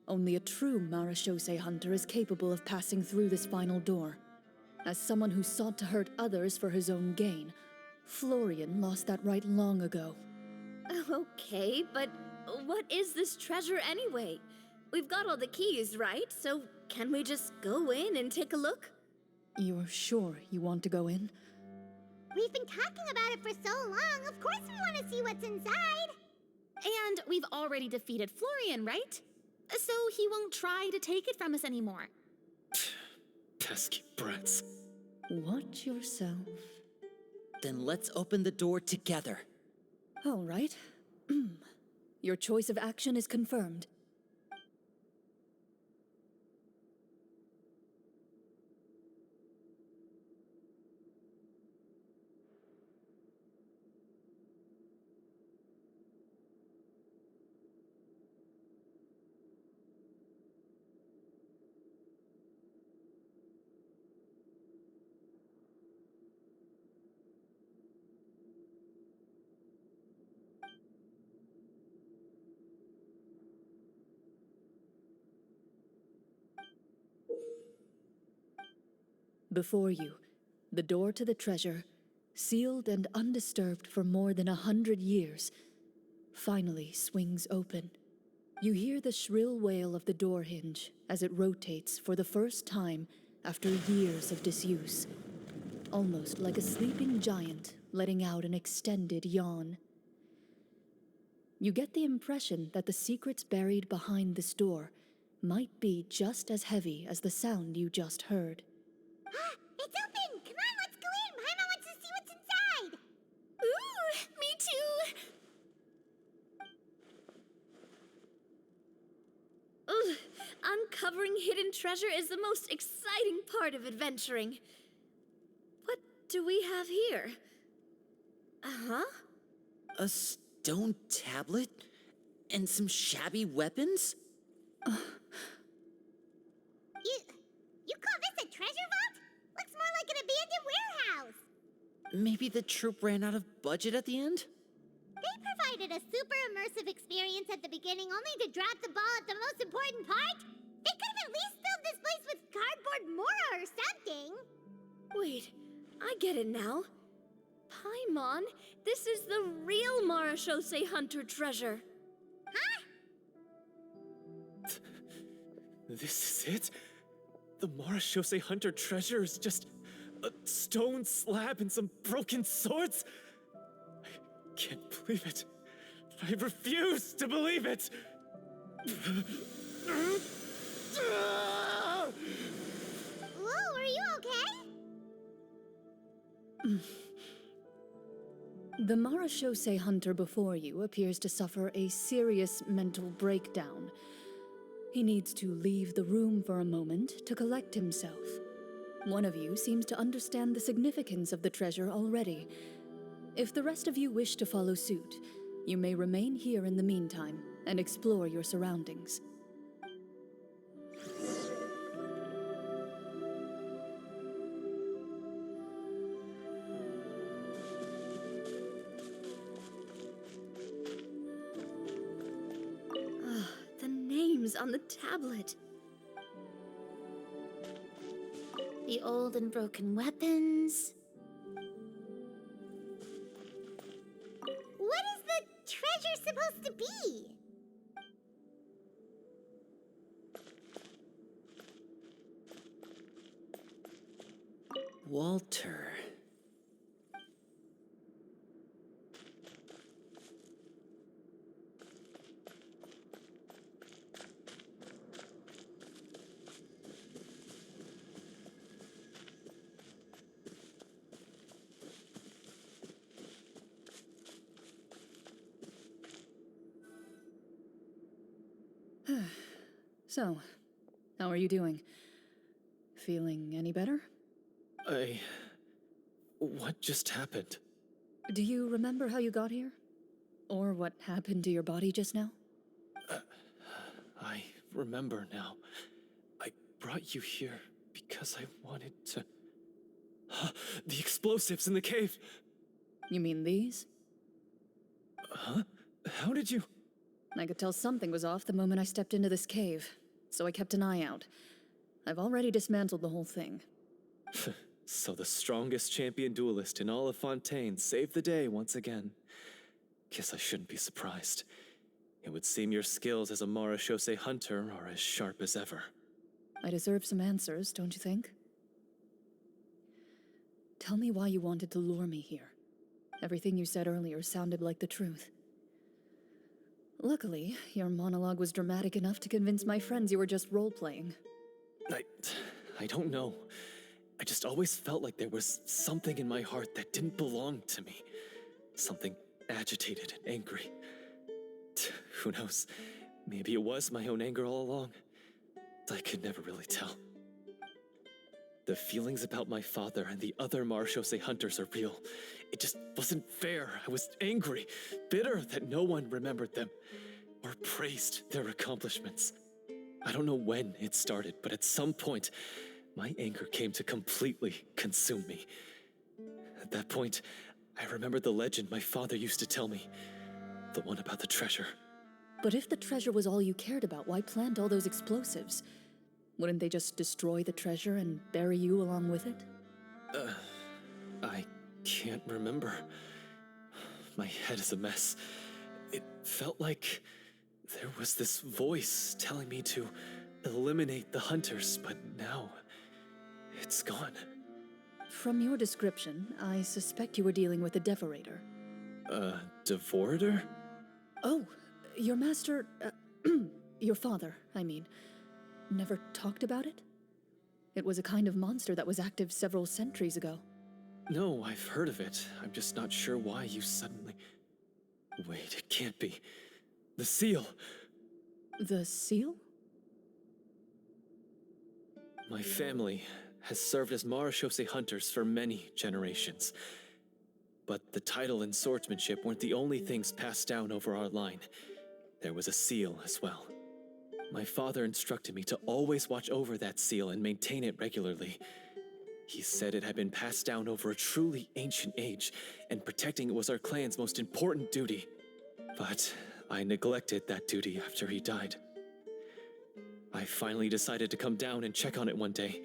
Only a true Marashose hunter is capable of passing through this final door. As someone who sought to hurt others for his own gain, Florian lost that right long ago. Okay, but what is this treasure anyway? We've got all the keys, right? So can we just go in and take a look? You're sure you want to go in? We've been talking about it for so long. Of course we want to see what's inside. And we've already defeated Florian, right? So he won't try to take it from us anymore. Pesky brats. Watch yourself. Then let's open the door together. All right. Your choice of action is confirmed. Before you, the door to the treasure, sealed and undisturbed for more than 100 years, finally swings open. You hear the shrill wail of the door hinge as it rotates for the first time after years of disuse, almost like a sleeping giant letting out an extended yawn. You get the impression that the secrets buried behind this door might be just as heavy as the sound you just heard. It's open! Come on, let's go in! Paimon wants to see what's inside! Ooh, me too! Ugh, uncovering hidden treasure is the most exciting part of adventuring. What do we have here? Uh-huh. A stone tablet? And some shabby weapons? You call this a treasure vault? Looks more like an abandoned warehouse. Maybe the troop ran out of budget at the end? They provided a super immersive experience at the beginning only to drop the ball at the most important part. They could have at least filled this place with cardboard mora or something. Wait, I get it now. Paimon, this is the real Marashose hunter treasure. Huh? This is it? The Marashose hunter treasure is just a stone slab and some broken swords? I can't believe it. I refuse to believe it! Whoa, are you okay? The Marashose hunter before you appears to suffer a serious mental breakdown. He needs to leave the room for a moment to collect himself. One of you seems to understand the significance of the treasure already. If the rest of you wish to follow suit, you may remain here in the meantime and explore your surroundings. The names on the tablet. The old and broken weapons. What is the treasure supposed to be? Walter. So, how are you doing? Feeling any better? What just happened? Do you remember how you got here? Or what happened to your body just now? I remember now. I brought you here because I wanted to... The explosives in the cave! You mean these? Huh? How did you... I could tell something was off the moment I stepped into this cave, so I kept an eye out. I've already dismantled the whole thing. So the strongest champion duelist in all of Fontaine saved the day once again. Guess I shouldn't be surprised. It would seem your skills as a Marechaussee hunter are as sharp as ever. I deserve some answers, don't you think? Tell me why you wanted to lure me here. Everything you said earlier sounded like the truth. Luckily, your monologue was dramatic enough to convince my friends you were just role-playing. I don't know. I just always felt like there was something in my heart that didn't belong to me. Something agitated and angry. Who knows? Maybe it was my own anger all along. I could never really tell. The feelings about my father and the other Marechaussee hunters are real. It just wasn't fair. I was angry, bitter that no one remembered them or praised their accomplishments. I don't know when it started, but at some point, my anger came to completely consume me. At that point, I remembered the legend my father used to tell me. The one about the treasure. But if the treasure was all you cared about, why plant all those explosives? Wouldn't they just destroy the treasure and bury you along with it? I can't remember. My head is a mess. It felt like there was this voice telling me to eliminate the hunters, but now it's gone. From your description, I suspect you were dealing with a Devorator. Devorator? Oh, your master, your father, I mean, never talked about it? It was a kind of monster that was active several centuries ago. No, I've heard of it. I'm just not sure why you suddenly... Wait, it can't be. The seal! The seal? My family has served as Marechaussee hunters for many generations. But the title and swordsmanship weren't the only things passed down over our line. There was a seal as well. My father instructed me to always watch over that seal and maintain it regularly. He said it had been passed down over a truly ancient age, and protecting it was our clan's most important duty. But I neglected that duty after he died. I finally decided to come down and check on it one day,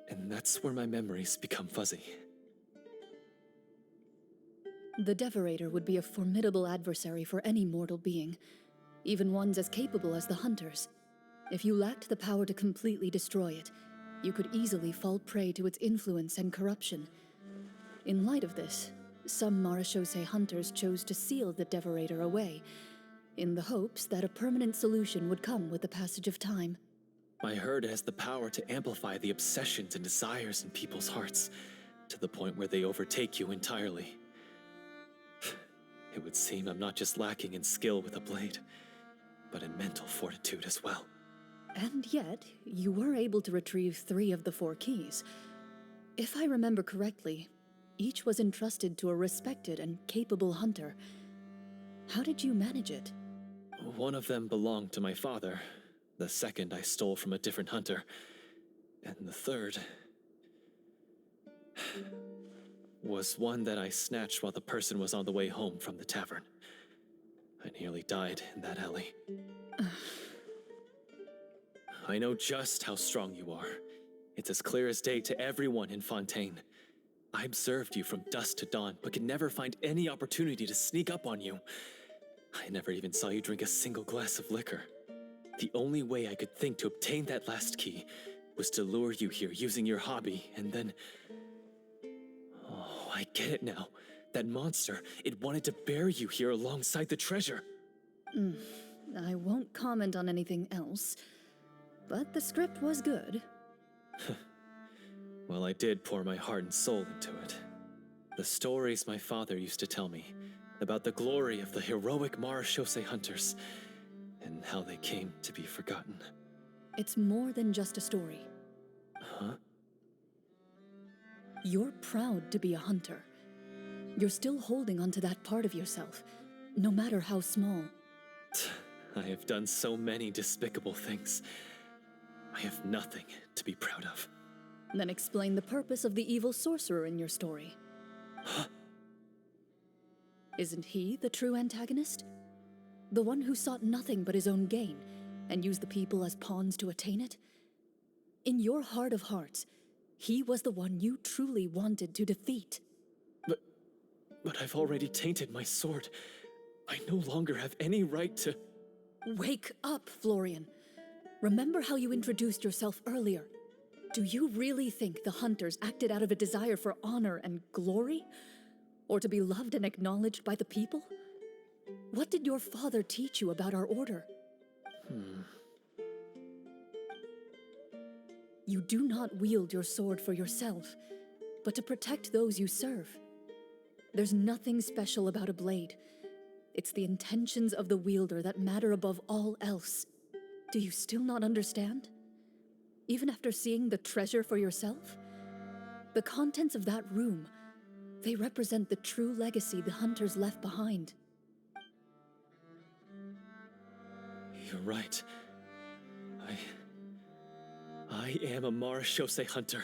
and that's where my memories become fuzzy. The Devorator would be a formidable adversary for any mortal being, even ones as capable as the Hunters. If you lacked the power to completely destroy it, you could easily fall prey to its influence and corruption. In light of this, some Marechaussee hunters chose to seal the Devorator away, in the hopes that a permanent solution would come with the passage of time. I heard it has the power to amplify the obsessions and desires in people's hearts, to the point where they overtake you entirely. It would seem I'm not just lacking in skill with a blade, but in mental fortitude as well. And yet, you were able to retrieve 3 of the 4 keys. If I remember correctly, each was entrusted to a respected and capable hunter. How did you manage it? One of them belonged to my father. The second I stole from a different hunter. And the third... was one that I snatched while the person was on the way home from the tavern. I nearly died in that alley. I know just how strong you are. It's as clear as day to everyone in Fontaine. I observed you from dusk to dawn, but could never find any opportunity to sneak up on you. I never even saw you drink a single glass of liquor. The only way I could think to obtain that last key was to lure you here using your hobby, and then... Oh, I get it now. That monster, it wanted to bury you here alongside the treasure. I won't comment on anything else, but the script was good. Well, I did pour my heart and soul into it. The stories my father used to tell me about the glory of the heroic Marechaussee hunters and how they came to be forgotten. It's more than just a story. Huh? You're proud to be a hunter. You're still holding onto that part of yourself, no matter how small. I have done so many despicable things. I have nothing to be proud of. Then explain the purpose of the evil sorcerer in your story. Huh? Isn't he the true antagonist? The one who sought nothing but his own gain, and used the people as pawns to attain it? In your heart of hearts, he was the one you truly wanted to defeat. But I've already tainted my sword. I no longer have any right to... Wake up, Florian. Remember how you introduced yourself earlier. Do you really think the hunters acted out of a desire for honor and glory? Or to be loved and acknowledged by the people? What did your father teach you about our order? You do not wield your sword for yourself, but to protect those you serve. There's nothing special about a blade. It's the intentions of the wielder that matter above all else. Do you still not understand? Even after seeing the treasure for yourself? The contents of that room, they represent the true legacy the hunters left behind. You're right. I am a Marashose hunter.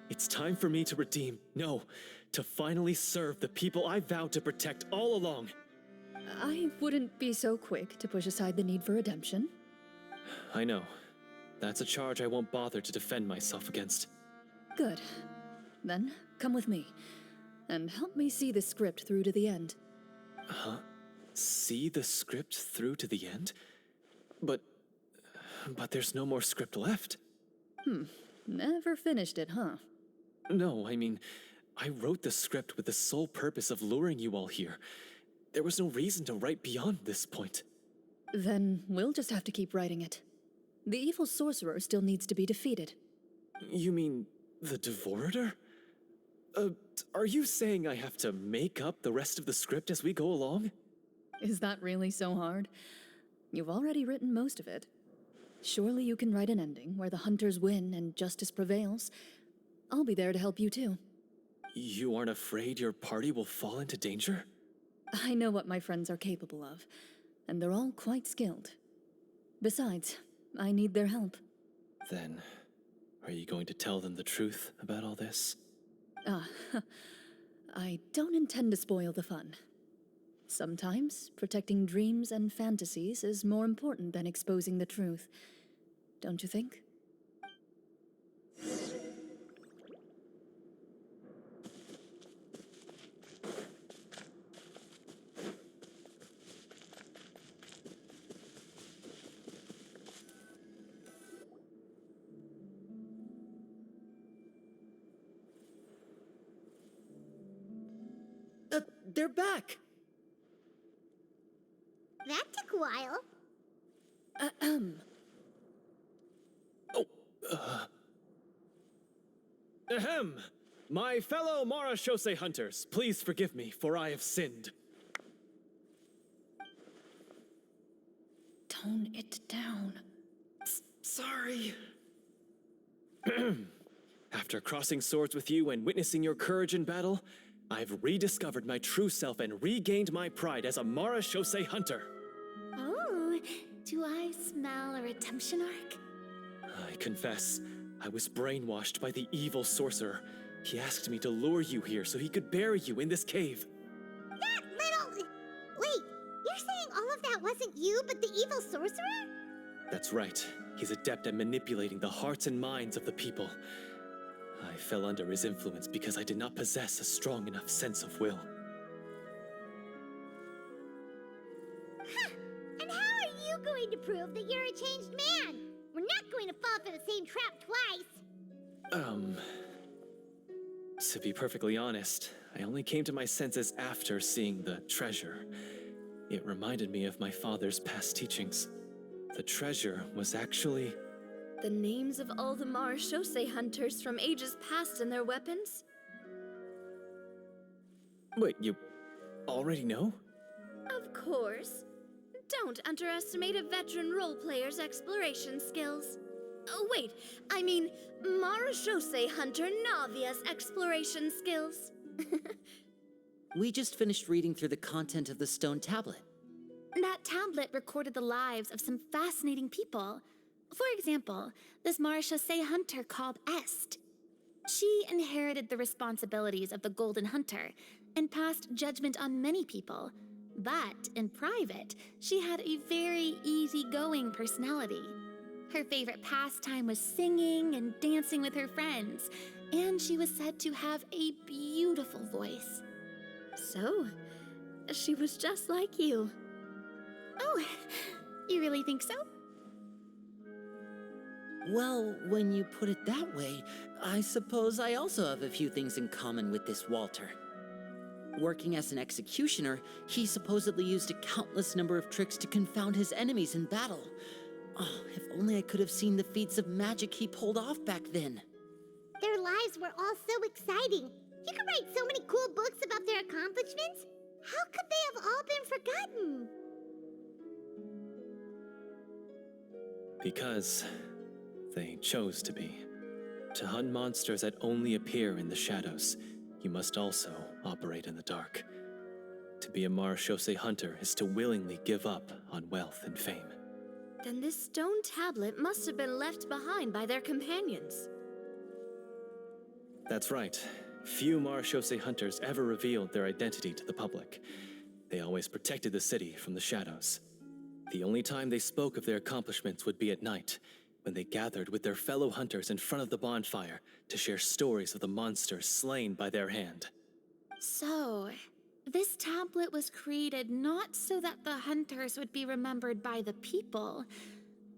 It's time for me to redeem, no, to finally serve the people I vowed to protect all along. I wouldn't be so quick to push aside the need for redemption. I know. That's a charge I won't bother to defend myself against. Good. Then, come with me, and help me see the script through to the end. Huh? See the script through to the end? But there's no more script left. Never finished it, huh? No, I mean, I wrote the script with the sole purpose of luring you all here. There was no reason to write beyond this point. Then we'll just have to keep writing it. The evil sorcerer still needs to be defeated. You mean the Devorator? Are you saying I have to make up the rest of the script as we go along? Is that really so hard? You've already written most of it. Surely you can write an ending where the hunters win and justice prevails. I'll be there to help you too. You aren't afraid your party will fall into danger? I know what my friends are capable of, and they're all quite skilled. Besides, I need their help. Then, are you going to tell them the truth about all this? I don't intend to spoil the fun. Sometimes, protecting dreams and fantasies is more important than exposing the truth. Don't you think? They're back! That took a while. Ahem! My fellow Marashose hunters, please forgive me, for I have sinned. Tone it down. Sorry. After crossing swords with you and witnessing your courage in battle, I've rediscovered my true self and regained my pride as a Marashose hunter. Oh, do I smell a redemption arc? I confess, I was brainwashed by the evil sorcerer. He asked me to lure you here so he could bury you in this cave. That little... Wait, you're saying all of that wasn't you, but the evil sorcerer? That's right. He's adept at manipulating the hearts and minds of the people. I fell under his influence because I did not possess a strong enough sense of will. Huh. And how are you going to prove that you're a changed man? We're not going to fall for the same trap twice. To be perfectly honest, I only came to my senses after seeing the treasure. It reminded me of my father's past teachings. The treasure was actually... The names of all the Marashose hunters from ages past and their weapons? Wait, you already know? Of course. Don't underestimate a veteran role player's exploration skills. Oh, wait. I mean, Marashose Hunter Navia's exploration skills. We just finished reading through the content of the stone tablet. That tablet recorded the lives of some fascinating people. For example, this Marashose Hunter called Est. She inherited the responsibilities of the Golden Hunter and passed judgment on many people. But in private, she had a very easygoing personality. Her favorite pastime was singing and dancing with her friends, and she was said to have a beautiful voice. So, she was just like you. Oh, you really think so? Well, when you put it that way, I suppose I also have a few things in common with this Walter. Working as an executioner, he supposedly used a countless number of tricks to confound his enemies in battle. Oh, if only I could have seen the feats of magic he pulled off back then. Their lives were all so exciting. You could write so many cool books about their accomplishments. How could they have all been forgotten? Because they chose to be. To hunt monsters that only appear in the shadows, you must also operate in the dark. To be a Marashose hunter is to willingly give up on wealth and fame. Then this stone tablet must have been left behind by their companions. That's right. Few Marashose hunters ever revealed their identity to the public. They always protected the city from the shadows. The only time they spoke of their accomplishments would be at night, when they gathered with their fellow hunters in front of the bonfire to share stories of the monsters slain by their hand. So, this tablet was created not so that the hunters would be remembered by the people,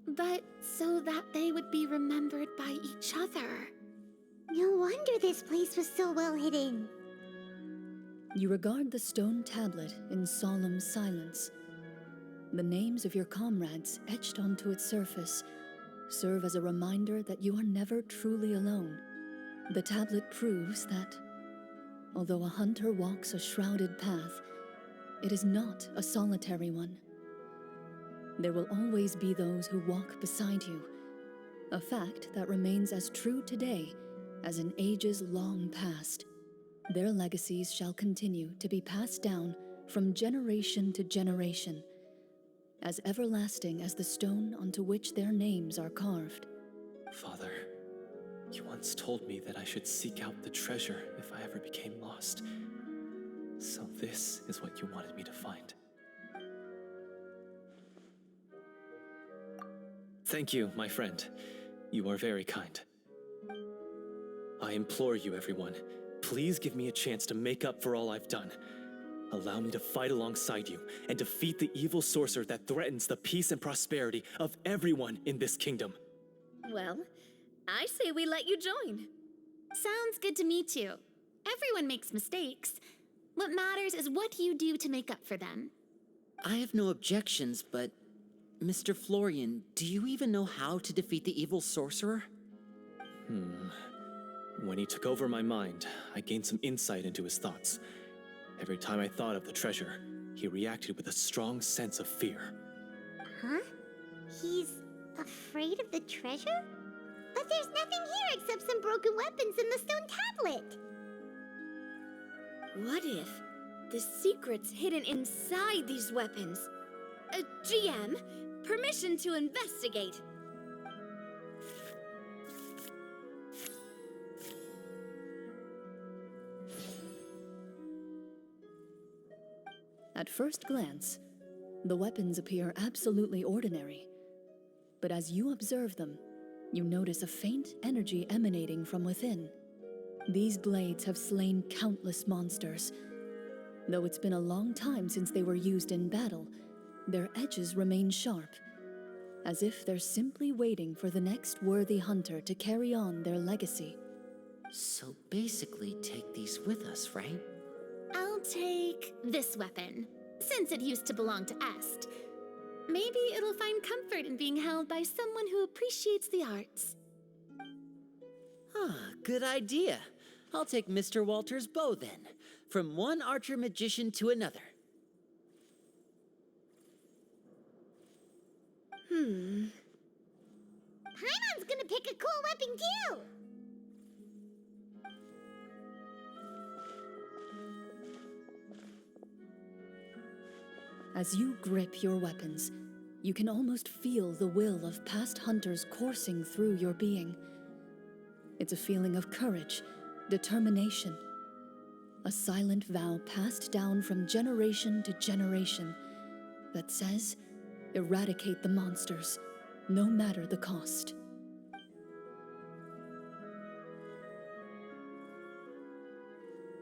but so that they would be remembered by each other. No wonder this place was so well hidden. You regard the stone tablet in solemn silence. The names of your comrades etched onto its surface serve as a reminder that you are never truly alone. The tablet proves that, although a hunter walks a shrouded path, it is not a solitary one. There will always be those who walk beside you, a fact that remains as true today as in ages long past. Their legacies shall continue to be passed down from generation to generation, as everlasting as the stone onto which their names are carved. Father, you once told me that I should seek out the treasure if I ever became lost. So this is what you wanted me to find. Thank you, my friend. You are very kind. I implore you, everyone, please give me a chance to make up for all I've done. Allow me to fight alongside you and defeat the evil sorcerer that threatens the peace and prosperity of everyone in this kingdom. Well, I say we let you join. Sounds good to me too. Everyone makes mistakes. What matters is what you do to make up for them. I have no objections, but Mr. Florian, do you even know how to defeat the evil sorcerer? When he took over my mind, I gained some insight into his thoughts. Every time I thought of the treasure, he reacted with a strong sense of fear. Huh? He's afraid of the treasure? But there's nothing here except some broken weapons in the stone tablet. What if the secret's hidden inside these weapons? GM, permission to investigate. At first glance, the weapons appear absolutely ordinary. But as you observe them, you notice a faint energy emanating from within. These blades have slain countless monsters. Though it's been a long time since they were used in battle, their edges remain sharp, as if they're simply waiting for the next worthy hunter to carry on their legacy. So basically take these with us, right? I'll take this weapon, since it used to belong to Est. Maybe it'll find comfort in being held by someone who appreciates the arts. Good idea. I'll take Mr. Walter's bow then. From one archer-magician to another. Paimon's gonna pick a cool weapon too! As you grip your weapons, you can almost feel the will of past hunters coursing through your being. It's a feeling of courage, determination, a silent vow passed down from generation to generation that says, eradicate the monsters, no matter the cost.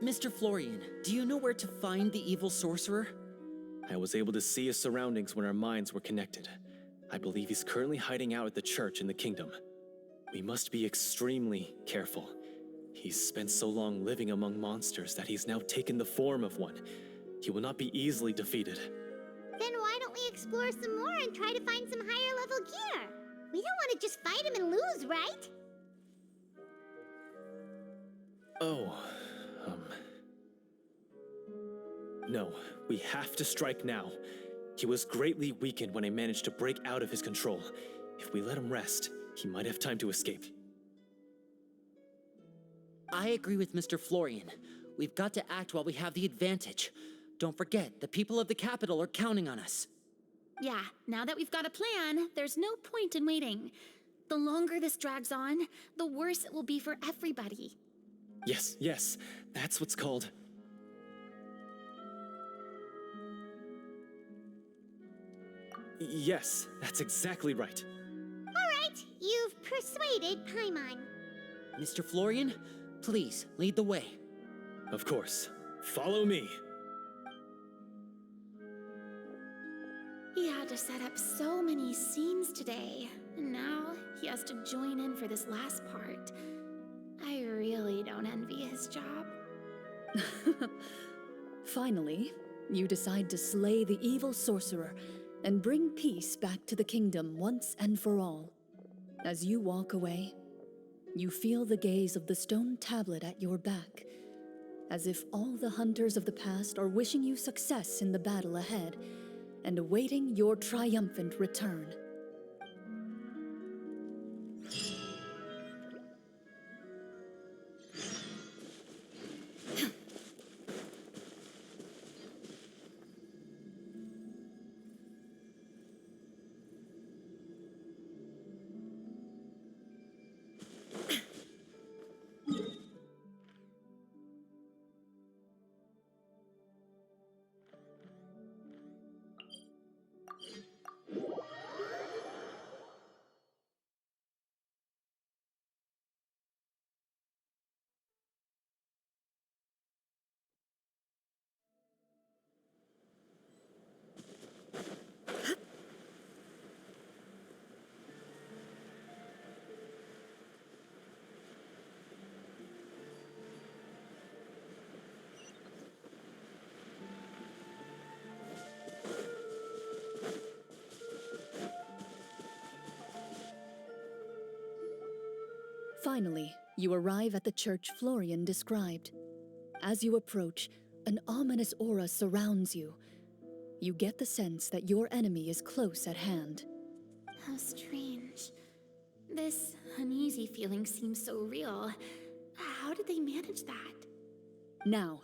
Mr. Florian, do you know where to find the evil sorcerer? I was able to see his surroundings when our minds were connected. I believe he's currently hiding out at the church in the kingdom. We must be extremely careful. He's spent so long living among monsters that he's now taken the form of one. He will not be easily defeated. Then why don't we explore some more and try to find some higher level gear? We don't want to just fight him and lose, right? Oh, No, we have to strike now. He was greatly weakened when I managed to break out of his control. If we let him rest, he might have time to escape. I agree with Mr. Florian. We've got to act while we have the advantage. Don't forget, the people of the capital are counting on us. Yeah, now that we've got a plan, there's no point in waiting. The longer this drags on, the worse it will be for everybody. Yes, that's what's called... Yes, that's exactly right. Alright, you've persuaded Paimon. Mr. Florian, please, lead the way. Of course. Follow me. He had to set up so many scenes today, and now he has to join in for this last part. I really don't envy his job. Finally, you decide to slay the evil sorcerer and bring peace back to the kingdom once and for all. As you walk away, you feel the gaze of the stone tablet at your back, as if all the hunters of the past are wishing you success in the battle ahead and awaiting your triumphant return. Finally, you arrive at the church Florian described. As you approach, an ominous aura surrounds you. You get the sense that your enemy is close at hand. How strange. This uneasy feeling seems so real. How did they manage that? Now,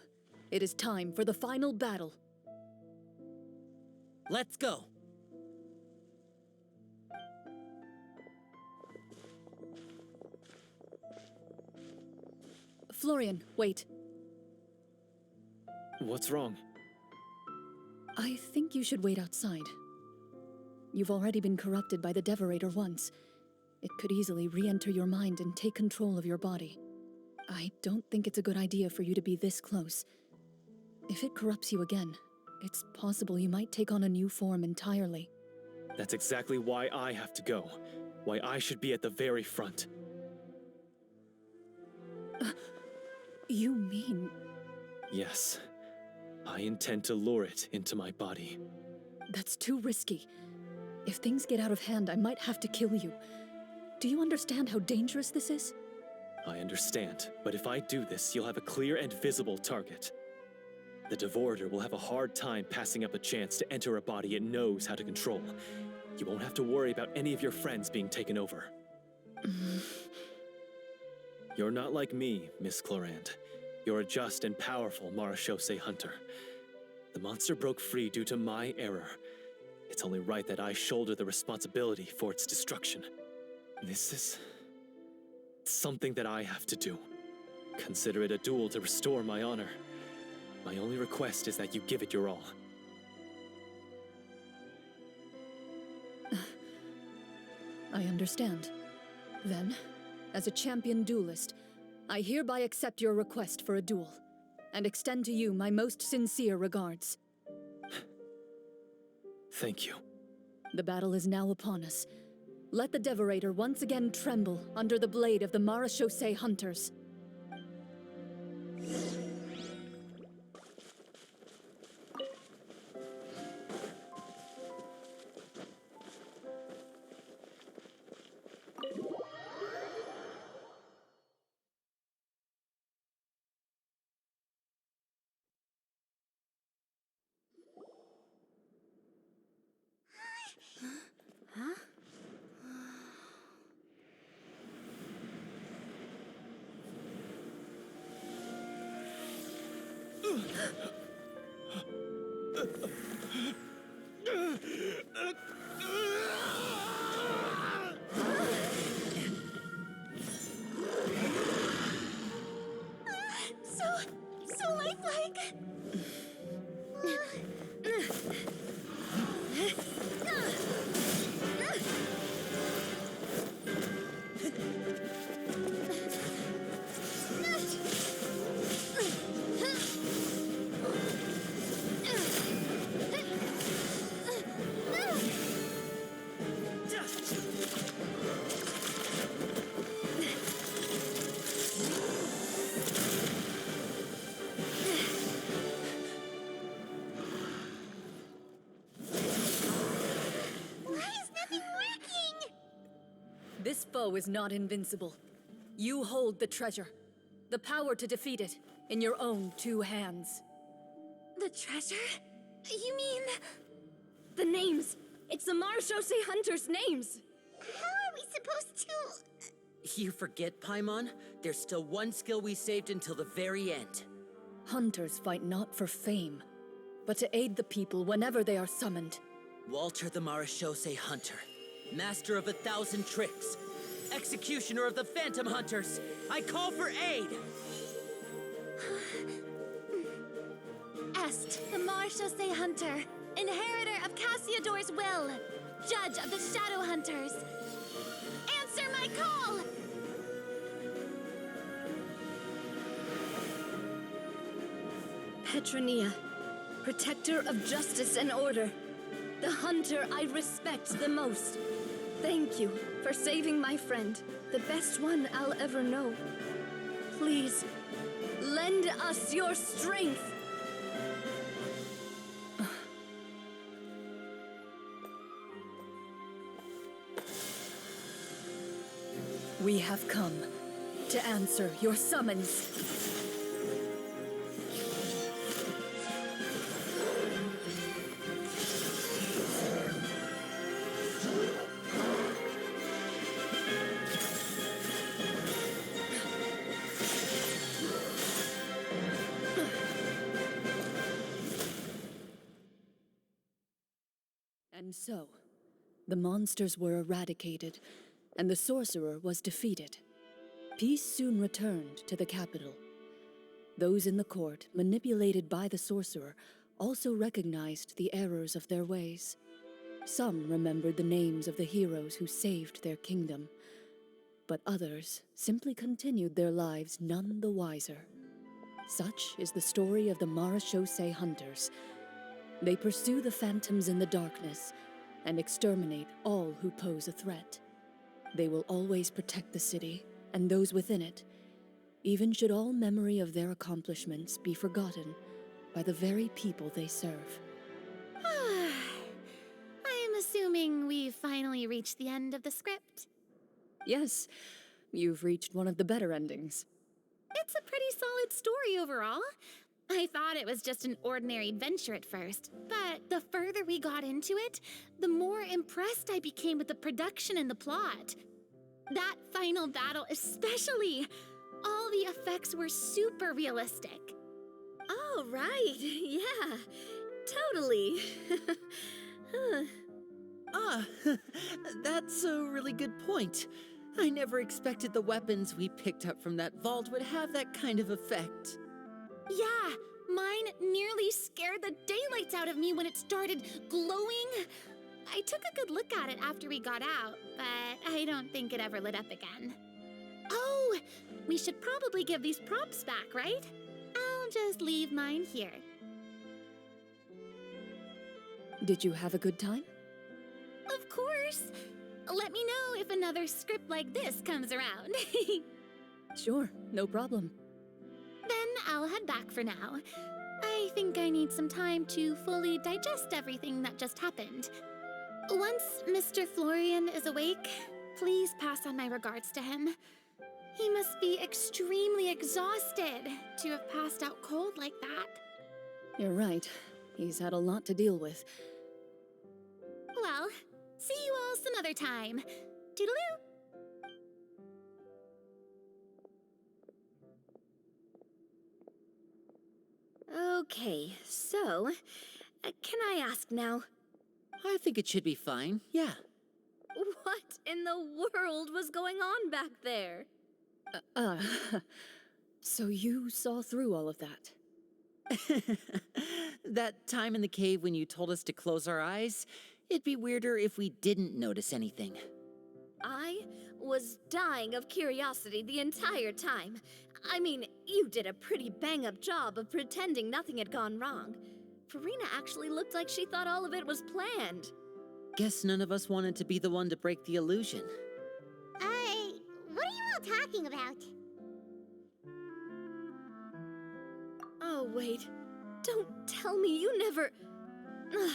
it is time for the final battle. Let's go! Florian, wait. What's wrong? I think you should wait outside. You've already been corrupted by the Devorator once. It could easily re-enter your mind and take control of your body. I don't think it's a good idea for you to be this close. If it corrupts you again, it's possible you might take on a new form entirely. That's exactly why I have to go. Why I should be at the very front. You mean... Yes. I intend to lure it into my body. That's too risky. If things get out of hand, I might have to kill you. Do you understand how dangerous this is? I understand, but if I do this, you'll have a clear and visible target. The Devorator will have a hard time passing up a chance to enter a body it knows how to control. You won't have to worry about any of your friends being taken over. You're not like me, Miss Clorant. You're a just and powerful Marachose hunter. The monster broke free due to my error. It's only right that I shoulder the responsibility for its destruction. This is something that I have to do. Consider it a duel to restore my honor. My only request is that you give it your all. I understand. Then, as a champion duelist, I hereby accept your request for a duel, and extend to you my most sincere regards. Thank you. The battle is now upon us. Let the Devorator once again tremble under the blade of the Marachose hunters. So lifelike! This foe is not invincible. You hold the treasure, the power to defeat it, in your own 2 hands. The treasure? You mean... The names! It's the Marachose hunters' names! How are we supposed to... You forget, Paimon? There's still one skill we saved until the very end. Hunters fight not for fame, but to aid the people whenever they are summoned. Walter the Marachose Hunter, master of 1,000 tricks, executioner of the Phantom Hunters, I call for aid! Est, the Marachose hunter, inheritor of Cassiodor's will, judge of the Shadow Hunters. Answer my call! Petronia, protector of justice and order, the hunter I respect the most. Thank you for saving my friend, the best one I'll ever know. Please, lend us your strength. We have come to answer your summons. And so, the monsters were eradicated, and the sorcerer was defeated. Peace soon returned to the capital. Those in the court, manipulated by the sorcerer, also recognized the errors of their ways. Some remembered the names of the heroes who saved their kingdom, but others simply continued their lives none the wiser. Such is the story of the Marachose hunters. They pursue the phantoms in the darkness and exterminate all who pose a threat. They will always protect the city and those within it, even should all memory of their accomplishments be forgotten by the very people they serve. I'm assuming we've finally reached the end of the script. Yes, you've reached one of the better endings. It's a pretty solid story overall. I thought it was just an ordinary adventure at first, but the further we got into it, the more impressed I became with the production and the plot. That final battle especially. All the effects were super realistic. Oh, right. Yeah, totally. Huh. Ah, that's a really good point. I never expected the weapons we picked up from that vault would have that kind of effect. Yeah, mine nearly scared the daylights out of me when it started glowing. I took a good look at it after we got out, but I don't think it ever lit up again. Oh, we should probably give these props back, right? I'll just leave mine here. Did you have a good time? Of course. Let me know if another script like this comes around. Sure, no problem. Then I'll head back for now. I think I need some time to fully digest everything that just happened. Once Mr. Florian is awake, please pass on my regards to him. He must be extremely exhausted to have passed out cold like that. You're right. He's had a lot to deal with. Well, see you all some other time. Toodaloo! Okay, so, can I ask now, I think it should be fine, yeah. what in the world was going on back there? So you saw through all of that? That time in the cave when you told us to close our eyes, it'd be weirder if we didn't notice anything. I was dying of curiosity the entire time. I mean, you did a pretty bang-up job of pretending nothing had gone wrong. Farina actually looked like she thought all of it was planned. Guess none of us wanted to be the one to break the illusion. What are you all talking about? Oh, wait. Don't tell me you never... Ugh,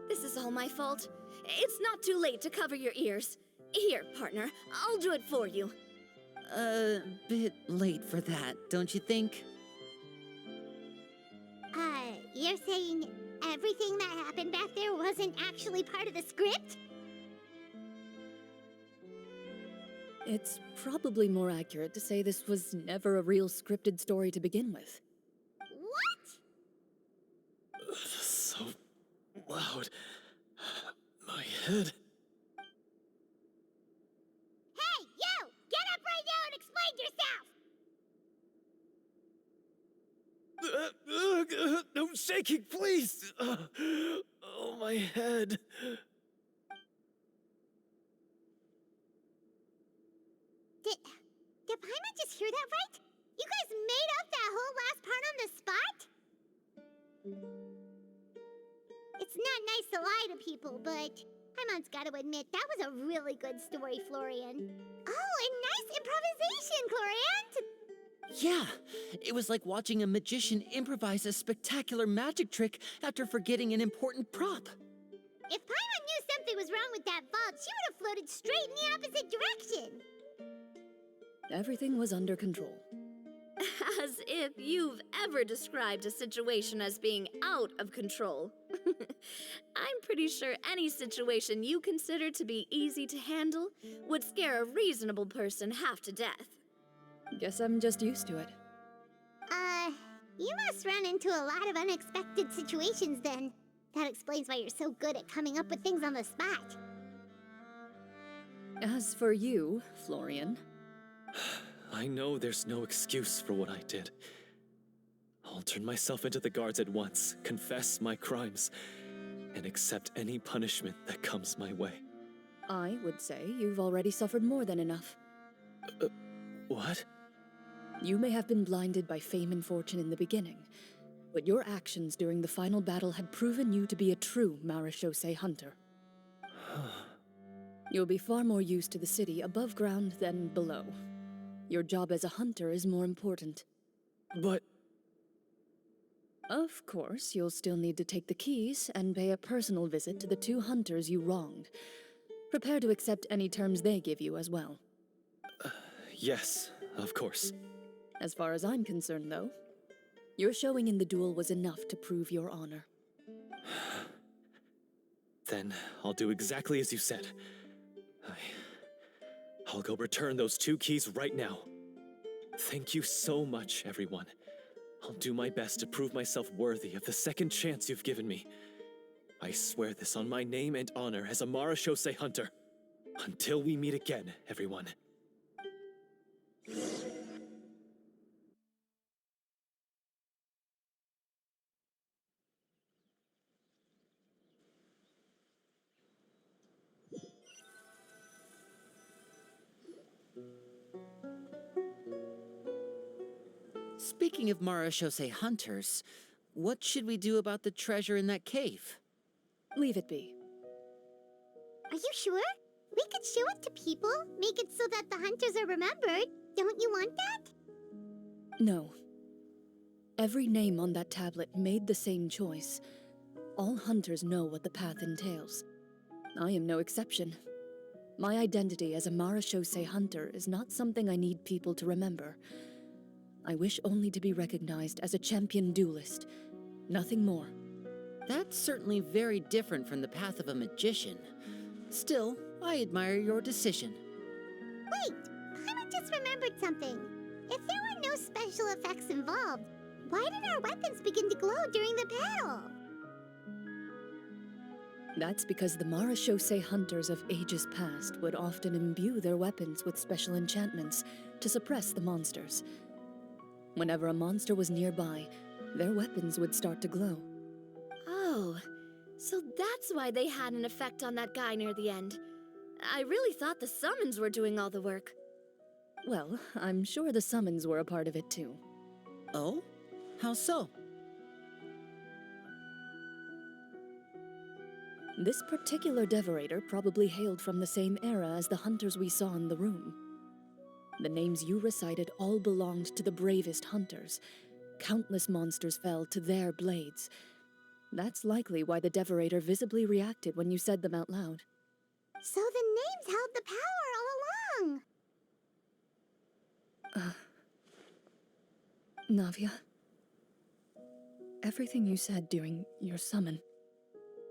this is all my fault. It's not too late to cover your ears. Here, partner, I'll do it for you. Bit late for that, don't you think? You're saying everything that happened back there wasn't actually part of the script? It's probably more accurate to say this was never a real scripted story to begin with. What? So loud. My head. Hey, you! Get up right now and explain yourself! No shaking, please! Oh, my head. Did Paimon just hear that right? You guys made up that whole last part on the spot? It's not nice to lie to people, but Paimon's got to admit that was a really good story, Florian. Oh, and nice improvisation, Florian! Yeah, it was like watching a magician improvise a spectacular magic trick after forgetting an important prop. If Paimon knew something was wrong with that vault, she would have floated straight in the opposite direction. Everything was under control. As if you've ever described a situation as being out of control. I'm pretty sure any situation you consider to be easy to handle would scare a reasonable person half to death. Guess I'm just used to it. You must run into a lot of unexpected situations then. That explains why you're so good at coming up with things on the spot. As for you, Florian... I know there's no excuse for what I did. I'll turn myself into the guards at once, confess my crimes, and accept any punishment that comes my way. I would say you've already suffered more than enough. What? You may have been blinded by fame and fortune in the beginning, but your actions during the final battle had proven you to be a true Marechaussee hunter. You'll be far more used to the city above ground than below. Your job as a hunter is more important. But... Of course, you'll still need to take the keys and pay a personal visit to the 2 hunters you wronged. Prepare to accept any terms they give you as well. Yes, of course. As far as I'm concerned, though, your showing in the duel was enough to prove your honor. Then I'll do exactly as you said. I'll go return those 2 keys right now. Thank you so much, everyone. I'll do my best to prove myself worthy of the second chance you've given me. I swear this on my name and honor as a Mara Shosei hunter. Until we meet again, everyone. Speaking of Mara Shosei hunters, what should we do about the treasure in that cave? Leave it be. Are you sure? We could show it to people, make it so that the hunters are remembered. Don't you want that? No. Every name on that tablet made the same choice. All hunters know what the path entails. I am no exception. My identity as a Mara Shosei hunter is not something I need people to remember. I wish only to be recognized as a champion duelist. Nothing more. That's certainly very different from the path of a magician. Still, I admire your decision. Wait, I just remembered something. If there were no special effects involved, why did our weapons begin to glow during the battle? That's because the Mara Shosei hunters of ages past would often imbue their weapons with special enchantments to suppress the monsters. Whenever a monster was nearby, their weapons would start to glow. Oh, so that's why they had an effect on that guy near the end. I really thought the summons were doing all the work. Well, I'm sure the summons were a part of it too. Oh? How so? This particular devorator probably hailed from the same era as the hunters we saw in the room. The names you recited all belonged to the bravest hunters. Countless monsters fell to their blades. That's likely why the devorator visibly reacted when you said them out loud. So the names held the power all along. Navia, everything you said during your summon.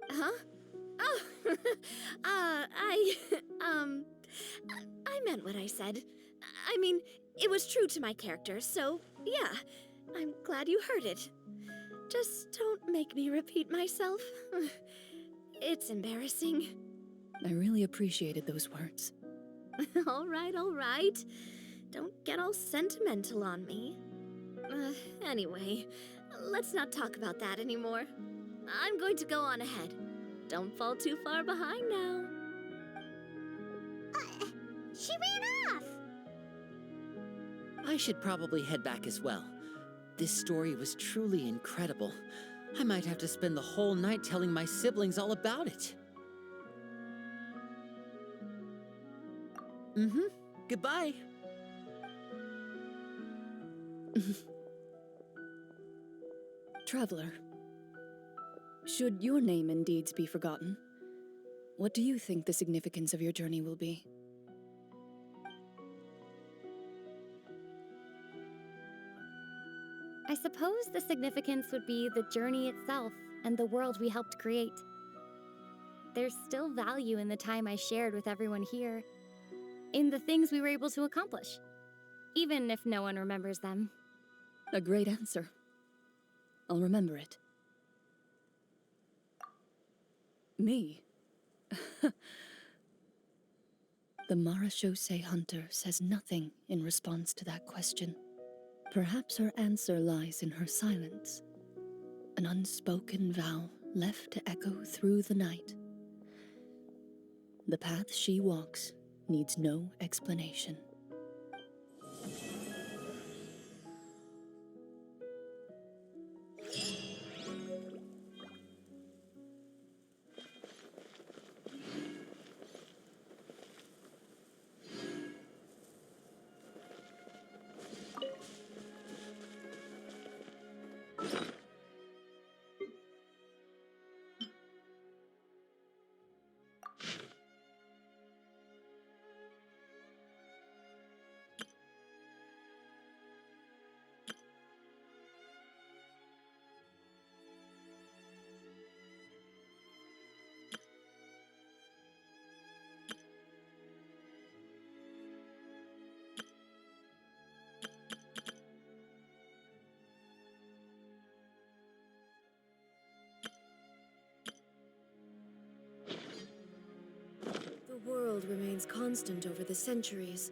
Huh? Oh, I meant what I said. I mean, it was true to my character, so yeah, I'm glad you heard it. Just don't make me repeat myself. It's embarrassing. I really appreciated those words. All right. Don't get all sentimental on me. Anyway, let's not talk about that anymore. I'm going to go on ahead. Don't fall too far behind now. She ran off! I should probably head back as well. This story was truly incredible. I might have to spend the whole night telling my siblings all about it. Goodbye. Traveler, should your name and deeds be forgotten, what do you think the significance of your journey will be? I suppose the significance would be the journey itself and the world we helped create. There's still value in the time I shared with everyone here, in the things we were able to accomplish, even if no one remembers them. A great answer. I'll remember it. Me? The Mara Shosei hunter says nothing in response to that question. Perhaps her answer lies in her silence, an unspoken vow left to echo through the night. The path she walks needs no explanation. world remains constant over the centuries.